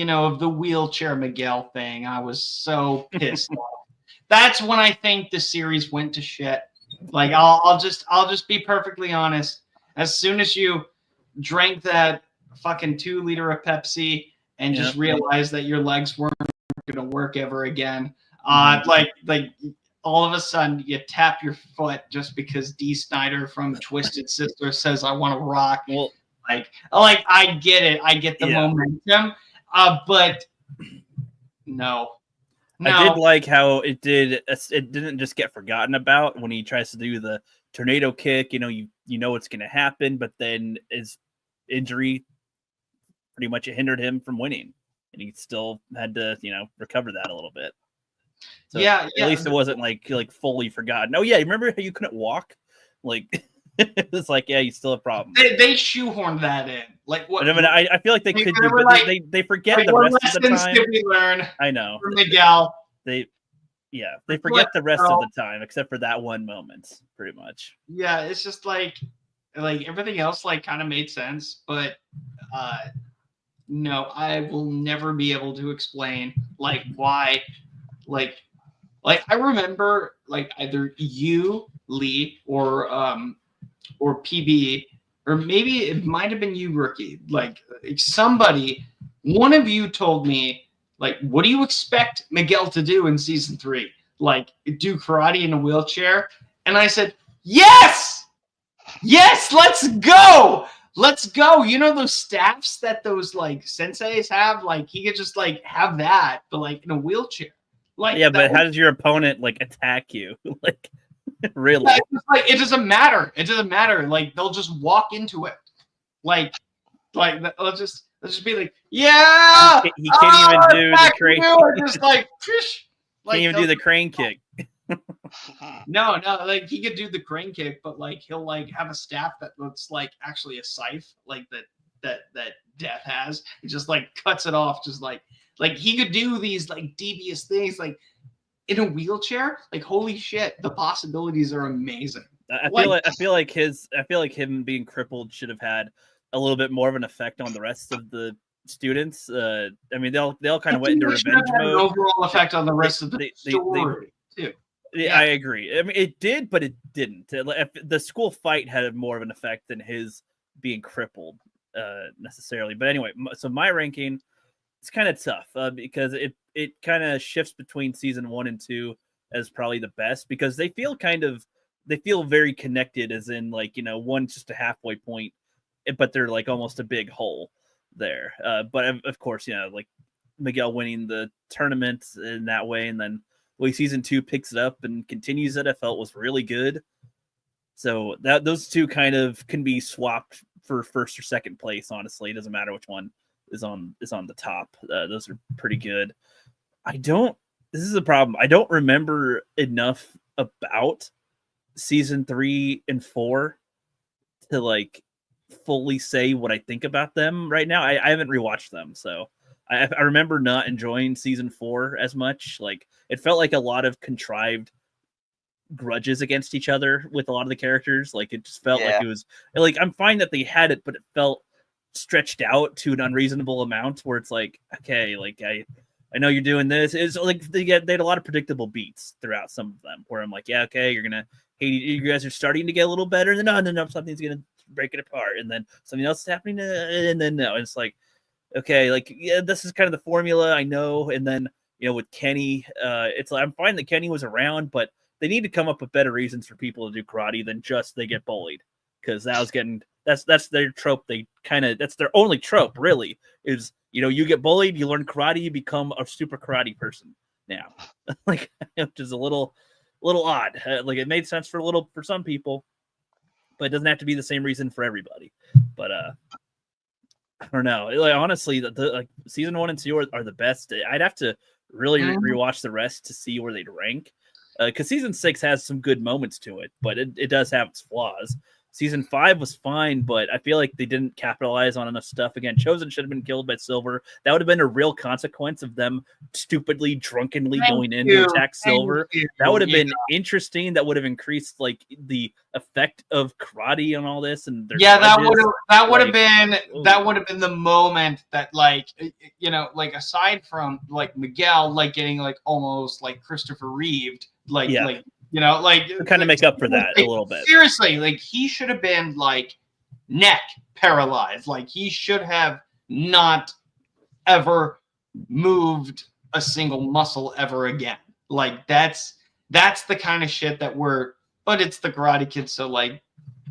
of the wheelchair Miguel thing, I was so pissed off. That's when I think the series went to shit. Like I'll just be perfectly honest. As soon as you drank that fucking 2 liter of Pepsi and just realized that your legs weren't gonna work ever again, like all of a sudden you tap your foot just because Dee Snider from Twisted Sister says I want to rock. Well, like I get it. I get the momentum. But no. I did like how it didn't just get forgotten about when he tries to do the tornado kick. You know what's going to happen, but then his injury pretty much hindered him from winning, and he still had to recover that a little bit. So at least it wasn't like fully forgotten. Oh yeah, remember how you couldn't walk? Like it's like you still have problems. They shoehorned that in. Like what? I feel like they could do, but they forget the rest of the time. Did we learn? I know from Miguel. They forget the rest of the time except for that one moment, pretty much. Yeah, it's just like everything else kind of made sense, but no, I will never be able to explain why. I remember either you, Lee, or PB, or maybe it might have been you, Rookie. Somebody, one of you told me, what do you expect Miguel to do in season 3? Do karate in a wheelchair? And I said, yes, let's go. Let's go. Those staffs that those senseis have, he could just have that, but in a wheelchair. But how does your opponent attack you? Really? It doesn't matter. It doesn't matter. They'll just walk into it. Let's just be yeah. He can't even do the crane. Just can't even do the crane kick. No, he could do the crane kick, but he'll have a staff that looks actually a scythe, that Death has. He just cuts it off, just he could do these devious things in a wheelchair. Holy shit, the possibilities are amazing. I feel like him being crippled should have had a little bit more of an effect on the rest of the students. I mean, they all kind of went into revenge mode. An overall effect on the rest of the story too. Yeah, I agree. I mean, it did, but it didn't. The school fight had more of an effect than his being crippled necessarily. But anyway, so my ranking, it's kind of tough because it kind of shifts between season 1 and 2 as probably the best, because they feel very connected, as in one's just a halfway point, but they're almost a big hole there. But of course, Miguel winning the tournament in that way, and then season 2 picks it up and continues it, I felt was really good. So those two kind of can be swapped for first or second place. Honestly, it doesn't matter which one is on the top. Those are pretty good. This is a problem. I don't remember enough about season 3 and 4 to fully say what I think about them right now. I haven't rewatched them, so I remember not enjoying season 4 as much. It felt like a lot of contrived grudges against each other with a lot of the characters. It just felt like it was I'm fine that they had it, but it felt stretched out to an unreasonable amount where it's okay, I know you're doing this. It's they had a lot of predictable beats throughout some of them where I'm yeah, okay, you're gonna hate, you guys are starting to get a little better, and then no, something's gonna break it apart, and then something else is happening, and then no, and it's okay, this is kind of the formula, I know. And then with Kenny, it's I'm fine that Kenny was around, but they need to come up with better reasons for people to do karate than just they get bullied, because that's their trope. That's their only trope, really, is you get bullied, you learn karate, you become a super karate person now. Which is a little odd. It made sense for some people, but it doesn't have to be the same reason for everybody. But I don't know. Honestly, the season 1 and 2 are the best. I'd have to really rewatch the rest to see where they'd rank, because season 6 has some good moments to it, but it does have its flaws. Season 5 was fine, but I feel like they didn't capitalize on enough stuff. Again, Chosen should have been killed by Silver. That would have been a real consequence of them stupidly, drunkenly going in to attack Silver. That would have been interesting. That would have increased like the effect of karate on all this. And that would have been the moment that, like, you know, like aside from like Miguel like getting like almost like Christopher Reeve, like you know, like to kind of make up for that a little bit. Seriously, like he should have been like neck paralyzed. Like he should have not ever moved a single muscle ever again. Like that's the kind of shit that but it's the Karate Kid, so like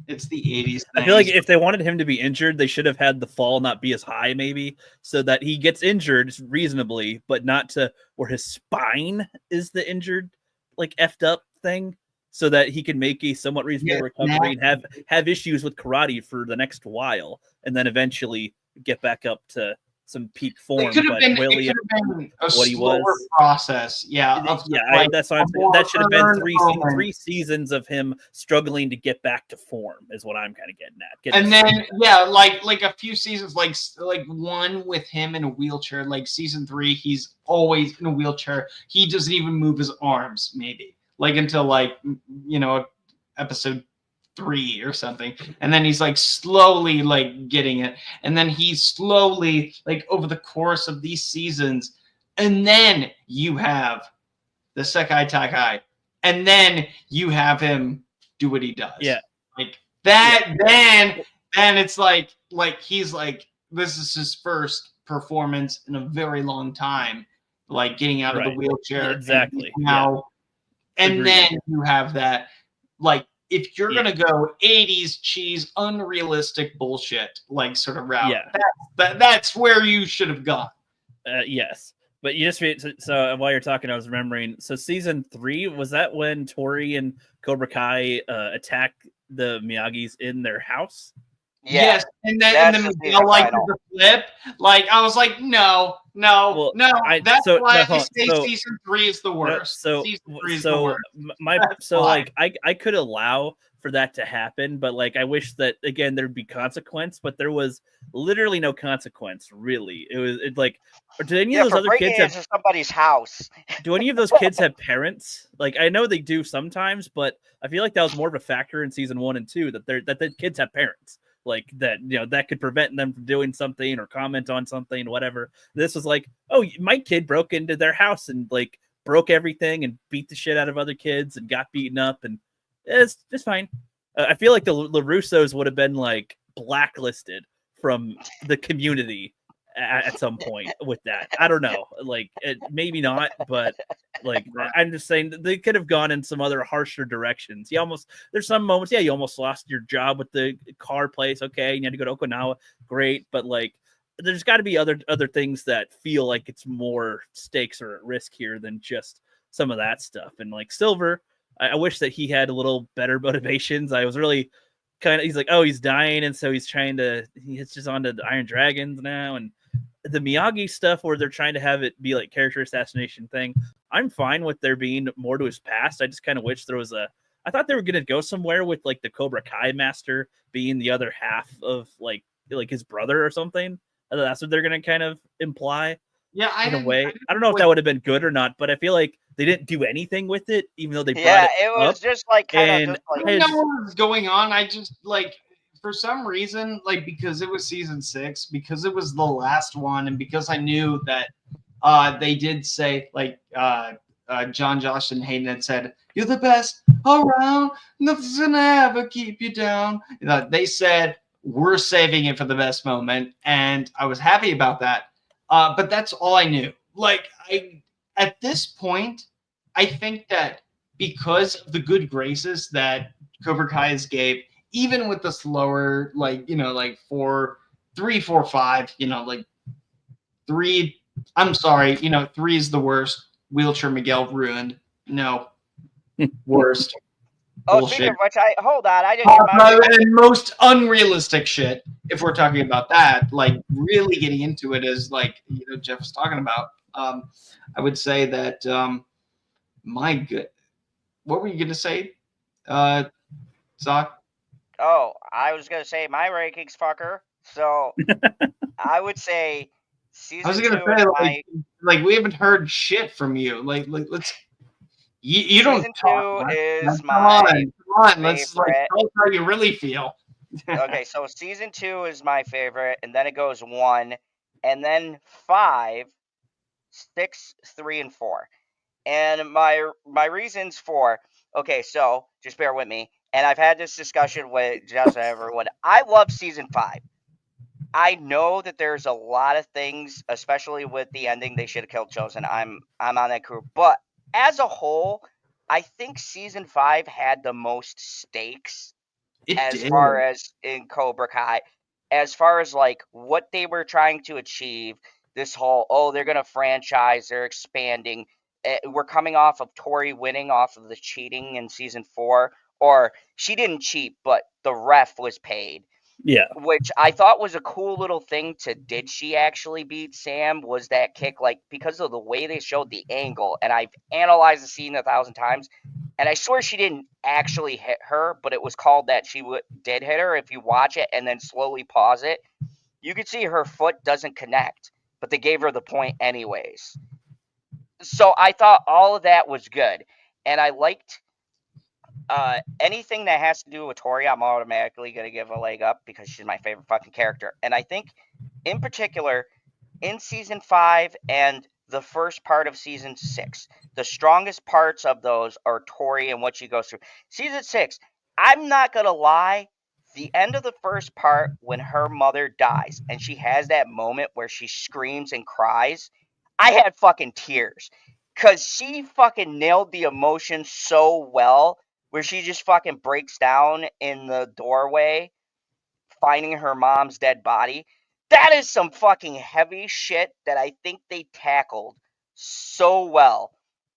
it's the 80s thing. I feel like if they wanted him to be injured, they should have had the fall not be as high, maybe, so that he gets injured reasonably, but not to where his spine is the injured, like effed up thing, so that he can make a somewhat reasonable recovery and have issues with karate for the next while, and then eventually get back up to some peak form. It could have been a slower process. That's what I'm saying. That should have been three seasons of him struggling to get back to form, is what I'm kind of getting at. And then like a few seasons, like one with him in a wheelchair. Like season 3, he's always in a wheelchair. He doesn't even move his arms, maybe like until like, you know, episode 3 or something, and then he's like slowly like getting it, and then he's slowly like over the course of these seasons, and then you have the Sekai Takai, and then you have him do what he does. Like that. Then it's like he's like, this is his first performance in a very long time, like getting out of the wheelchair. Exactly. And then you have that, like, if you're going to go 80s cheese, unrealistic bullshit, like sort of route, that's where you should have gone. Yes. But you just, so while you're talking, I was remembering, so season 3, was that when Tori and Cobra Kai attack the Miyagi's in their house? Yes, and then Miguel like the flip. Like I was like, no. That's why I say season 3 is the worst. Season 3 is the worst. Like I could allow for that to happen, but like I wish that again there'd be consequence, but there was literally no consequence. Really, it like. Or did any of those other kids have somebody's house? Do any of those kids have parents? Like I know they do sometimes, but I feel like that was more of a factor in season 1 and 2 that the kids have parents. Like that, you know, that could prevent them from doing something or comment on something, whatever. This was like, oh, my kid broke into their house and like broke everything and beat the shit out of other kids and got beaten up, and it's just fine. I feel like the LaRussos would have been like blacklisted from the community at some point with that. I don't know, like maybe not, but like I'm just saying they could have gone in some other harsher directions. There's some moments, you almost lost your job with the car place. Okay, you had to go to Okinawa, great, but like there's got to be other things that feel like it's more stakes or at risk here than just some of that stuff. And like Silver, I wish that he had a little better motivations. I was really he's like, oh, he's dying, and so he's just on to the Iron Dragons now, and the Miyagi stuff where they're trying to have it be like character assassination thing. I'm fine with there being more to his past. I just kind of wish there was I thought they were going to go somewhere with like the Cobra Kai master being the other half of like his brother or something. That's what they're going to kind of imply. Yeah, in a way. I don't know if that would have been good or not, but I feel like they didn't do anything with it, even though they brought it was up. Just like I don't know what was going on. I just like, for some reason, like because it was season 6, because it was the last one, and because I knew that they did say like John, Josh, and Hayden had said, "You're the best around. Nothing's gonna ever keep you down." You know, they said we're saving it for the best moment, and I was happy about that. But that's all I knew. Like at this point, I think that because of the good graces that Cobra Kai gave, even with the slower, like, you know, like 3, 4, 5, you know, like 3, I'm sorry, you know, 3 is the worst. Wheelchair Miguel ruined. No, worst. Speaking of which, hold on, I didn't. And most unrealistic shit. If we're talking about that, like really getting into it, is like, you know, Jeff was talking about. I would say that my good. What were you gonna say, Zach? Oh, I was gonna say my rankings, fucker. So I would say I was season gonna 2 is say my like we haven't heard shit from you. Like let's you don't season talk 2 much. is Come my on. Let's like favorite. tell us how you really feel. Okay, so season 2 is my favorite, and then it goes 1, and then 5, 6, 3, and 4. And my reasons for, okay, so just bear with me. And I've had this discussion with just everyone. I love season 5. I know that there's a lot of things, especially with the ending, they should have killed Chosen. I'm on that crew, but as a whole, I think season 5 had the most stakes It as did. far as in Cobra Kai, as far as like what they were trying to achieve. This whole, oh, they're gonna franchise, they're expanding. We're coming off of Tori winning off of the cheating in season 4, or she didn't cheat, but the ref was paid, Yeah. which I thought was a cool little thing to did she actually beat Sam, was that kick, like because of the way they showed the angle, and I've analyzed the scene 1,000 times, and I swear she didn't actually hit her, but it was called that she did hit her. If you watch it and then slowly pause it, you can see her foot doesn't connect, but they gave her the point anyways. So I thought all of that was good, and I liked anything that has to do with Tori, I'm automatically going to give a leg up because she's my favorite fucking character. And I think, in particular, in season 5 and the first part of season 6, the strongest parts of those are Tori and what she goes through. Season 6, I'm not going to lie, the end of the first part when her mother dies and she has that moment where she screams and cries, I had fucking tears. Because she fucking nailed the emotion so well, where she just fucking breaks down in the doorway, finding her mom's dead body. That is some fucking heavy shit that I think they tackled so well.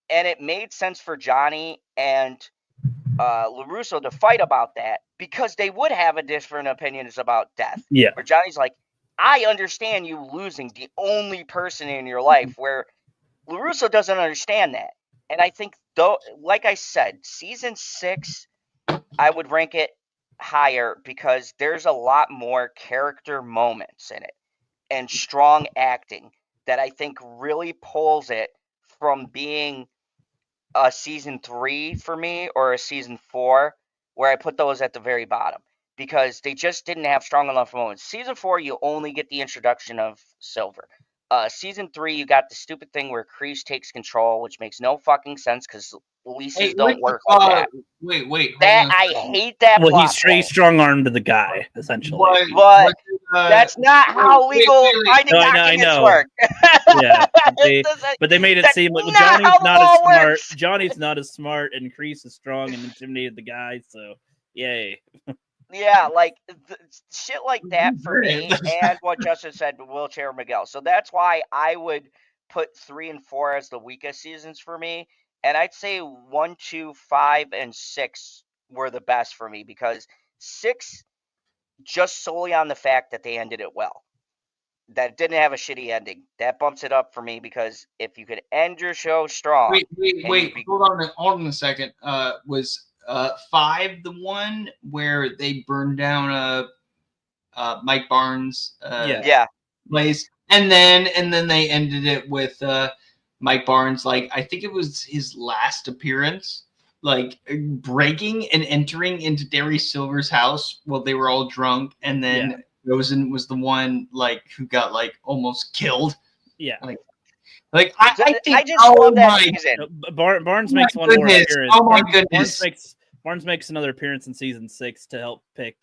And it made sense for Johnny and LaRusso to fight about that because they would have a different opinions about death. Yeah. Where Johnny's like, I understand you losing the only person in your life, where LaRusso doesn't understand that. And I think, though, like I said, season 6, I would rank it higher because there's a lot more character moments in it and strong acting that I think really pulls it from being a season 3 for me or a season 4, where I put those at the very bottom because they just didn't have strong enough moments. Season 4, you only get the introduction of Silver. Season 3, you got the stupid thing where Kreese takes control, which makes no fucking sense because leases Hey, don't work like that. wait, hold That on. I hate that Well, plot he point. strong armed the guy essentially. But What, that's not how legal binding No, I documents know. work. Yeah, but they made it That's seem like not how Johnny's the not as law smart. works. Johnny's not as smart, and Kreese is strong and intimidated the guy. So, yay. Yeah, like shit like that for me, and what Justin said, Wheelchair Miguel. So that's why I would put 3 and 4 as the weakest seasons for me, and I'd say 1, 2, 5, and 6 were the best for me because 6, just solely on the fact that they ended it well, that didn't have a shitty ending, that bumps it up for me because if you could end your show strong, wait, hold on a second. Was 5 the one where they burned down Mike Barnes' yeah, place, and then they ended it with Mike Barnes, like I think it was his last appearance, like breaking and entering into Darius Silver's house while they were all drunk, and then Rosen was the one like who got like almost killed. Yeah. Like I think, I just love that season. Barnes makes one more appearance. Oh my goodness! Barnes makes another appearance in season 6 to help pick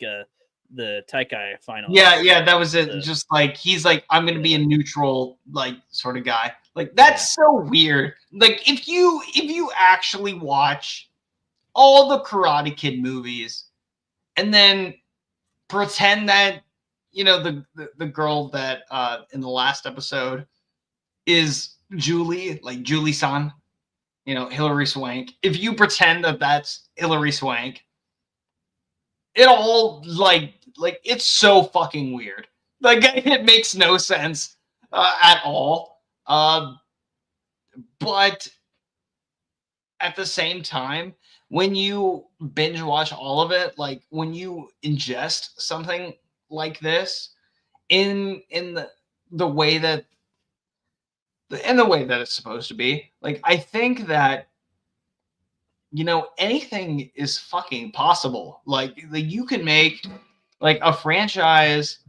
the Taikai final. Yeah, that was it. So, just like he's like, I'm gonna be a neutral like sort of guy. Like that's so weird. Like if you actually watch all the Karate Kid movies and then pretend that the girl that in the last episode is Julie, like Julie San, Hilary Swank. If you pretend that that's Hilary Swank, it all like it's so fucking weird. Like it makes no sense at all. But at the same time, when you binge watch all of it, like when you ingest something like this in the way that it's supposed to be, like I think that anything is fucking possible. Like you can make like a franchise,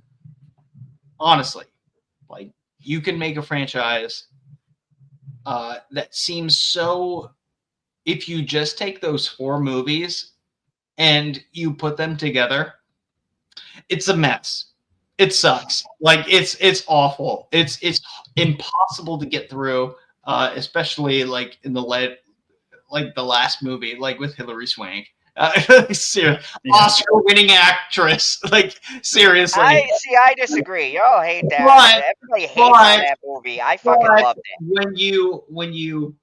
honestly, like you can make a franchise that seems so, if you just take those 4 movies and you put them together, it's a mess. It sucks. Like it's awful. It's impossible to get through, especially like in the last movie, like with Hilary Swank. Oscar-winning actress. Like seriously. I disagree. Y'all hate that. But Everybody hates on that movie. I fucking loved it. when you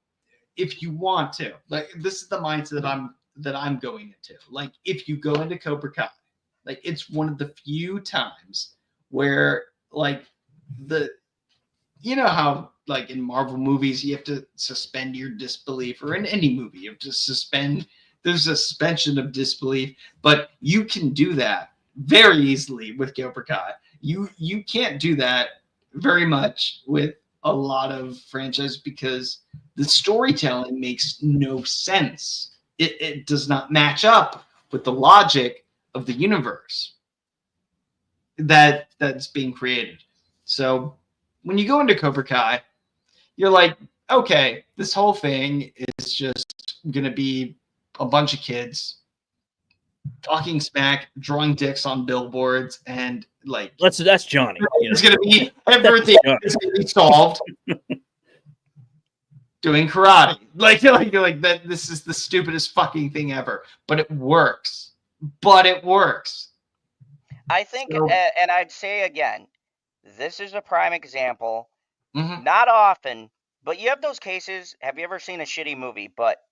if you want to, like, this is the mindset that I'm going into. Like, if you go into Cobra Kai, like, it's one of the few times where, like, how, like, in Marvel movies, you have to suspend your disbelief, or in any movie, you have to suspend, there's a suspension of disbelief, but you can do that very easily with Cobra Kai. You can't do that very much with a lot of franchises because the storytelling makes no sense. It does not match up with the logic of the universe that's being created. So when you go into Cobra Kai, you're like, okay, this whole thing is just going to be a bunch of kids talking smack, drawing dicks on billboards, and like that's Johnny. It's going to be everything is going to be solved. Doing karate, like that. This is the stupidest fucking thing ever, but it works. I think, So, and I'd say again, this is a prime example. mm-hmm. Not often, but you have those cases. Have you ever seen a shitty movie, but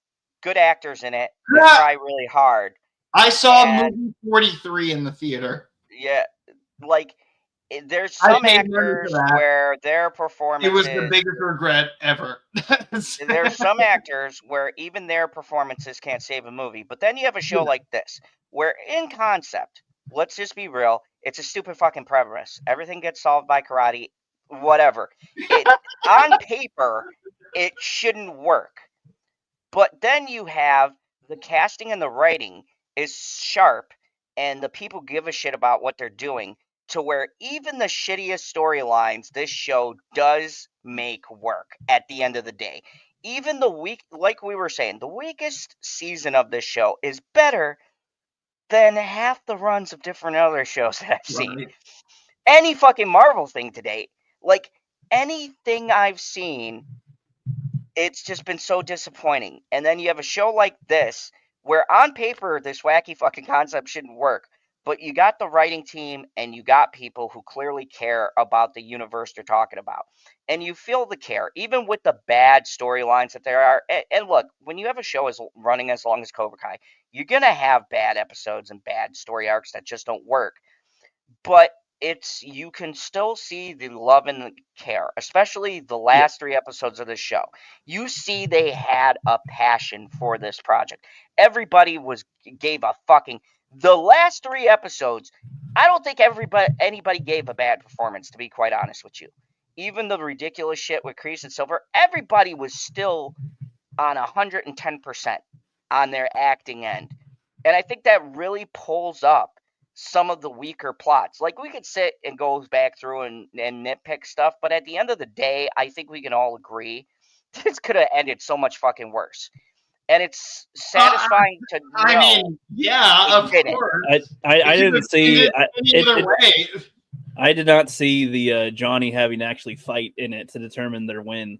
good actors in it that try really hard? I saw movie 43 in the theater. Yeah, like there's some actors where their performance, it was the biggest regret ever. There's some actors where even their performances can't save a movie. But then you have a show like this, where in concept, let's just be real, it's a stupid fucking premise. Everything gets solved by karate, whatever. On paper, it shouldn't work. But then you have the casting and the writing is sharp, and the people give a shit about what they're doing, to where even the shittiest storylines, this show does make work at the end of the day. Even like we were saying, the weakest season of this show is better than half the runs of different other shows that I've seen. Right. Any fucking Marvel thing to date, like anything I've seen, it's just been so disappointing. And then you have a show like this, where on paper this wacky fucking concept shouldn't work, but you got the writing team and you got people who clearly care about the universe they're talking about. And you feel the care, even with the bad storylines that there are. And look, when you have a show running as long as Cobra Kai, you're going to have bad episodes and bad story arcs that just don't work. But you can still see the love and the care, especially the last 3 episodes of the show. You see they had a passion for this project. Everybody gave a fucking, the last 3 episodes, I don't think anybody gave a bad performance, to be quite honest with you. Even the ridiculous shit with Kreese and Silver, everybody was still on 110% on their acting end. And I think that really pulls up some of the weaker plots. Like, we could sit and go back through and nitpick stuff, but at the end of the day, I think we can all agree this could have ended so much fucking worse. And it's satisfying to know. I mean, yeah, of course. I didn't see either way. I did not see the Johnny having to actually fight in it to determine their win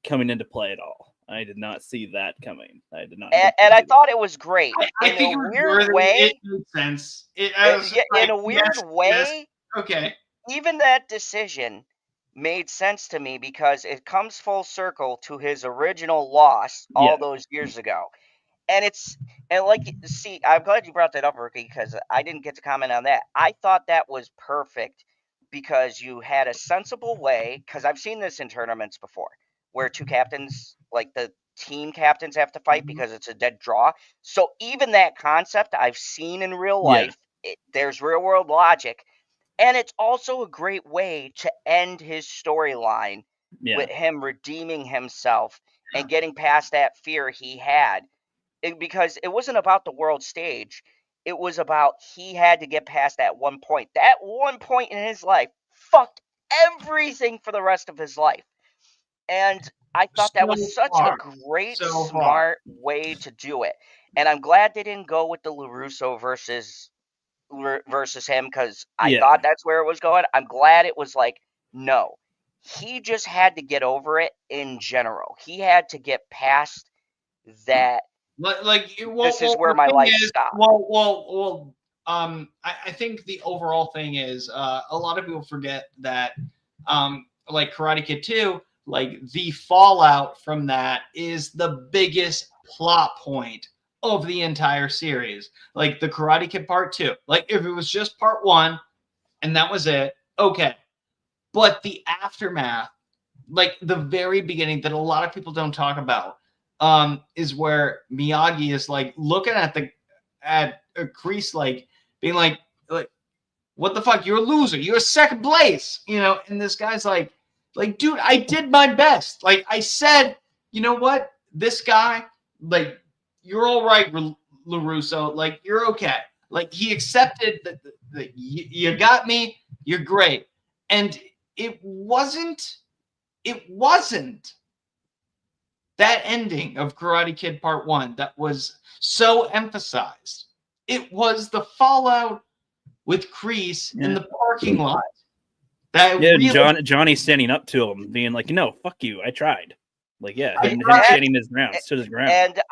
coming into play at all. I did not see that coming. I did not. And I thought it was great. I think in a weird way, it made sense. In a weird way, okay. Even that decision made sense to me because it comes full circle to his original loss all those years ago. And I'm glad you brought that up, Rookie, because I didn't get to comment on that. I thought that was perfect because you had a sensible way, because I've seen this in tournaments before, where 2 captains, like the team captains have to fight because it's a dead draw. So even that concept I've seen in real life. There's real world logic, and it's also a great way to end his storyline with him redeeming himself and getting past that fear he had. Because it wasn't about the world stage. It was about he had to get past that one point. That one point in his life fucked everything for the rest of his life. And I thought that was such a great, smart way to do it. And I'm glad they didn't go with the LaRusso versus him, because I thought that's where it was going. I'm glad it was like, no. He just had to get over it in general. He had to get past that. This is where my life stopped. I think the overall thing is a lot of people forget that like Karate Kid 2, like the fallout from that is the biggest plot point of the entire series. Like the Karate Kid Part 2. Like if it was just Part 1 and that was it, okay. But the aftermath, like the very beginning that a lot of people don't talk about, is where Miyagi is like looking at a Kreese, like being like, what the fuck? You're a loser. You're second place, you know? And this guy's like, dude, I did my best. Like I said, you know what? This guy, like, you're all right, LaRusso. Like you're okay. Like he accepted that you got me. You're great. And it wasn't that ending of Karate Kid Part 1 that was so emphasized. It was the fallout with Kreese in the parking lot. Johnny standing up to him, being like, "No, fuck you, I tried." Like, him standing his ground, stood his ground. And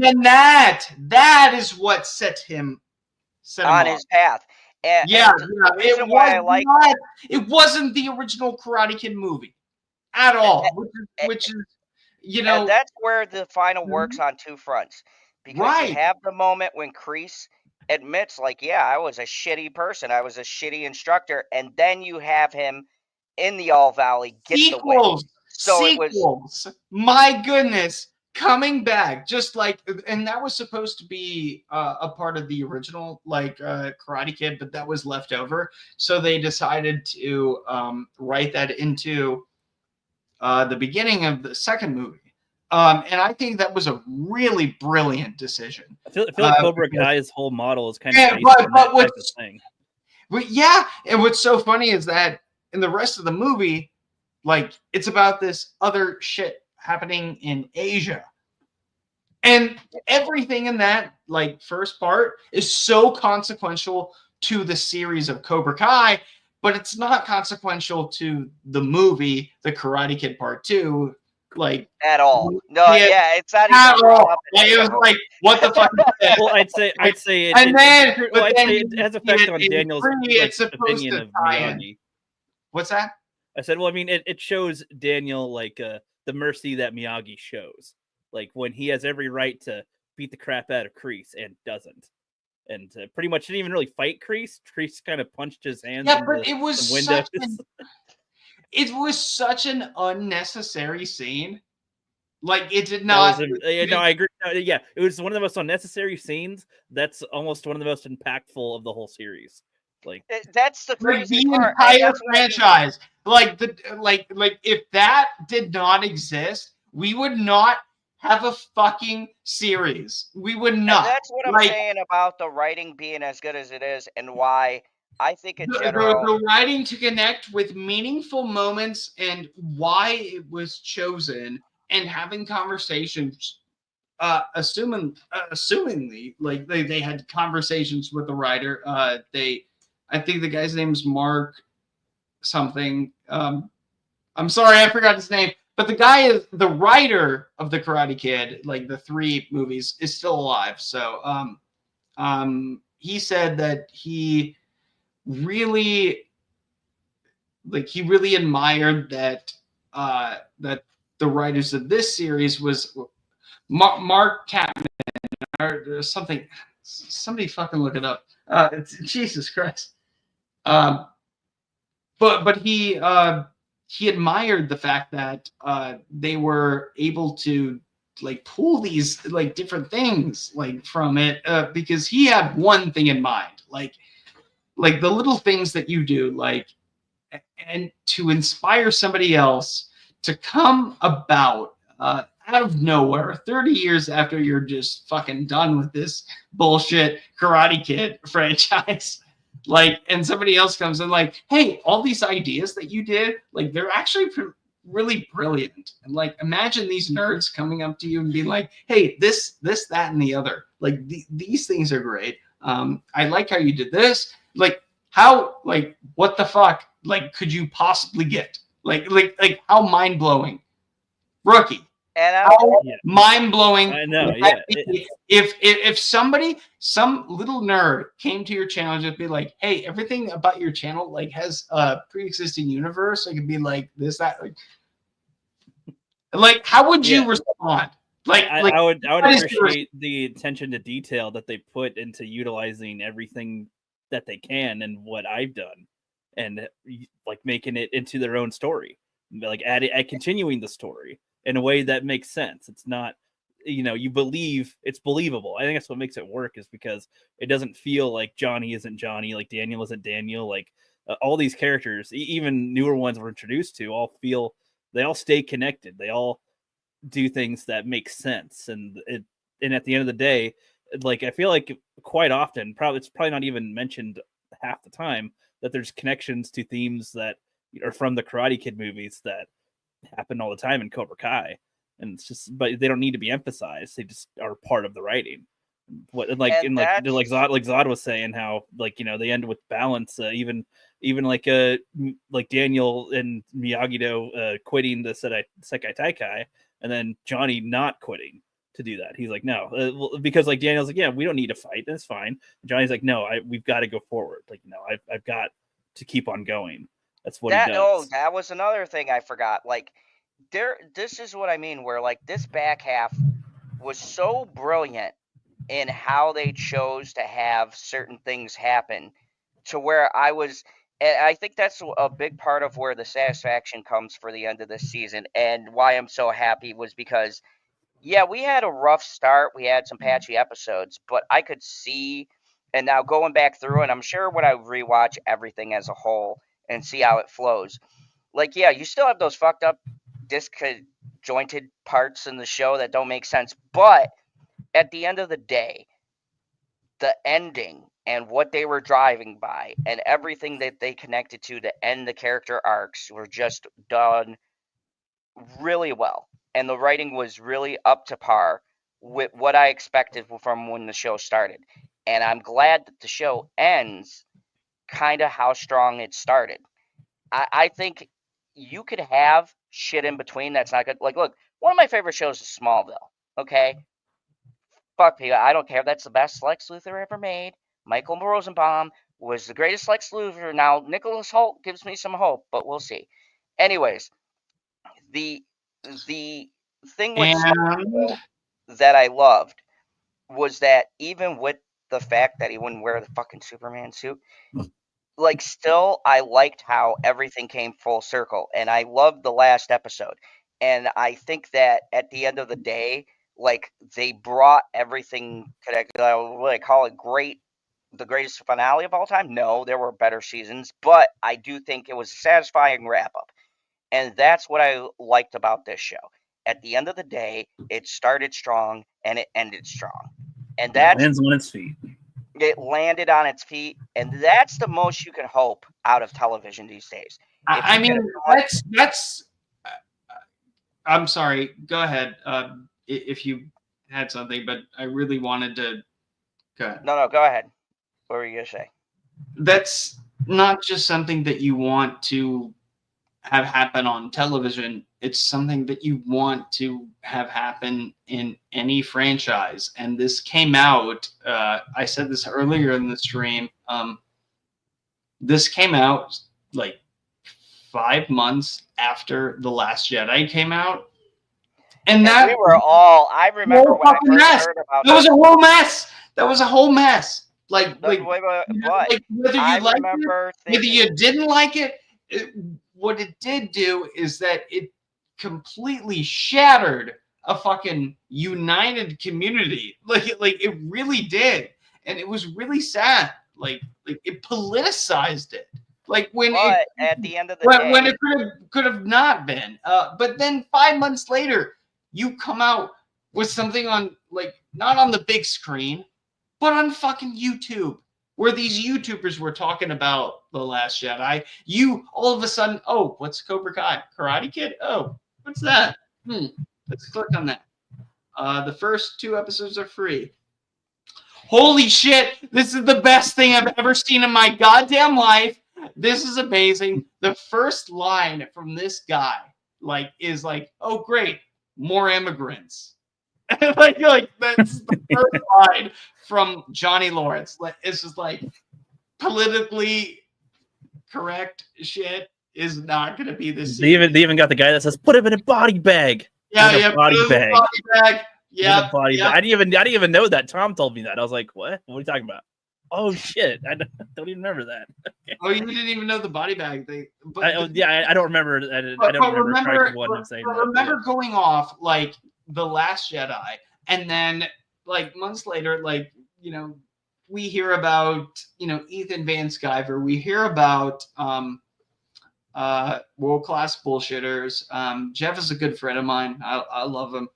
then that is what set him on his path. It wasn't the original Karate Kid movie at all, which is, you know, and that's where the final works on two fronts, because you have the moment when Kreese admits, like, yeah, I was a shitty person, I was a shitty instructor, and then you have him in the All Valley get the win. So sequels. My goodness. Coming back, just like, and that was supposed to be a part of the original, like Karate Kid, but that was left over. So they decided to write that into the beginning of the second movie. And I think that was a really brilliant decision. I feel like Cobra Kai's whole model is kind of based on that type of thing. But yeah, and what's so funny is that in the rest of the movie, like, it's about this other shit happening in Asia. And everything in that, like, first part is so consequential to the series of Cobra Kai, but it's not consequential to the movie, The Karate Kid Part 2, like, at all. No, it's not even at all. Like, it was like, what the fuck? Well, I'd say it has effect on Daniel's opinion of Miyagi. What's that? I said, well, I mean, it shows Daniel, like, the mercy that Miyagi shows, like when he has every right to beat the crap out of Kreese and doesn't, and pretty much didn't even really fight Kreese. Kreese kind of punched his hands. Yeah, but it was it was such an unnecessary scene. Like, it did not. No, I agree. Yeah, it was one of the most unnecessary scenes. That's almost one of the most impactful of the whole series. Like, that's the crazy part. Entire franchise. Like if that did not exist, we would not have a fucking series. We would not. And that's what I'm saying about the writing being as good as it is, and why I think in general the writing to connect with meaningful moments and why it was chosen, and having conversations. Assumingly, like they had conversations with the writer. I think the guy's name is Mark something. I'm sorry, I forgot his name. But the guy is the writer of the Karate Kid, like the 3 movies, is still alive. So he said that he really admired that that the writers of this series was Mark Chapman or something. Somebody fucking look it up. It's Jesus Christ. But he he admired the fact that they were able to like pull these like different things like from it because he had one thing in mind, like the little things that you do, like, and to inspire somebody else to come about out of nowhere 30 years after you're just fucking done with this bullshit Karate Kid franchise. Like, and somebody else comes in like, hey, all these ideas that you did, like, they're actually really brilliant. And like, imagine these nerds coming up to you and being like, hey, this, that, and the other. Like, these things are great. I like how you did this. Like, how, like, what the fuck, like, could you possibly get? Like how mind blowing, rookie. And how mind blowing. I know. Yeah. If somebody, some little nerd came to your channel and just be like, hey, everything about your channel like has a pre-existing universe, I could be like this, that, like how would you respond? Like, I would appreciate the attention to detail that they put into utilizing everything that they can and what I've done, and like making it into their own story, like continuing the story in a way that makes sense. It's not, you believe it's believable. I think that's what makes it work, is because it doesn't feel like Johnny isn't Johnny, like Daniel isn't Daniel, like all these characters, even newer ones we're introduced to, they all stay connected. They all do things that make sense, and at the end of the day, like I feel like quite often, it's probably not even mentioned half the time, that there's connections to themes that are from the Karate Kid movies that happen all the time in Cobra Kai, and it's just, but they don't need to be emphasized. They just are part of the writing. Like Zod was saying, how like they end with balance. Even like Daniel and Miyagi-Do quitting the Sekai Taikai, and then Johnny not quitting to do that. He's like, no, because like Daniel's like, yeah, we don't need to fight. That's fine. Johnny's like, no, we've got to go forward. Like, I've got to keep on going. That's what he does. Oh, that was another thing I forgot. Like, this is what I mean, where like this back half was so brilliant in how they chose to have certain things happen, to where and I think that's a big part of where the satisfaction comes for the end of this season, and why I'm so happy was because, yeah, we had a rough start. We had some patchy episodes, but I could see, and now going back through, and I'm sure when I rewatch everything as a whole and see how it flows, like, yeah, you still have those fucked up, disjointed parts in the show that don't make sense, but at the end of the day, the ending and what they were driving by and everything that they connected to end the character arcs were just done really well. And the writing was really up to par with what I expected from when the show started. And I'm glad that the show ends kind of how strong it started. I think you could have shit in between that's not good. Like, look, one of my favorite shows is Smallville. Okay? Fuck people. I don't care. That's the best Lex Luthor ever made. Michael Rosenbaum was the greatest Lex Luthor. Now, Nicholas Hoult gives me some hope, but we'll see. Anyways, the thing with Smallville that I loved was that even with the fact that he wouldn't wear the fucking Superman suit, like, still, I liked how everything came full circle, and I loved the last episode. And I think that at the end of the day, like, they brought everything connected. What I call it, the greatest finale of all time. No, there were better seasons, but I do think it was a satisfying wrap up, and that's what I liked about this show. At the end of the day, it started strong and it ended strong, and that lands on its feet. It landed on its feet, and that's the most you can hope out of television these days. I mean, that's. I'm sorry. Go ahead. If you had something, but I really wanted to. Go ahead. No, go ahead. What were you gonna say? That's not just something that you want to have happen on television. It's something that you want to have happen in any franchise. And this came out, I said this earlier in the stream, this came out like 5 months after The Last Jedi came out. And that we were all, I remember when I first heard about that. Was a whole mess. That was a whole mess. Like, whether you like whether you liked it, whether you didn't like it, what it did do is that it completely shattered a fucking united community. Like it really did. And it was really sad. Like it politicized it. Like but at the end of the day, when it could have not been. But then 5 months later, you come out with something on, like, not on the big screen, but on fucking YouTube, where these YouTubers were talking about The Last Jedi. You all of a sudden, oh, what's Cobra Kai? Karate Kid? Oh, what's that? Let's click on that. The first 2 episodes are free. Holy shit, this is the best thing I've ever seen in my goddamn life. This is amazing. The first line from this guy, like, is like, oh, great, more immigrants. like that's the first line from Johnny Lawrence. Like, it's just like, politically correct shit is not going to be this. They even got the guy that says, "Put him in a body bag." Yeah, body bag. Yeah, I didn't even know that. Tom told me that. I was like, "What? What are you talking about?" Oh shit! I don't even remember that. Okay. Oh, you didn't even know the body bag thing. But I don't remember. I don't remember going off like The Last Jedi, and then like months later, like, you know, we hear about, you know, Ethan Van Sciver. We hear about world class bullshitters. Jeff is a good friend of mine. I love him.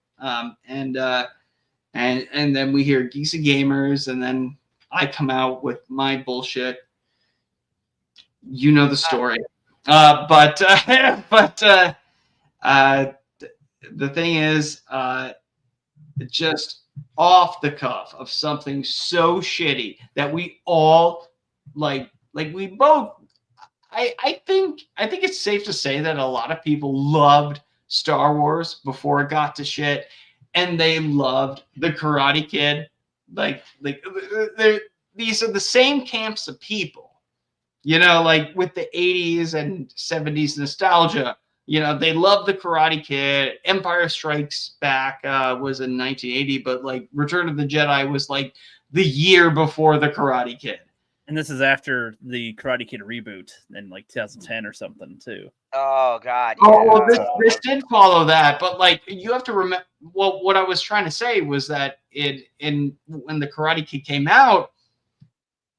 And then we hear Geeks and Gamers, and then I come out with my bullshit. You know the story. But the thing is, just off the cuff of something so shitty that we all like we both. I think it's safe to say that a lot of people loved Star Wars before it got to shit, and they loved the Karate Kid. Like these are the same camps of people, you know, like with the 80s and 70s nostalgia. You know, they love the Karate Kid. Empire Strikes Back was in 1980, but like Return of the Jedi was like the year before the Karate Kid. And this is after the Karate Kid reboot in like 2010 or something too. Oh God! Yeah. Oh, well, this did follow that, but like you have to remember. Well, what I was trying to say was that when the Karate Kid came out,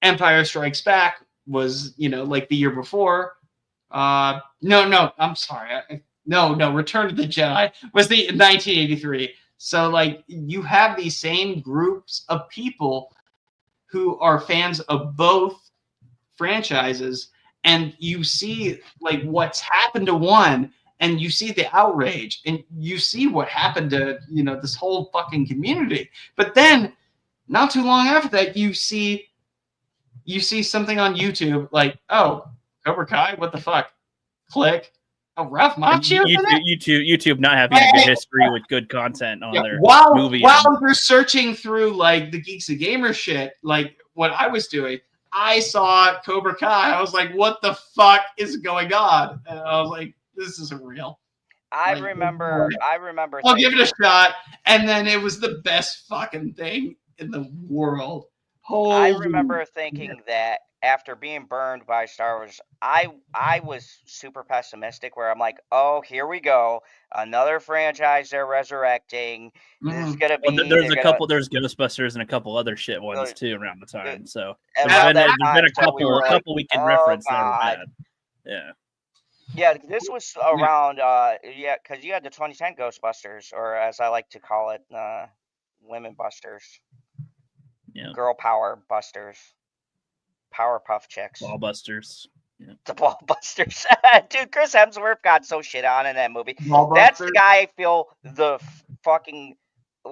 Empire Strikes Back was, you know, like the year before. No, I'm sorry. No, Return of the Jedi was the 1983. So like you have these same groups of people who are fans of both franchises, and you see like what's happened to one, and you see the outrage, and you see what happened to, you know, this whole fucking community. But then not too long after that, you see something on YouTube like, oh, Cobra Kai, what the fuck? Click. Oh, Ralph Macchio. YouTube not having a good history with good content on their movie. While they're searching through like the Geeks and Gamers shit, like what I was doing, I saw Cobra Kai. I was like, what the fuck is going on? And I was like, this isn't real. I remember. I'll give it a shot, and then it was the best fucking thing in the world. I remember thinking that after being burned by Star Wars, I was super pessimistic, where I'm like, oh, here we go, another franchise they're resurrecting. This is gonna be. There's Ghostbusters and a couple other shit ones too around the time. So there's been a couple we can reference that were bad. Yeah. Yeah, this was around. Because you had the 2010 Ghostbusters, or as I like to call it, Women Busters. Yeah. Girl Power Busters. Powerpuff Chicks. Ball Busters. Yeah. The Ball Busters. Dude, Chris Hemsworth got so shit on in that movie. That's the guy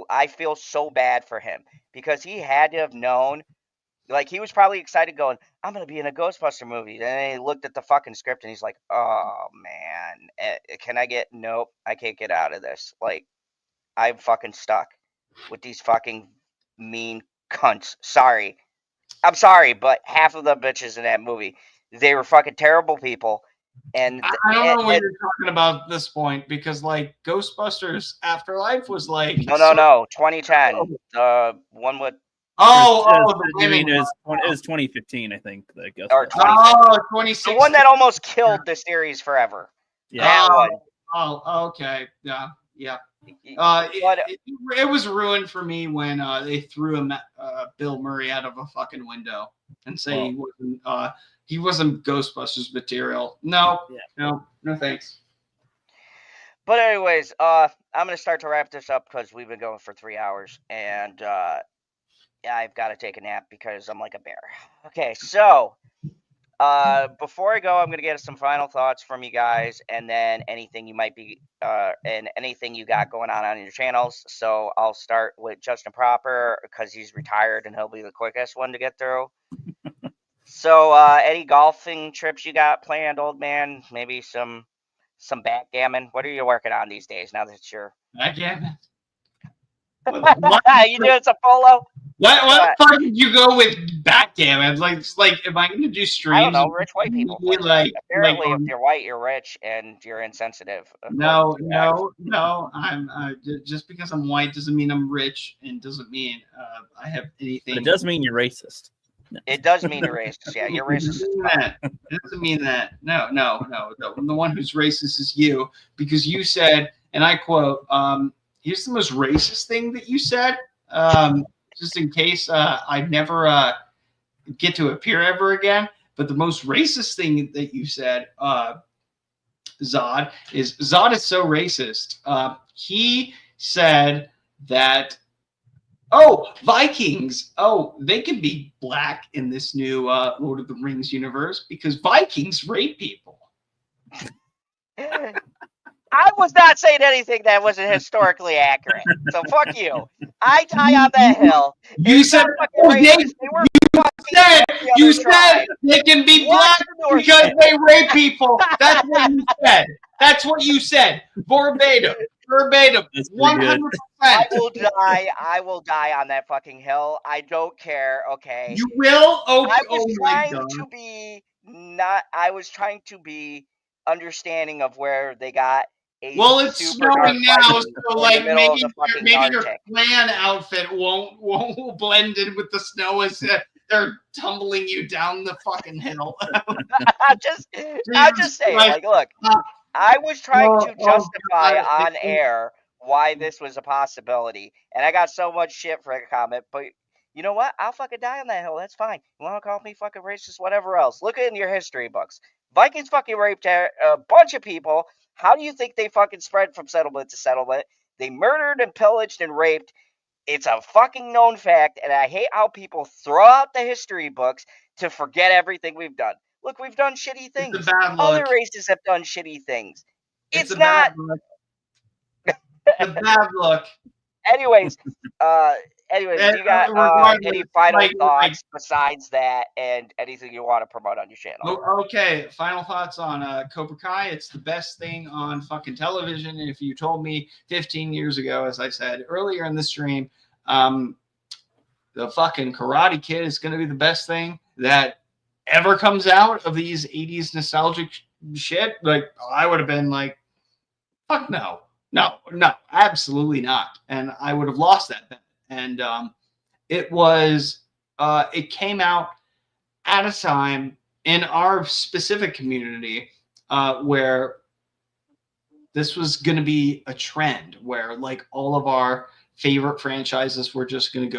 I feel so bad for him, because he had to have known, like, he was probably excited going, I'm going to be in a Ghostbuster movie. And then he looked at the fucking script and he's like, oh man, nope, I can't get out of this. Like, I'm fucking stuck with these fucking mean cunts. I'm sorry, but half of the bitches in that movie, they were fucking terrible people. And I don't know what you're talking about at this point, because like Ghostbusters Afterlife was like no, 2010, the one with It was 2015, I think. Or 2016. The one that almost killed the series forever. Yeah. That one. Oh, okay. Yeah. It was ruined for me when they threw Bill Murray out of a fucking window and say he wasn't Ghostbusters material. No, thanks. But anyways, I'm gonna start to wrap this up because we've been going for 3 hours, and I've got to take a nap because I'm like a bear. Okay, so before I go, I'm gonna get some final thoughts from you guys, and then anything you might be and anything you got going on your channels. So I'll start with Justin Proper because he's retired and he'll be the quickest one to get through. So any golfing trips you got planned, old man? Maybe some backgammon. What are you working on these days? Now that you're backgammon. You doing some polo? What the fuck did you go with backgammon? Like, am I going to do streams? I don't know. Rich white people. Apparently, if you're white, you're rich and you're insensitive. No. I'm just because I'm white doesn't mean I'm rich, and doesn't mean I have anything. But it does mean you're racist. No. It does mean you're racist. Yeah, you're racist. It doesn't mean that. No. The one who's racist is you, because you said, and I quote, here's the most racist thing that you said. Just in case I never get to appear ever again. But the most racist thing that you said, Zod is so racist. He said that, Vikings, they can be black in this new Lord of the Rings universe because Vikings rape people. I was not saying anything that wasn't historically accurate. So fuck you. I die on that hill. You said you said they can be black because they rape people. That's what you said. That's what you said. Verbatim. 100%. I will die on that fucking hill. I don't care. Okay. You will? I was trying to be understanding of where they got it's snowing now, so like maybe your clan outfit won't blend in with the snow as they're tumbling you down the fucking hill. I'm just saying, like, look, I was trying to justify on air why this was a possibility, and I got so much shit for a comment, but you know what? I'll fucking die on that hill. That's fine. You want to call me fucking racist, whatever else. Look in your history books. Vikings fucking raped a bunch of people. How do you think they fucking spread from settlement to settlement? They murdered and pillaged and raped. It's a fucking known fact, and I hate how people throw out the history books to forget everything we've done. Look, we've done shitty things. It's a bad look. Other races have done shitty things. It's a bad look. It's a bad look. Anyways, you got any final thoughts besides that, and anything you want to promote on your channel? Okay, final thoughts on Cobra Kai. It's the best thing on fucking television. And if you told me 15 years ago, as I said earlier in the stream, the fucking Karate Kid is going to be the best thing that ever comes out of these 80s nostalgic shit, like, I would have been like, fuck no, absolutely not. And I would have lost that bet. And it came out at a time in our specific community where this was going to be a trend, where like all of our favorite franchises were just going to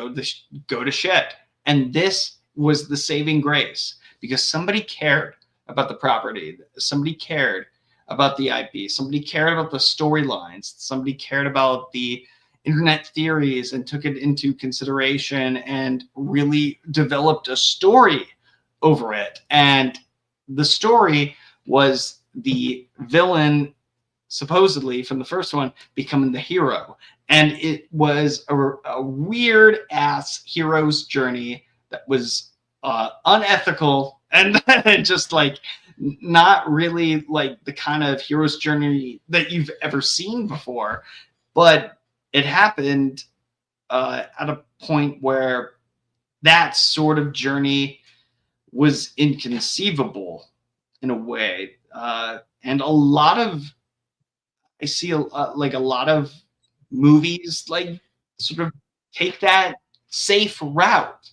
go to shit. And this was the saving grace, because somebody cared about the property, somebody cared about the IP, somebody cared about the storylines, somebody cared about the internet theories and took it into consideration and really developed a story over it. And the story was the villain, supposedly from the first one, becoming the hero. And it was a weird ass hero's journey that was unethical and just like not really like the kind of hero's journey that you've ever seen before. But it happened at a point where that sort of journey was inconceivable in a way. And a lot of, I see like a lot of movies like sort of take that safe route,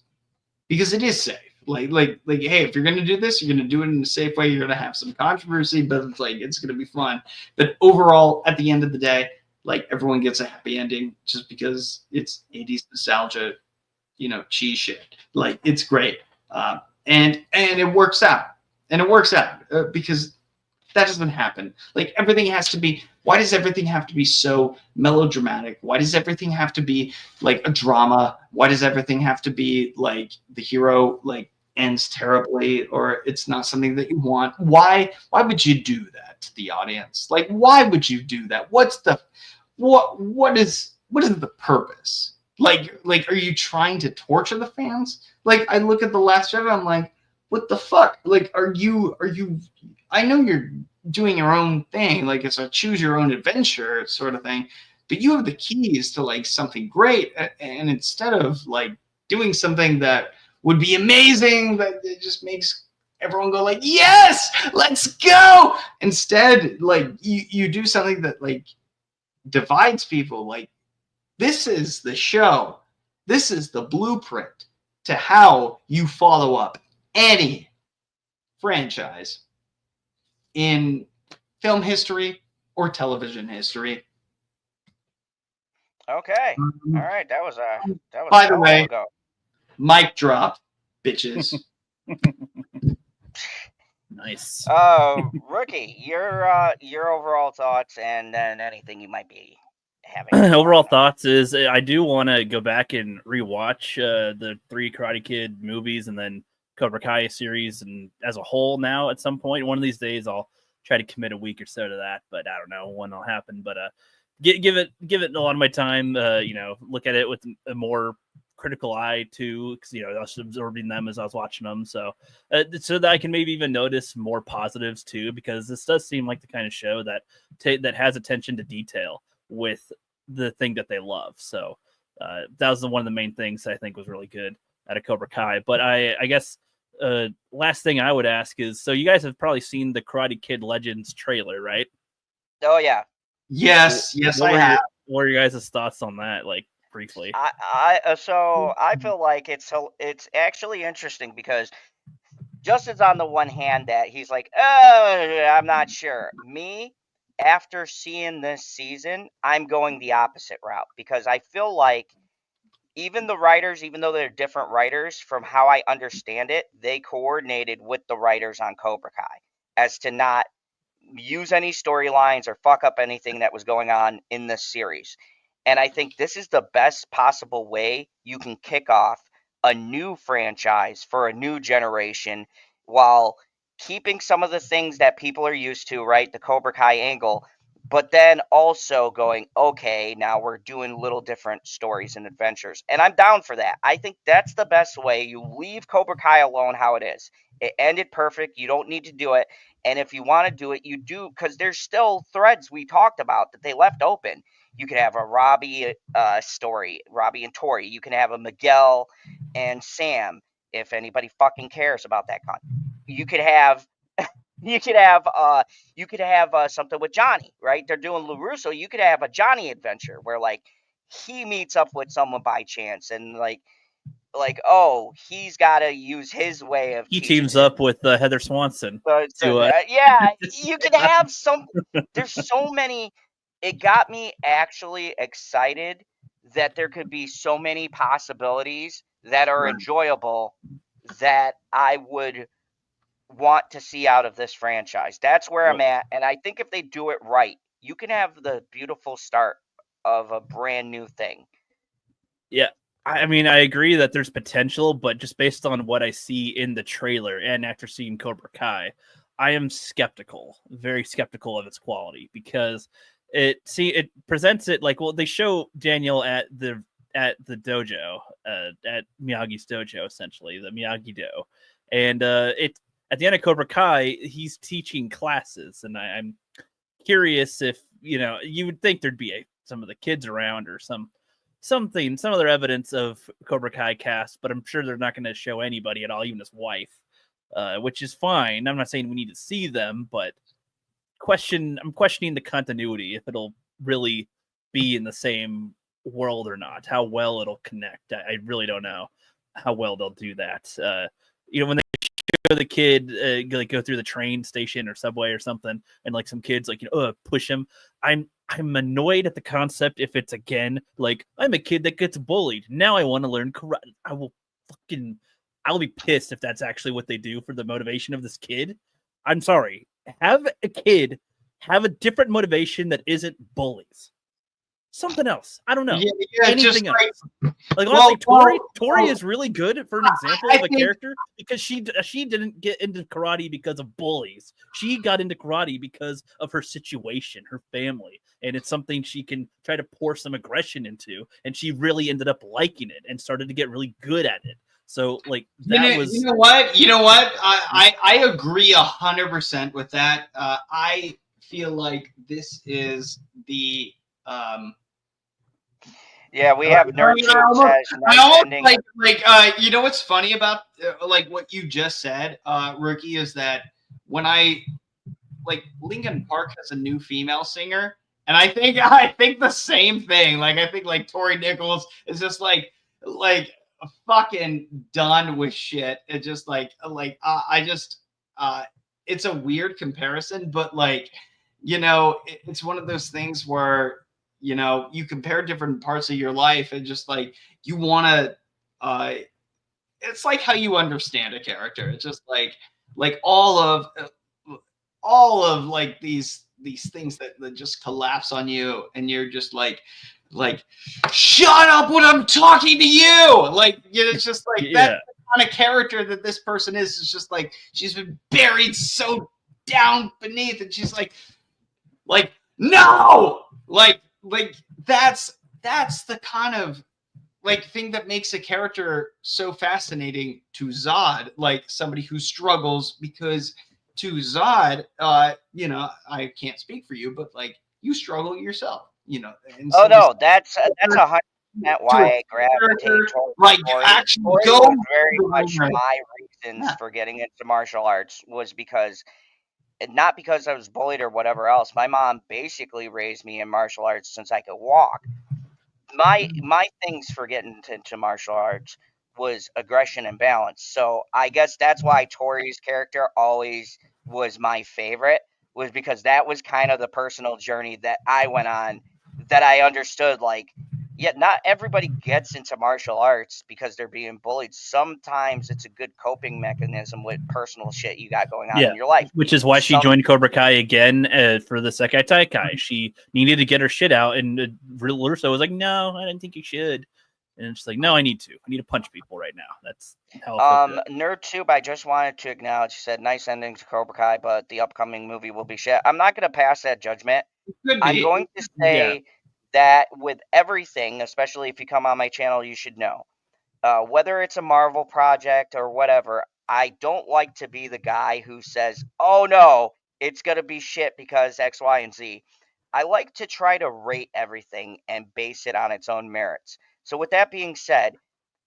because it is safe. Like, hey, if you're gonna do this, you're gonna do it in a safe way. You're gonna have some controversy, but it's gonna be fun. But overall, at the end of the day, like, everyone gets a happy ending just because it's 80s nostalgia, cheese shit. Like, it's great, and it works out, because that doesn't happen. Like, everything has to be. Why does everything have to be so melodramatic? Why does everything have to be like a drama? Why does everything have to be like the hero like ends terribly, or it's not something that you want? Why would you do that to the audience? Like, why would you do that? What is the purpose? Like, are you trying to torture the fans? Like, I look at The Last Jedi, I'm like, what the fuck? Like, are you? I know you're doing your own thing, like it's a choose your own adventure sort of thing, but you have the keys to like something great, and instead of like doing something that would be amazing, that it just makes everyone go like, yes, let's go, instead, like, you do something that like divides people. Like, this is the show, this is the blueprint to how you follow up any franchise in film history or television history. Okay. All right. That was By the a way, while ago. Mic drop, bitches. Nice. Rookie, your overall thoughts, and then anything you might be having. Overall thoughts is I do want to go back and rewatch the 3 Karate Kid movies and then Cobra Kai series and as a whole now at some point. One of these days I'll try to commit a week or so to that, but I don't know when it'll happen. But give it a lot of my time. Look at it with a more critical eye too, because I was absorbing them as I was watching them, so that I can maybe even notice more positives too, because this does seem like the kind of show that that has attention to detail with the thing that they love. So that was one of the main things I think was really good out of Cobra Kai. But I guess last thing I would ask is, so you guys have probably seen the Karate Kid Legends trailer, right? Oh yeah. Yes, I have. What are your guys' thoughts on that? Like, briefly. So I feel like it's actually interesting, because Justin's on the one hand that he's like, oh, I'm not sure. Me, after seeing this season, I'm going the opposite route, because I feel like even the writers, even though they're different writers, from how I understand it, they coordinated with the writers on Cobra Kai as to not use any storylines or fuck up anything that was going on in this series. And I think this is the best possible way you can kick off a new franchise for a new generation, while keeping some of the things that people are used to, right? The Cobra Kai angle, but then also going, okay, now we're doing little different stories and adventures. And I'm down for that. I think that's the best way. You leave Cobra Kai alone how it is. It ended perfect. You don't need to do it. And if you want to do it, you do, because there's still threads we talked about that they left open. You could have a Robbie story, Robbie and Tori. You can have a Miguel and Sam, if anybody fucking cares about that con. You could have you could have something with Johnny, right? They're doing LaRusso. You could have a Johnny adventure where like he meets up with someone by chance, and like oh, he's got to use his way of He teaching. teams up with Heather Swanson. Yeah, you could have some. There's so many. It got me actually excited that there could be so many possibilities that are enjoyable that I would want to see out of this franchise. That's where I'm at, and I think if they do it right, you can have the beautiful start of a brand new thing. Yeah, I mean, I agree that there's potential, but just based on what I see in the trailer and after seeing Cobra Kai, I am skeptical, very skeptical of its quality, because it presents it like, well, they show Daniel at the dojo, at Miyagi's dojo, essentially the Miyagi-Do, and it at the end of Cobra Kai, he's teaching classes, and I'm curious if you would think there'd be some of the kids around or some other evidence of Cobra Kai cast, but I'm sure they're not going to show anybody at all, even his wife, which is fine. I'm not saying we need to see them, but I'm questioning the continuity, if it'll really be in the same world or not, how well it'll connect. I really don't know how well they'll do that. When they show the kid like go through the train station or subway or something, and like some kids like push him, I'm annoyed at the concept. If it's again like I'm a kid that gets bullied, now I want to learn karate. I'll be pissed if that's actually what they do for the motivation of this kid. I'm sorry. Have a kid have a different motivation that isn't bullies. Something else. I don't know. Anything else. Like honestly, Tori is really good for an example of a character because she didn't get into karate because of bullies. She got into karate because of her situation, her family, and it's something she can try to pour some aggression into. And she really ended up liking it and started to get really good at it. So like that was. You know what? I agree 100% with that. I feel like this is the. Yeah, we have nerd you know what's funny about like what you just said, Rookie, is that when Linkin Park has a new female singer, and I think the same thing. Like I think like Tori Nichols is just like fucking done with shit. It just it's a weird comparison, but like it's one of those things where you compare different parts of your life and just like you want to it's like how you understand a character. It's just like all of like these things that just collapse on you, and you're just like shut up when I'm talking to you. Like it's just like that's the kind of character that this person is. It's just like she's been buried so down beneath, and she's like no, like that's the kind of like thing that makes a character so fascinating to Zod, like somebody who struggles, because to Zod, I can't speak for you, but like you struggle yourself, And so no, that's 100% why I gravitate towards like actually go very much my reasons for getting into martial arts was because. Not because I was bullied or whatever else. My mom basically raised me in martial arts since I could walk. My things for getting into martial arts was aggression and balance. So I guess that's why Tori's character always was my favorite, was because that was kind of the personal journey that I went on, that I understood like, yeah, not everybody gets into martial arts because they're being bullied. Sometimes it's a good coping mechanism with personal shit you got going on in your life. Which is why she joined Cobra Kai again for the Sekai Taikai. She needed to get her shit out, and LaRusso was like, "No, I didn't think you should." And it's like, "No, I need to. I need to punch people right now." That's how. NerdTube, I just wanted to acknowledge. She said, "Nice ending to Cobra Kai, but the upcoming movie will be shit." I'm not going to pass that judgment. I'm going to say. That with everything, especially if you come on my channel, you should know, whether it's a Marvel project or whatever, I don't like to be the guy who says, oh no, it's going to be shit because X, Y, and Z. I like to try to rate everything and base it on its own merits. So with that being said,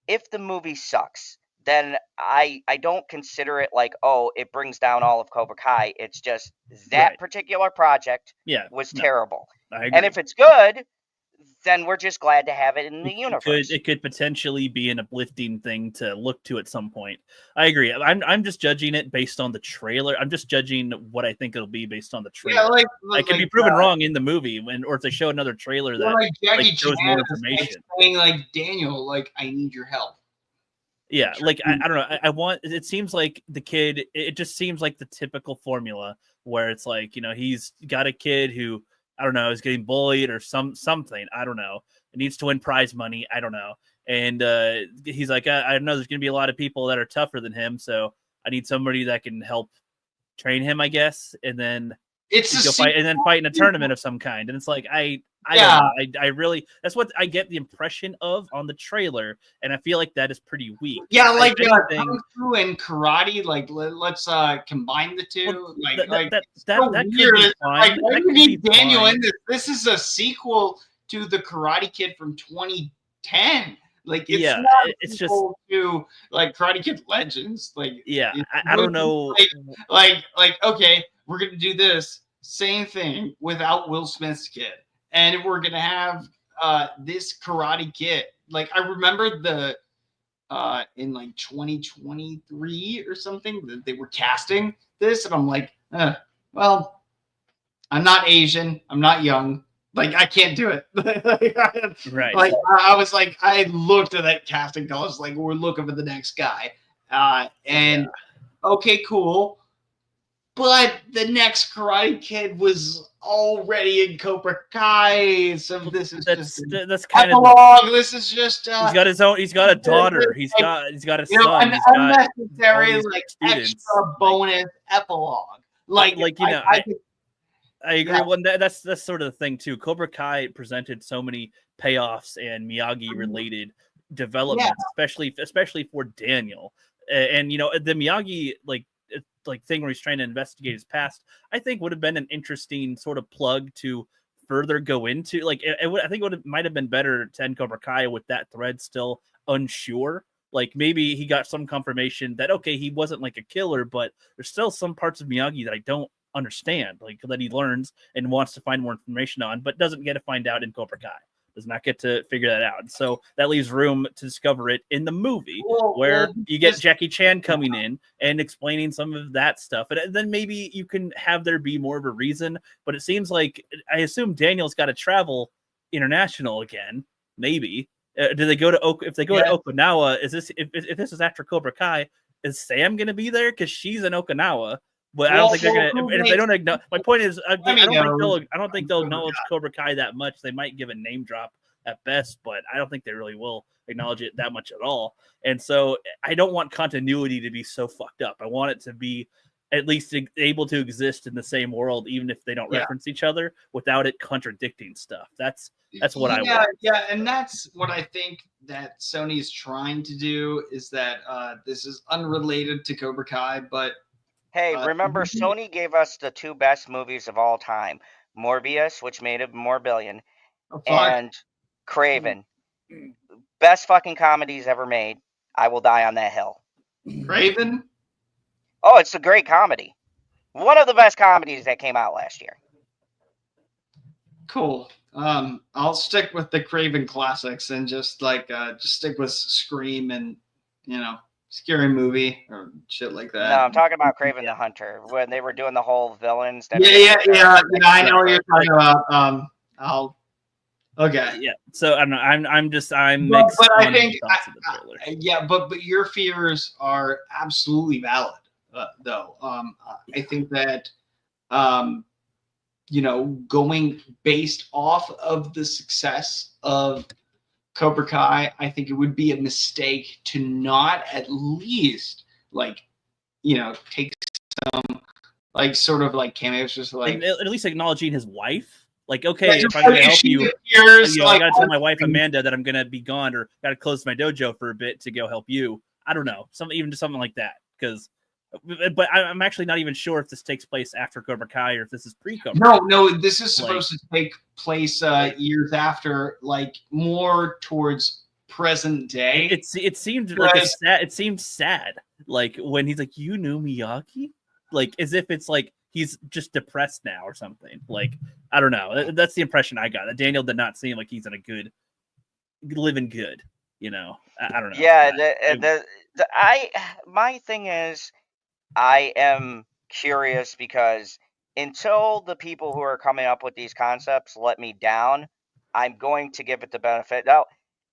if the movie sucks, then I don't consider it like, oh, it brings down all of Cobra Kai. It's just that particular project was terrible. And if it's good, then we're just glad to have it in the universe. It could potentially be an uplifting thing to look to at some point. I agree. I'm just judging it based on the trailer. I'm just judging what I think it'll be based on the trailer. Yeah, I can be proven wrong in the movie, or if they show another trailer that shows more information. Saying like, Daniel, like, I need your help. Yeah, like I don't know. I want. It seems like the kid. It just seems like the typical formula where it's like, he's got a kid who, I don't know, is getting bullied or something. I don't know. It needs to win prize money. I don't know. And he's like, I know there's going to be a lot of people that are tougher than him, so I need somebody that can help train him, I guess. And then fight in a tournament of some kind. And it's like, I don't know. I really, that's what I get the impression of on the trailer, and I feel like that is pretty weak. Yeah, like Kung Fu and karate, like let's combine the two. Well, that could be fine. Like, why do you need Daniel in this? This is a sequel to the Karate Kid from 2010. Like, it's just to like Karate Kid Legends. Like, I don't know. Like, okay, we're gonna do this same thing without Will Smith's kid. And we're gonna have this Karate Kid, like I remember the in like 2023 or something that they were casting this, and I'm like, well, I'm not Asian, I'm not young, like I can't do it. Right. Like I was like, I looked at that casting call, I was like, we're looking for the next guy, and okay, cool. But the next Karate Kid was already in Cobra Kai, so this is that's kind epilogue. This is just he's got his own. He's got a daughter. He's got a son. An unnecessary like extra bonus epilogue. Like I agree. Yeah. Well, that's sort of the thing too. Cobra Kai presented so many payoffs and Miyagi related developments, especially for Daniel. And you know the Miyagi like thing where he's trying to investigate his past, I think would have been an interesting sort of plug to further go into. Like I think it might have been better to end Cobra Kai with that thread still unsure. Like maybe he got some confirmation that okay, he wasn't like a killer, but there's still some parts of Miyagi that I don't understand, like that he learns and wants to find more information on, but doesn't get to find out in Cobra Kai. Does not get to figure that out. So that leaves room to discover it in the movie where you get Jackie Chan coming in and explaining some of that stuff. And then maybe you can have there be more of a reason, but it seems like, I assume Daniel's got to travel international again. Maybe. Do they go to if they go to Okinawa, is this, if this is after Cobra Kai, is Sam going to be there? Cause she's in Okinawa. But I don't think they're gonna. And if they don't acknowledge, my point is, I don't think they'll acknowledge Cobra Kai that much. They might give a name drop at best, but I don't think they really will acknowledge it that much at all. And so I don't want continuity to be so fucked up. I want it to be at least able to exist in the same world, even if they don't reference each other, without it contradicting stuff. That's what I want. Yeah, and that's what I think that Sony's trying to do. Is that this is unrelated to Cobra Kai, but. Hey, remember Sony gave us the two best movies of all time, Morbius, which made more billion, and Craven. Best fucking comedies ever made. I will die on that hill. Craven? Oh, it's a great comedy. One of the best comedies that came out last year. Cool. I'll stick with the Craven classics and just stick with Scream and, Scary Movie or shit like that. No, I'm talking about Craven the Hunter when they were doing the whole villains. I know what you're talking about. Okay. Yeah. So I don't know. I'm mixed. But I think, but your fears are absolutely valid, though. I think that, going based off of the success of Cobra Kai, I think it would be a mistake to not at least take some sort of cameos, just at least acknowledging his wife. Like, okay, if I'm gonna help you, I gotta tell my wife Amanda that I'm gonna be gone, or gotta close my dojo for a bit to go help you. I don't know, even something like that, because. But I'm actually not even sure if this takes place after Cobra Kai or if this is pre-Cobra. No, this is supposed to take place years after, more towards present day. It seemed like it seemed sad, like when he's like, "You knew Miyagi," like as if it's like he's just depressed now or something. Like I don't know. That's the impression I got. That Daniel did not seem like he's in a good, living good. I don't know. Yeah, my thing is. I am curious because until the people who are coming up with these concepts let me down, I'm going to give it the benefit. Now,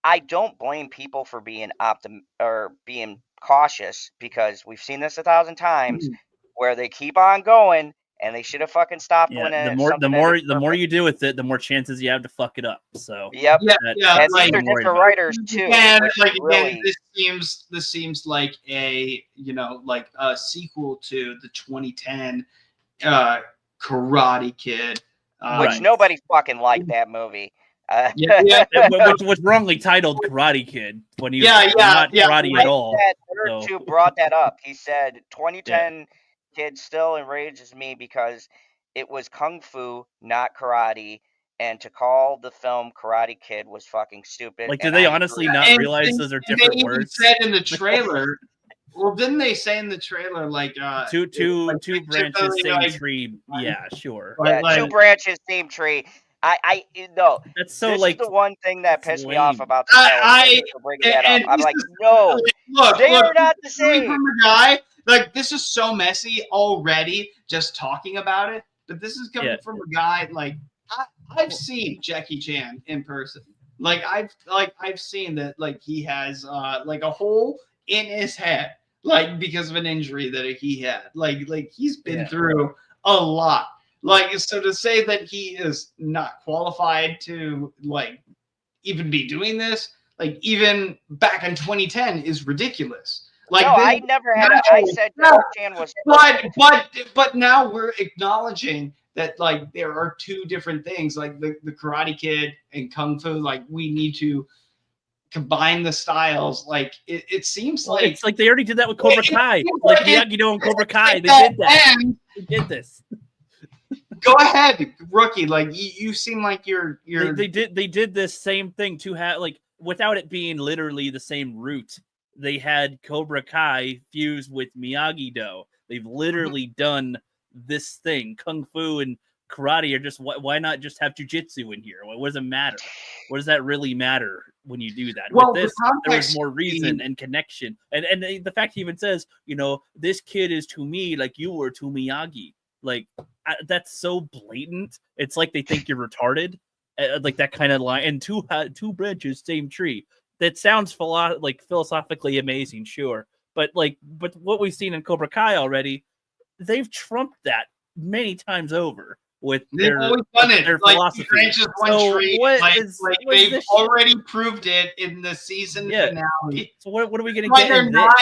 I don't blame people for being being cautious because we've seen this 1,000 times where they keep on going and they should have fucking stopped when the more you do with it, the more chances you have to fuck it up. So yep, and these are different writers too. And again, this seems like a a sequel to the 2010 Karate Kid, which nobody fucking liked that movie. Which was wrongly titled Karate Kid when he was not karate at all. Nerd brought that up. He said 2010 Kid still enrages me because it was kung fu, not karate, and to call the film Karate Kid was fucking stupid. Like, did they honestly not realize those are different words? Said in the trailer. Well, didn't they say in the trailer two branches, same tree? Yeah, sure. Yeah, 2 branches, same tree. No. That's so This like is the one thing that pissed me off lame. about the show. Thank you for bringing that up. I'm like, no, they are not the same. From a guy, like, this is so messy already just talking about it, but this is coming from a guy like I've seen Jackie Chan in person. Like I've seen that, like, he has like a hole in his head, like, because of an injury that he had. Like he's been through a lot. Like, so to say that he is not qualified to, like, even be doing this, like, even back in 2010 is ridiculous. Like, no, I never had. I said Jackie Chan was. But now we're acknowledging that, like, there are two different things, like the Karate Kid and Kung Fu. Like, we need to combine the styles. Like, it seems like it's like they already did that with Cobra Kai. Like Miyagi-Do and Cobra Kai, they did that. They did this. Go ahead, rookie. Like, you seem like you're. They did this same thing to have, like, without it being literally the same route. They had Cobra Kai fused with Miyagi-Do. They've literally done this thing. Kung Fu and karate are just, why not just have jiu-jitsu in here? What does it matter? What does that really matter when you do that? Well, with this, there was more reason and connection. And the fact he even says, you know, this kid is to me like you were to Miyagi. Like, that's so blatant. It's like they think you're retarded. Like that kind of line. And two branches, same tree. That sounds like philosophically amazing, sure. But what we've seen in Cobra Kai already, they've trumped that many times over with their philosophy. They've already proved it in the season finale. So what are we going to get? They're not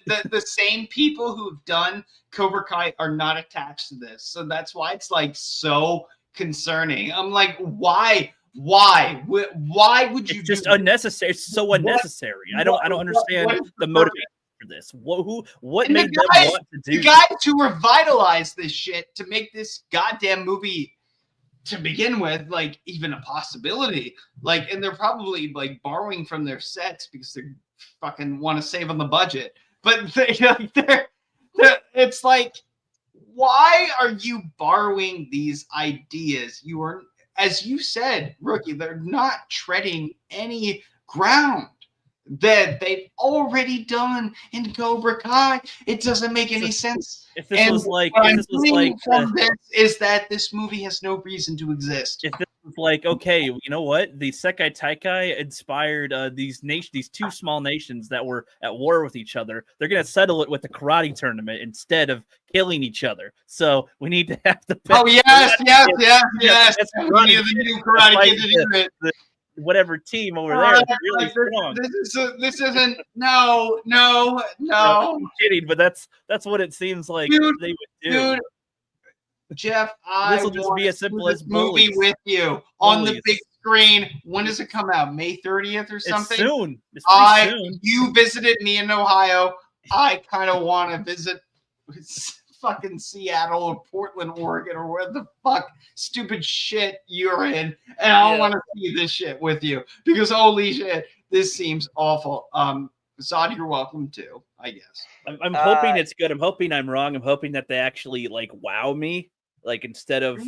the same people who've done Cobra Kai are not attached to this, so that's why it's like so concerning. I'm like, why? Why would you? It's just unnecessary. It's so unnecessary. I don't understand the motivation for this. What made them want to do? You guys to revitalize this shit, to make this goddamn movie to begin with, like, even a possibility. Like, and they're probably, like, borrowing from their sets because they fucking want to save on the budget. But it's like, why are you borrowing these ideas? You are, as you said, rookie, they're not treading any ground that they've already done in Cobra Kai. It doesn't make any sense. If this was like is that this movie has no reason to exist. If this was like, okay, you know what? The Sekai Taikai inspired these two small nations that were at war with each other. They're gonna settle it with the karate tournament instead of killing each other. So we need to have the best. Oh yes. We need the new Karate Kid to do it. Whatever team over there is really strong. This isn't. No. I'm kidding, but that's what it seems like they would do. Dude, Jeff, this will just be as simple as movie with you on the big screen. When does it come out? May 30th or something? It's soon. It's soon. You visited me in Ohio. I kind of want to visit fucking Seattle or Portland, Oregon, or where the fuck stupid shit you're in, and I want to see this shit with you because holy shit, this seems awful. Zod, you're welcome too, I guess. I'm hoping it's good. I'm hoping I'm wrong. I'm hoping that they actually like wow me, like instead of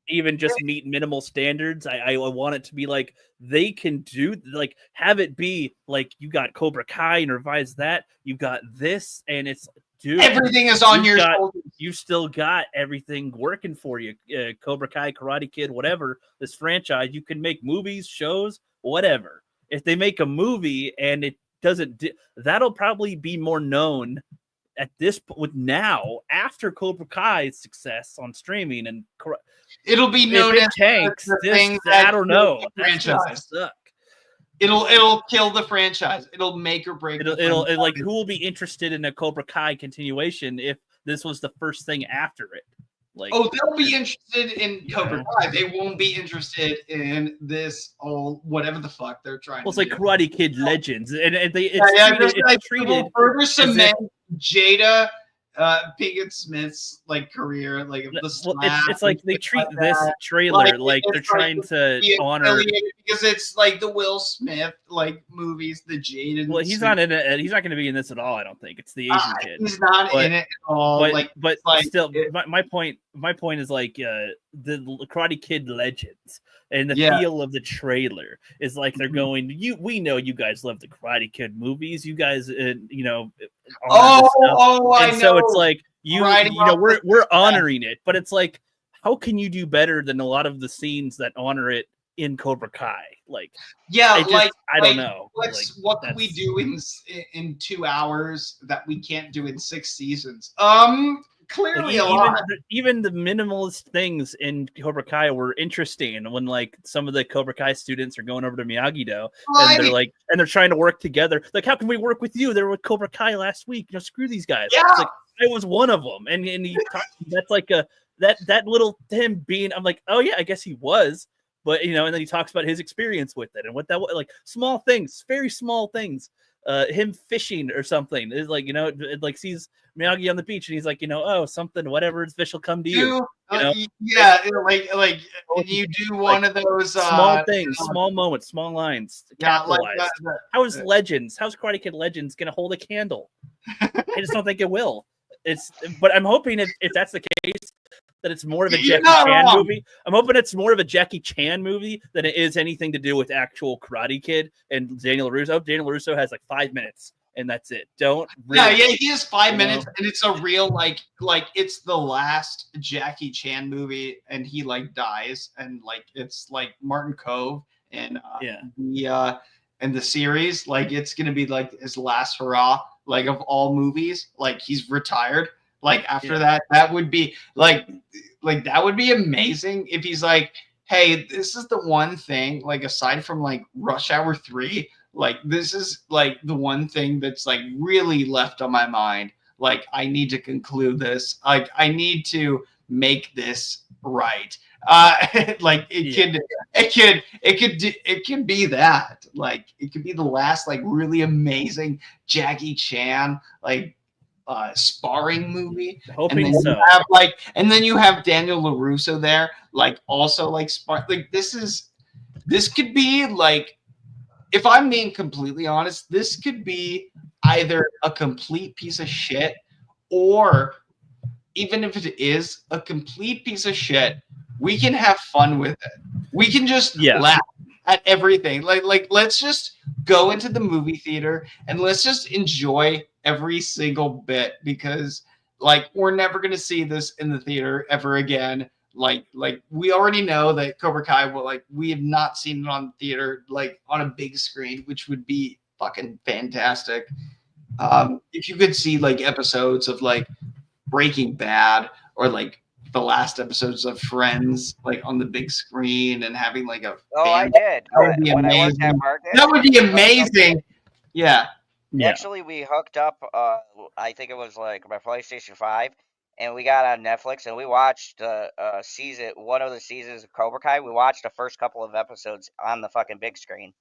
even just meet minimal standards. I want it to be like they can do, like, have it be like you got Cobra Kai and revise that. You got this, and it's. Dude, everything is on your shoulders. You still got everything working for you. Cobra Kai, Karate Kid, whatever, this franchise, you can make movies, shows, whatever. If they make a movie and it doesn't, that'll probably be more known at this point now after Cobra Kai's success on streaming. And it'll be known as tanks. I don't know. Franchise. It'll kill the franchise. It'll make or break. It'll like, who will be interested in a Cobra Kai continuation if this was the first thing after it? Like, they'll be interested in Cobra Kai. They won't be interested in this whatever the fuck they're trying. Well, it's to like do. Karate Kid Legends, and it's treated further cement Jada Pinkett Smith's like career, like the slap. It's like they treat this trailer like they're trying to honor, because it's like the Will Smith like movies, the Jaden. Well, he's not in it. He's not going to be in this at all. I don't think it's the Asian kid. He's not in it at all. But still, my point my point is like the Karate Kid Legends and the feel of the trailer is like they're going. We know you guys love the Karate Kid movies. You guys, you know, I know. So it's like we're honoring it, but it's like, how can you do better than a lot of the scenes that honor it in Cobra Kai? Like, I don't know. What can we do in 2 hours that we can't do in 6 seasons? Clearly a lot. Even the minimalist things in Cobra Kai were interesting. And when like some of the Cobra Kai students are going over to Miyagi-Do and they're trying to work together, like, how can we work with you? They were with Cobra Kai last week. You know, screw these guys. Yeah. It's like, I was one of them. And he that's like that little him being, I'm like, oh yeah, I guess he was. But you know, and then he talks about his experience with it and what that was, like small things, very small things. Him fishing or something is like, you know, it like sees Miyagi on the beach and he's like, you know, oh, something, whatever, fish will come to you. Like you do one of those small things, small moments, small lines. Capitalized. How's Karate Kid Legends gonna hold a candle? I just don't think it will. But I'm hoping if that's the case, that it's more of a Jackie Chan movie. I'm hoping it's more of a Jackie Chan movie than it is anything to do with actual Karate Kid and Daniel LaRusso. Daniel LaRusso has like 5 minutes, and that's it. He has 5 minutes, and it's a real like it's the last Jackie Chan movie, and he like dies, and like it's like Martin Kove and the series, like it's gonna be like his last hurrah, like of all movies, like he's retired. Like after that would be like that would be amazing if he's like, hey, this is the one thing, like aside from like Rush Hour 3, like this is like the one thing that's like really left on my mind. Like I need to conclude this. Like I need to make this right. Like it could be that. Like it could be the last like really amazing Jackie Chan like sparring movie. Hoping so. And then you have Daniel LaRusso there, like also like spar. Like this could be like, if I'm being completely honest, this could be either a complete piece of shit, or even if it is a complete piece of shit, we can have fun with it. We can just laugh at everything. Like let's just go into the movie theater and let's just enjoy every single bit, because like we're never going to see this in the theater ever again. Like we already know that Cobra Kai will, like, we have not seen it on theater, like on a big screen, which would be fucking fantastic. If you could see like episodes of like Breaking Bad or like the last episodes of Friends, like on the big screen, and having like a I did. That would be amazing. That would be amazing. Yeah. Actually, we hooked up. I think it was like my PlayStation 5, and we got on Netflix, and we watched one of the seasons of Cobra Kai. We watched the first couple of episodes on the fucking big screen.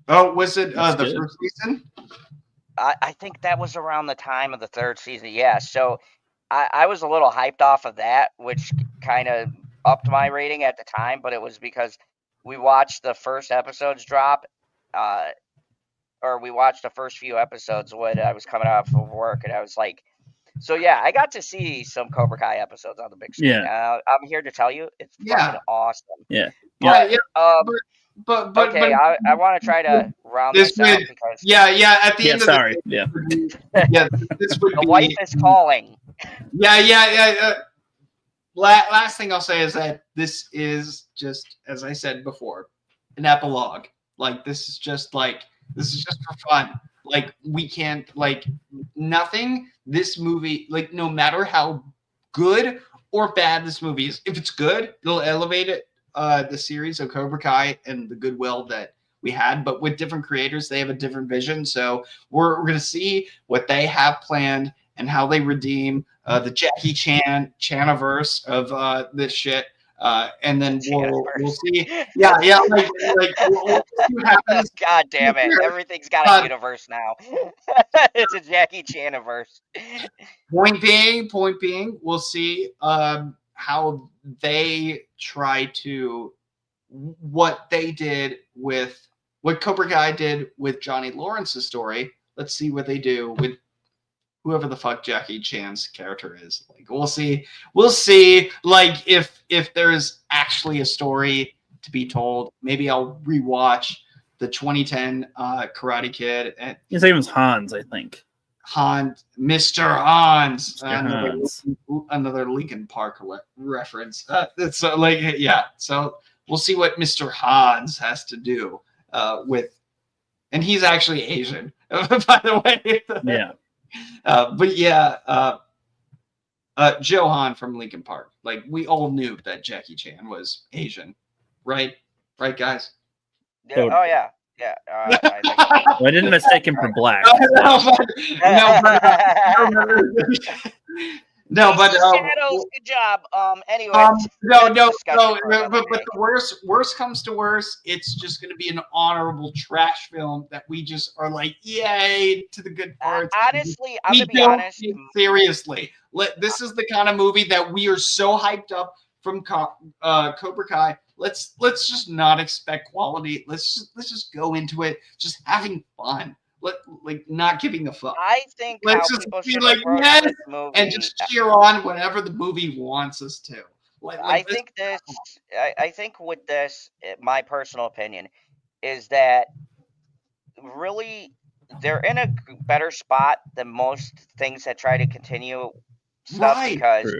Oh, was it the first season? I think that was around the time of the third season. Yeah, so I was a little hyped off of that, which kind of upped my rating at the time, but it was because we watched the first episodes drop, or we watched the first few episodes when I was coming out of work, and I was like, so yeah, I got to see some Cobra Kai episodes on the big screen. Yeah. I'm here to tell you, it's fucking awesome. Yeah. But okay, I want to try to round this out because at the end of sorry. This would the wife is calling. Last thing I'll say is that this is just, as I said before, an epilogue. Like this is just for fun. Like we can't, like, nothing. This movie, like, no matter how good or bad this movie is, if it's good, it'll elevate it. The series of Cobra Kai and the goodwill that we had, but with different creators, they have a different vision. So we're going to see what they have planned and how they redeem the Jackie Chaniverse of this shit. And then we'll see. Yeah. Like we'll see what happens. God damn it! Everything's got a universe now. It's a Jackie Chaniverse. Point being, we'll see how they try to, what Cobra Kai did with Johnny Lawrence's story. Let's see what they do with whoever the fuck Jackie Chan's character is. Like, we'll see. Like, if there's actually a story to be told, maybe I'll rewatch the 2010 Karate Kid. And his name was Hans, I think. Mr. Hans. Hans. Another Linkin Park reference. It's So we'll see what Mr. Hans has to do with, and he's actually Asian, by the way. Yeah. Joe Han from Linkin Park. Like, we all knew that Jackie Chan was Asian, right? Right, guys? Yeah. Oh yeah. Yeah. I think I didn't mistake him for black. Shadows, good job. Anyway. But the worst comes to worst, it's just going to be an honorable trash film that we just are like, yay to the good parts. Honestly, I'm gonna be honest. Seriously, this is the kind of movie that we are so hyped up from Cobra Kai. Let's just not expect quality. Let's just go into it just having fun. Not giving a fuck. I think let's just be like, yes, and just cheer on whenever the movie wants us to. I think with this, my personal opinion is that really they're in a better spot than most things that try to continue stuff, because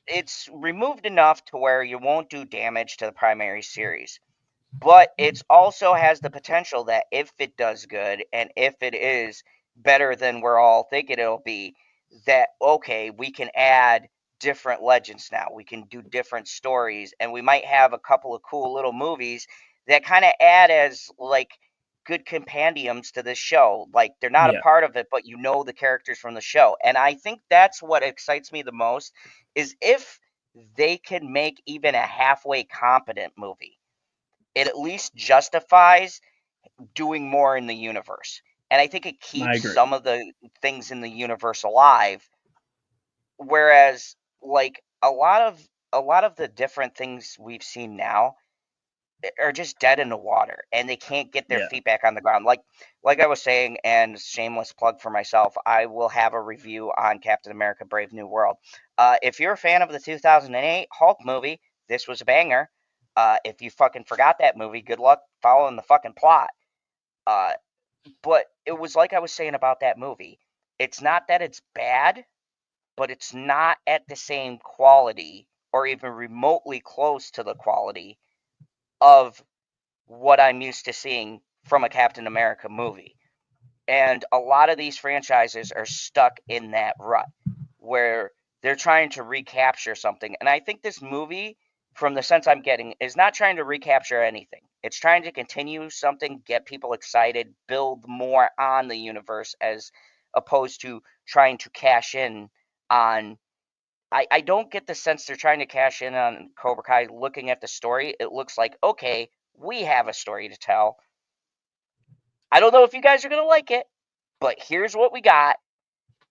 it's removed enough to where you won't do damage to the primary series. But it also has the potential that if it does good, and if it is better than we're all thinking it'll be, that, okay, we can add different legends now. We can do different stories, and we might have a couple of cool little movies that kind of add as, like, good compendiums to this show. Like, they're not a part of it, but you know the characters from the show. And I think that's what excites me the most, is if they can make even a halfway competent movie, it at least justifies doing more in the universe. And I think it keeps some of the things in the universe alive. Whereas, like, a lot of the different things we've seen now are just dead in the water, and they can't get their feet back on the ground. Like I was saying, and shameless plug for myself, I will have a review on Captain America: Brave New World. If you're a fan of the 2008 Hulk movie, this was a banger. If you fucking forgot that movie, good luck following the fucking plot. But it was like I was saying about that movie. It's not that it's bad, but it's not at the same quality or even remotely close to the quality of what I'm used to seeing from a Captain America movie. And a lot of these franchises are stuck in that rut where they're trying to recapture something. And I think this movie, from the sense I'm getting, is not trying to recapture anything. It's trying to continue something, get people excited, build more on the universe, as opposed to trying to cash in on... I don't get the sense they're trying to cash in on Cobra Kai. Looking at the story, it looks like, okay, we have a story to tell. I don't know if you guys are going to like it, but here's what we got.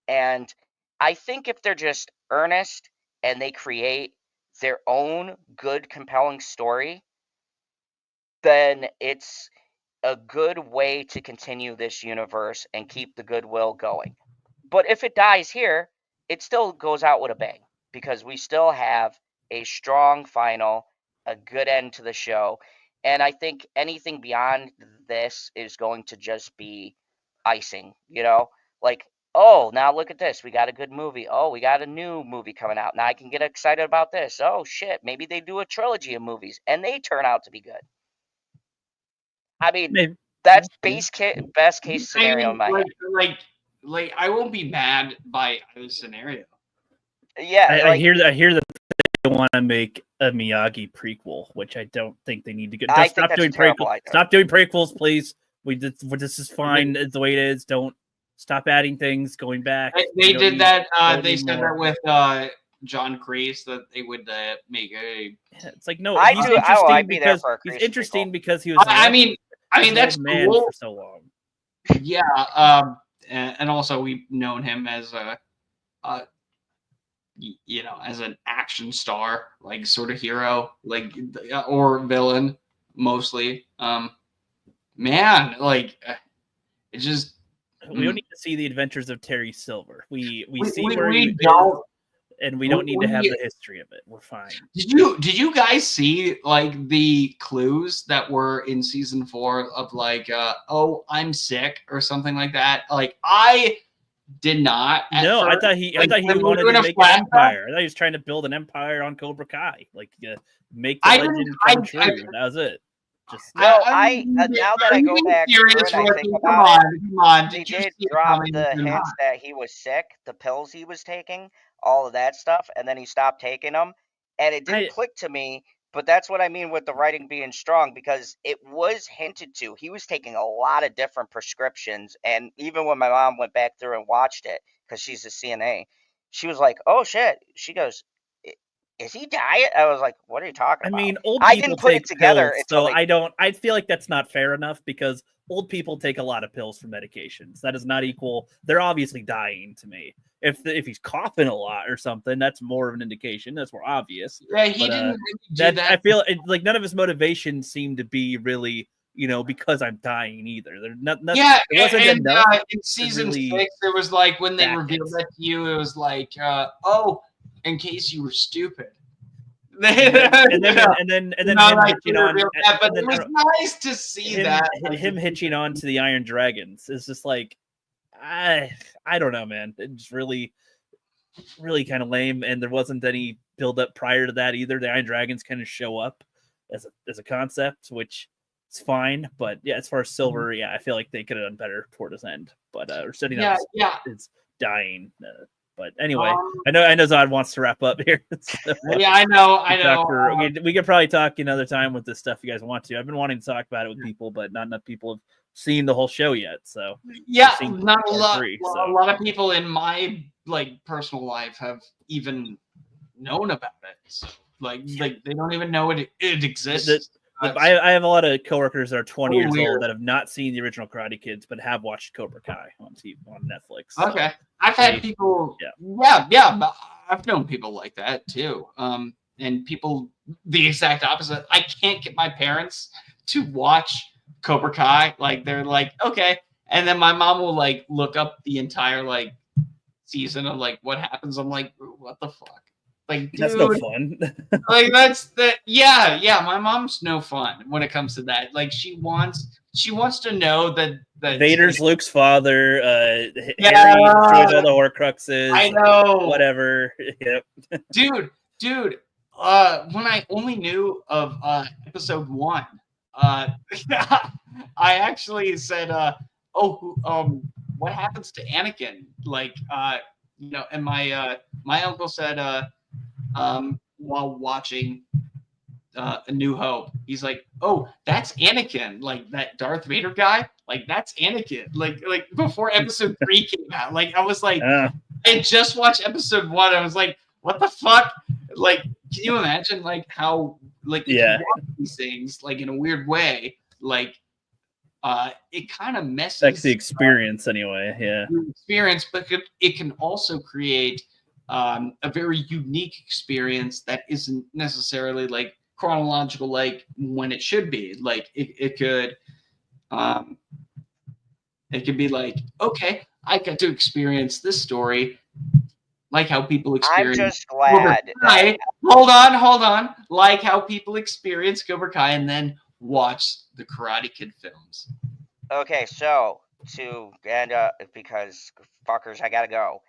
And I think if they're just earnest and they create their own good, compelling story, then it's a good way to continue this universe and keep the goodwill going. But if it dies here, it still goes out with a bang, because we still have a strong final, a good end to the show. And I think anything beyond this is going to just be icing, Like, oh, now look at this. We got a good movie. Oh, we got a new movie coming out. Now I can get excited about this. Oh, shit. Maybe they do a trilogy of movies and they turn out to be good. I mean, that's best case scenario in my head. Like, I won't be mad by the scenario. Yeah, I hear that they want to make a Miyagi prequel, which I don't think they need to get. Stop doing prequels. Stop doing prequels, please. This is fine the way it is. Don't stop adding things, going back. They did that. They said that with John Kreese, that they would make a. It's like, no, he's interesting because he's interesting because he was. I mean that's man cool for so long. Yeah, and also we've known him as as an action star, like sort of hero, like, or villain mostly. Man, like, it just, We don't need to see the adventures of Terry Silver. We see we, where we he don't. is, and we don't need to have the history of it. We're fine. Did you guys see like the clues that were in season 4 of like oh, I'm sick or something like that? Like I did not. No, first. I thought he Like, wanted to make an empire. I thought he was trying to build an empire on Cobra Kai, like make the legend come true. That was it. Just well, now that I go back through and I think about it, they did drop the hints that he was sick, the pills he was taking, all of that stuff, and then he stopped taking them, and it didn't click to me. But that's what I mean with the writing being strong, because it was hinted to. He was taking a lot of different prescriptions, and even when my mom went back through and watched it, because she's a CNA, she was like, "Oh shit!" She goes, "Is he dying?" I was like, "What are you talking about?" I mean, old people I didn't put it together pills, so I feel like that's not fair enough, because old people take a lot of pills for medications. That is not equal. They're obviously dying to me. If he's coughing a lot or something, that's more of an indication. That's more obvious. Yeah, he didn't do that. I feel like none of his motivations seem to be really, because I'm dying either. They're not. Yeah, it wasn't enough in season 6, it was like when they revealed that to you, it was like, oh, in case you were stupid. and then him hitching on. But it was nice to see him hitching on to the Iron Dragons. It's just like, I don't know, man. It's really, really kind of lame, and there wasn't any build up prior to that either. The Iron Dragons kind of show up as a concept, which is fine. But yeah, as far as Silver, I feel like they could have done better toward his end. But we're setting up is dying. But anyway, I know Zod wants to wrap up here. So, yeah, I know. We could probably talk another time with this stuff you guys want to. I've been wanting to talk about it with people, but not enough people have seen the whole show yet. So not a lot. A lot of people in my personal life have even known about it. So, like they don't even know it exists. I have a lot of coworkers that are 20 years old that have not seen the original Karate Kids, but have watched Cobra Kai on Netflix. So okay, I've had people. Yeah, I've known people like that too. And people the exact opposite. I can't get my parents to watch Cobra Kai. Like they're like, okay, and then my mom will look up the entire season of what happens. I'm like, what the fuck? Dude, that's no fun. Yeah. My mom's no fun when it comes to that. She wants to know that Vader's Luke's father. Harry destroys all the Horcruxes. I know. Whatever. Yep. Dude. When I only knew of episode 1, I actually said, what happens to Anakin? And my uncle said, while watching A New Hope, he's like, "Oh, that's Anakin, that Darth Vader guy. That's Anakin." Like before episode 3 came out, I was like, I just watched episode 1. I was like, "What the fuck?" Can you imagine how you watch these things in a weird way? It kind of messes. That's the experience anyway. Yeah, the experience, but it can also create a very unique experience that isn't necessarily chronological when it should be. It could be okay, I got to experience this story how people experience. I'm just glad. Hold on. Like how people experience Cobra Kai and then watch the Karate Kid films. Okay, so because fuckers, I gotta go.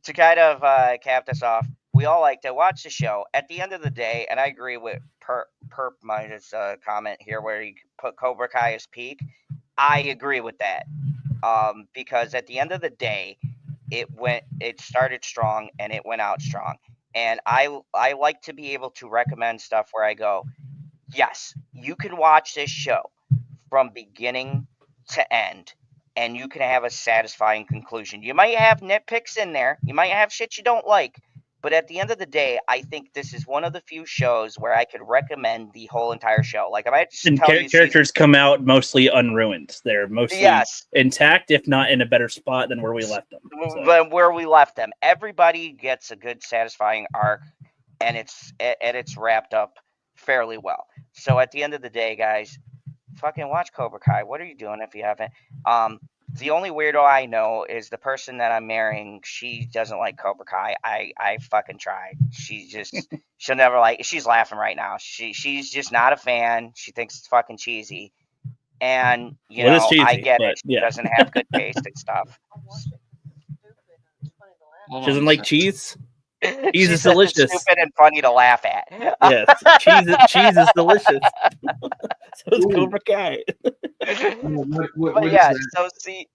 To kind of cap this off, we all like to watch the show. At the end of the day, and I agree with Perp Minus comment here where he put Cobra Kai as peak. I agree with that. Because at the end of the day, it started strong and it went out strong. And I like to be able to recommend stuff where I go, yes, you can watch this show from beginning to end, and you can have a satisfying conclusion. You might have nitpicks in there. You might have shit you don't like. But at the end of the day, I think this is one of the few shows where I could recommend the whole entire show. I might just tell you, characters come out mostly unruined. They're mostly intact, if not in a better spot than where we left them. But where we left them, everybody gets a good, satisfying arc, and it's wrapped up fairly well. So at the end of the day, guys, fucking watch Cobra Kai. What are you doing if you haven't? The only weirdo I know is the person that I'm marrying. She doesn't like Cobra Kai. I fucking tried. She'll never like. She's laughing right now. She's just not a fan. She thinks it's fucking cheesy. And Well, it's I cheesy, get but it. She yeah. doesn't have good taste and stuff. She doesn't like cheese. Cheese She is said it's delicious. stupid and funny to laugh at. Yes, cheese is delicious. So it's Cobra Kai. What But is yeah, that? so see,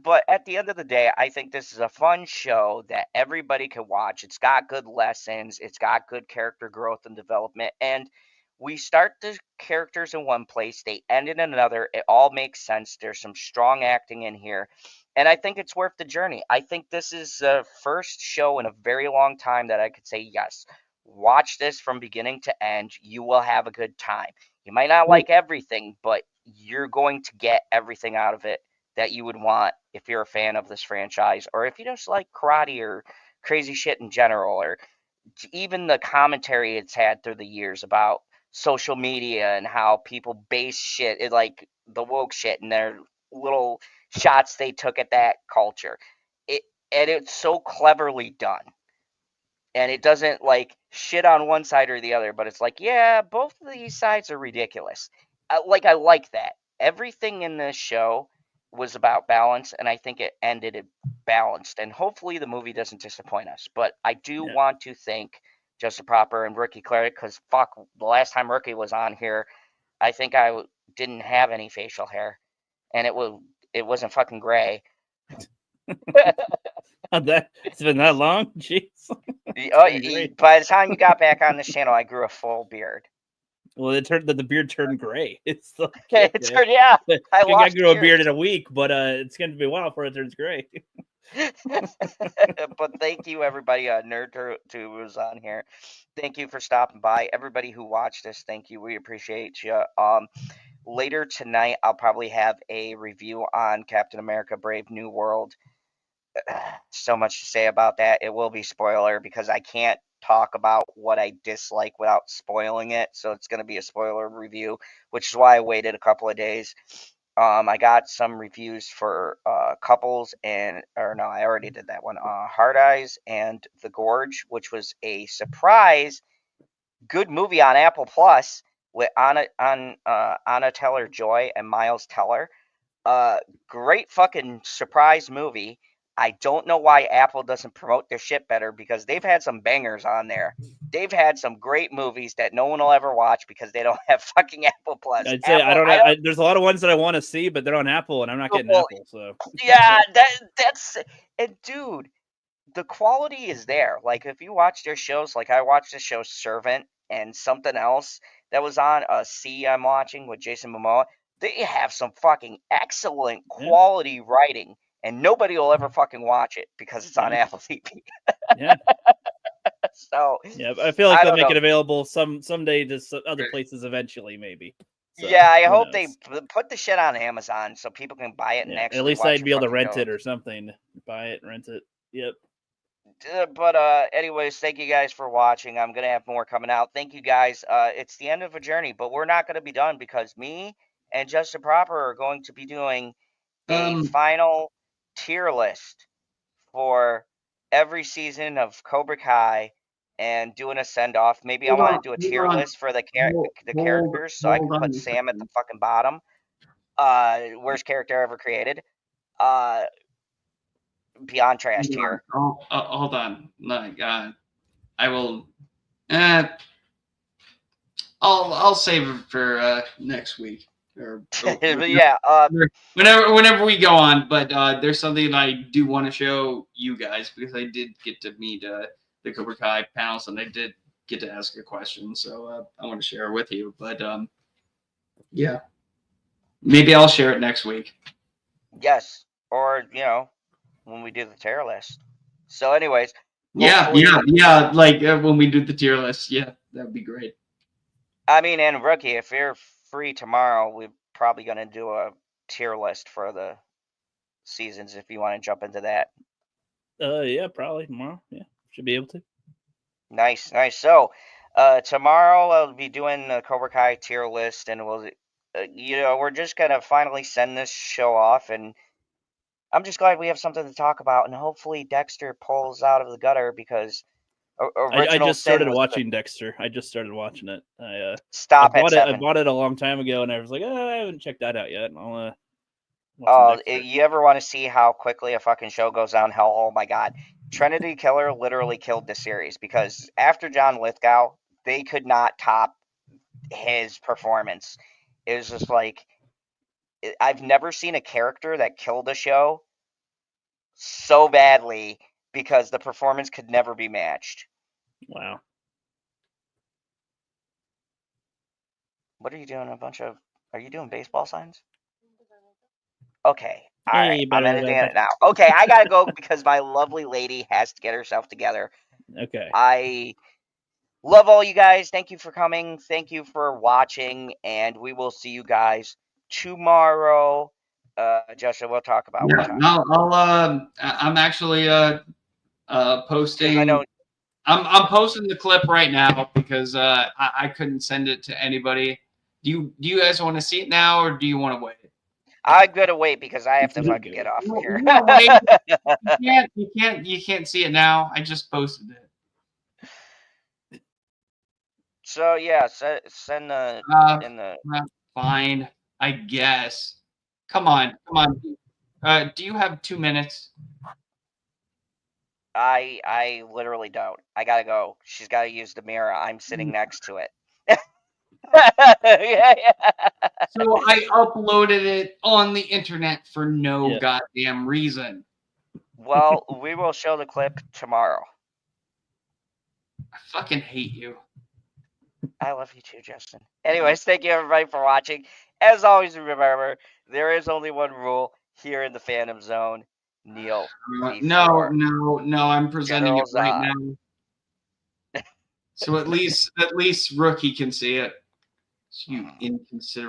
but at the end of the day, I think this is a fun show that everybody can watch. It's got good lessons, it's got good character growth and development, and we start the characters in one place, they end in another. It all makes sense. There's some strong acting in here, and I think it's worth the journey. I think this is the first show in a very long time that I could say, yes, watch this from beginning to end. You will have a good time. You might not like everything, but you're going to get everything out of it that you would want if you're a fan of this franchise, or if you just like karate or crazy shit in general, or even the commentary it's had through the years about social media and how people base shit, like the woke shit, and their little shots they took at that culture. It and it's so cleverly done, and it doesn't like shit on one side or the other, but it's like, yeah, both of these sides are ridiculous. I like that. Everything in this show was about balance, and I think it ended it balanced. And hopefully, the movie doesn't disappoint us. But I do want to thank Justin Proper and Ricky Claret, because fuck, the last time Ricky was on here, I think didn't have any facial hair, and it wasn't fucking gray. It's been that long? Jeez. By the time you got back on this channel, I grew a full beard. Well, the beard turned gray. It's like, yeah. I grew a beard in a week, but it's going to be a while before it turns gray. But thank you, everybody. Nerd2 was on here. Thank you for stopping by. Everybody who watched this, thank you. We appreciate you. Later tonight, I'll probably have a review on Captain America: Brave New World. So much to say about that. It will be spoiler because I can't talk about what I dislike without spoiling it. So it's going to be a spoiler review, which is why I waited a couple of days. I got some reviews for Couples I already did that one. Hard Eyes and The Gorge, which was a surprise good movie on Apple Plus with Anna Taylor-Joy and Miles Teller. Great fucking surprise movie. I don't know why Apple doesn't promote their shit better, because they've had some bangers on there. They've had some great movies that no one will ever watch because they don't have fucking Apple Plus. I'd say Apple, there's a lot of ones that I want to see, but they're on Apple, and I'm not getting Apple. So yeah, that's and dude, the quality is there. Like if you watch their shows, like I watched the show Servant and something else that was on C I'm watching with Jason Momoa. They have some fucking excellent quality writing, and nobody will ever fucking watch it because it's on Apple TV. Yeah. So yeah, I feel like they'll make it available someday to other places eventually, maybe. So, yeah, I hope they put the shit on Amazon so people can buy it and actually. At least I'd be able to rent it or something. Buy it, rent it. Yep. But anyways, thank you guys for watching. I'm gonna have more coming out. Thank you guys. It's the end of a journey, but we're not gonna be done, because me and Justin Proper are going to be doing a final tier list for every season of Cobra Kai and doing a send off. Maybe I want to do a tier list for the characters, so I can put Sam at the fucking bottom. Worst character ever created. Beyond trash tier. Hold on. Like, I will. I'll save it for next week. Or yeah. Whenever we go on, but there's something I do want to show you guys, because I did get to meet the Cobra Kai panels, and I did get to ask a question, so I want to share it with you. But yeah, maybe I'll share it next week. Yes, or when we do the tier list. So, anyways. Yeah. Like when we do the tier list, yeah, that'd be great. I mean, and Rookie, if you're free tomorrow, we're probably going to do a tier list for the seasons if you want to jump into that. Yeah, probably tomorrow. Yeah, should be able to. Nice. So, tomorrow I'll be doing the Cobra Kai tier list, and we'll we're just gonna finally send this show off, and I'm just glad we have something to talk about, and hopefully Dexter pulls out of the gutter because I original just sin started was watching Dexter. I just started watching it. I stop at bought it. I 7. bought it a long time ago, and I was like, I haven't checked that out yet. I'll watch some Oh, Dexter. you ever want to see how quickly a fucking show goes downhill? Oh my god. Trinity Killer literally killed the series because after John Lithgow, they could not top his performance. It was just like, I've never seen a character that killed a show so badly because the performance could never be matched. Wow. What are you doing? Are you doing baseball signs? Okay. All right. I'm editing it now. Okay, I gotta go because my lovely lady has to get herself together. Okay. I love all you guys. Thank you for coming. Thank you for watching, and we will see you guys tomorrow. Justin, we'll talk about what time. I'm actually posting. I know. I'm posting the clip right now because I couldn't send it to anybody. Do you guys want to see it now, or do you want to wait? I'm gonna wait because I have to fucking get off here. You can't see it now. I just posted it. So yeah, send the in the. Fine, I guess. Come on. Do you have 2 minutes? I literally don't. I gotta go. She's gotta use the mirror. I'm sitting next to it. Yeah. So I uploaded it on the internet for no goddamn reason. Well, we will show the clip tomorrow. I fucking hate you. I love you too, Justin. Anyways, thank you everybody for watching. As always, remember, there is only one rule here in the Phantom Zone. Kneel. No, I'm presenting it right now. So at least Rookie can see it. You inconsiderate.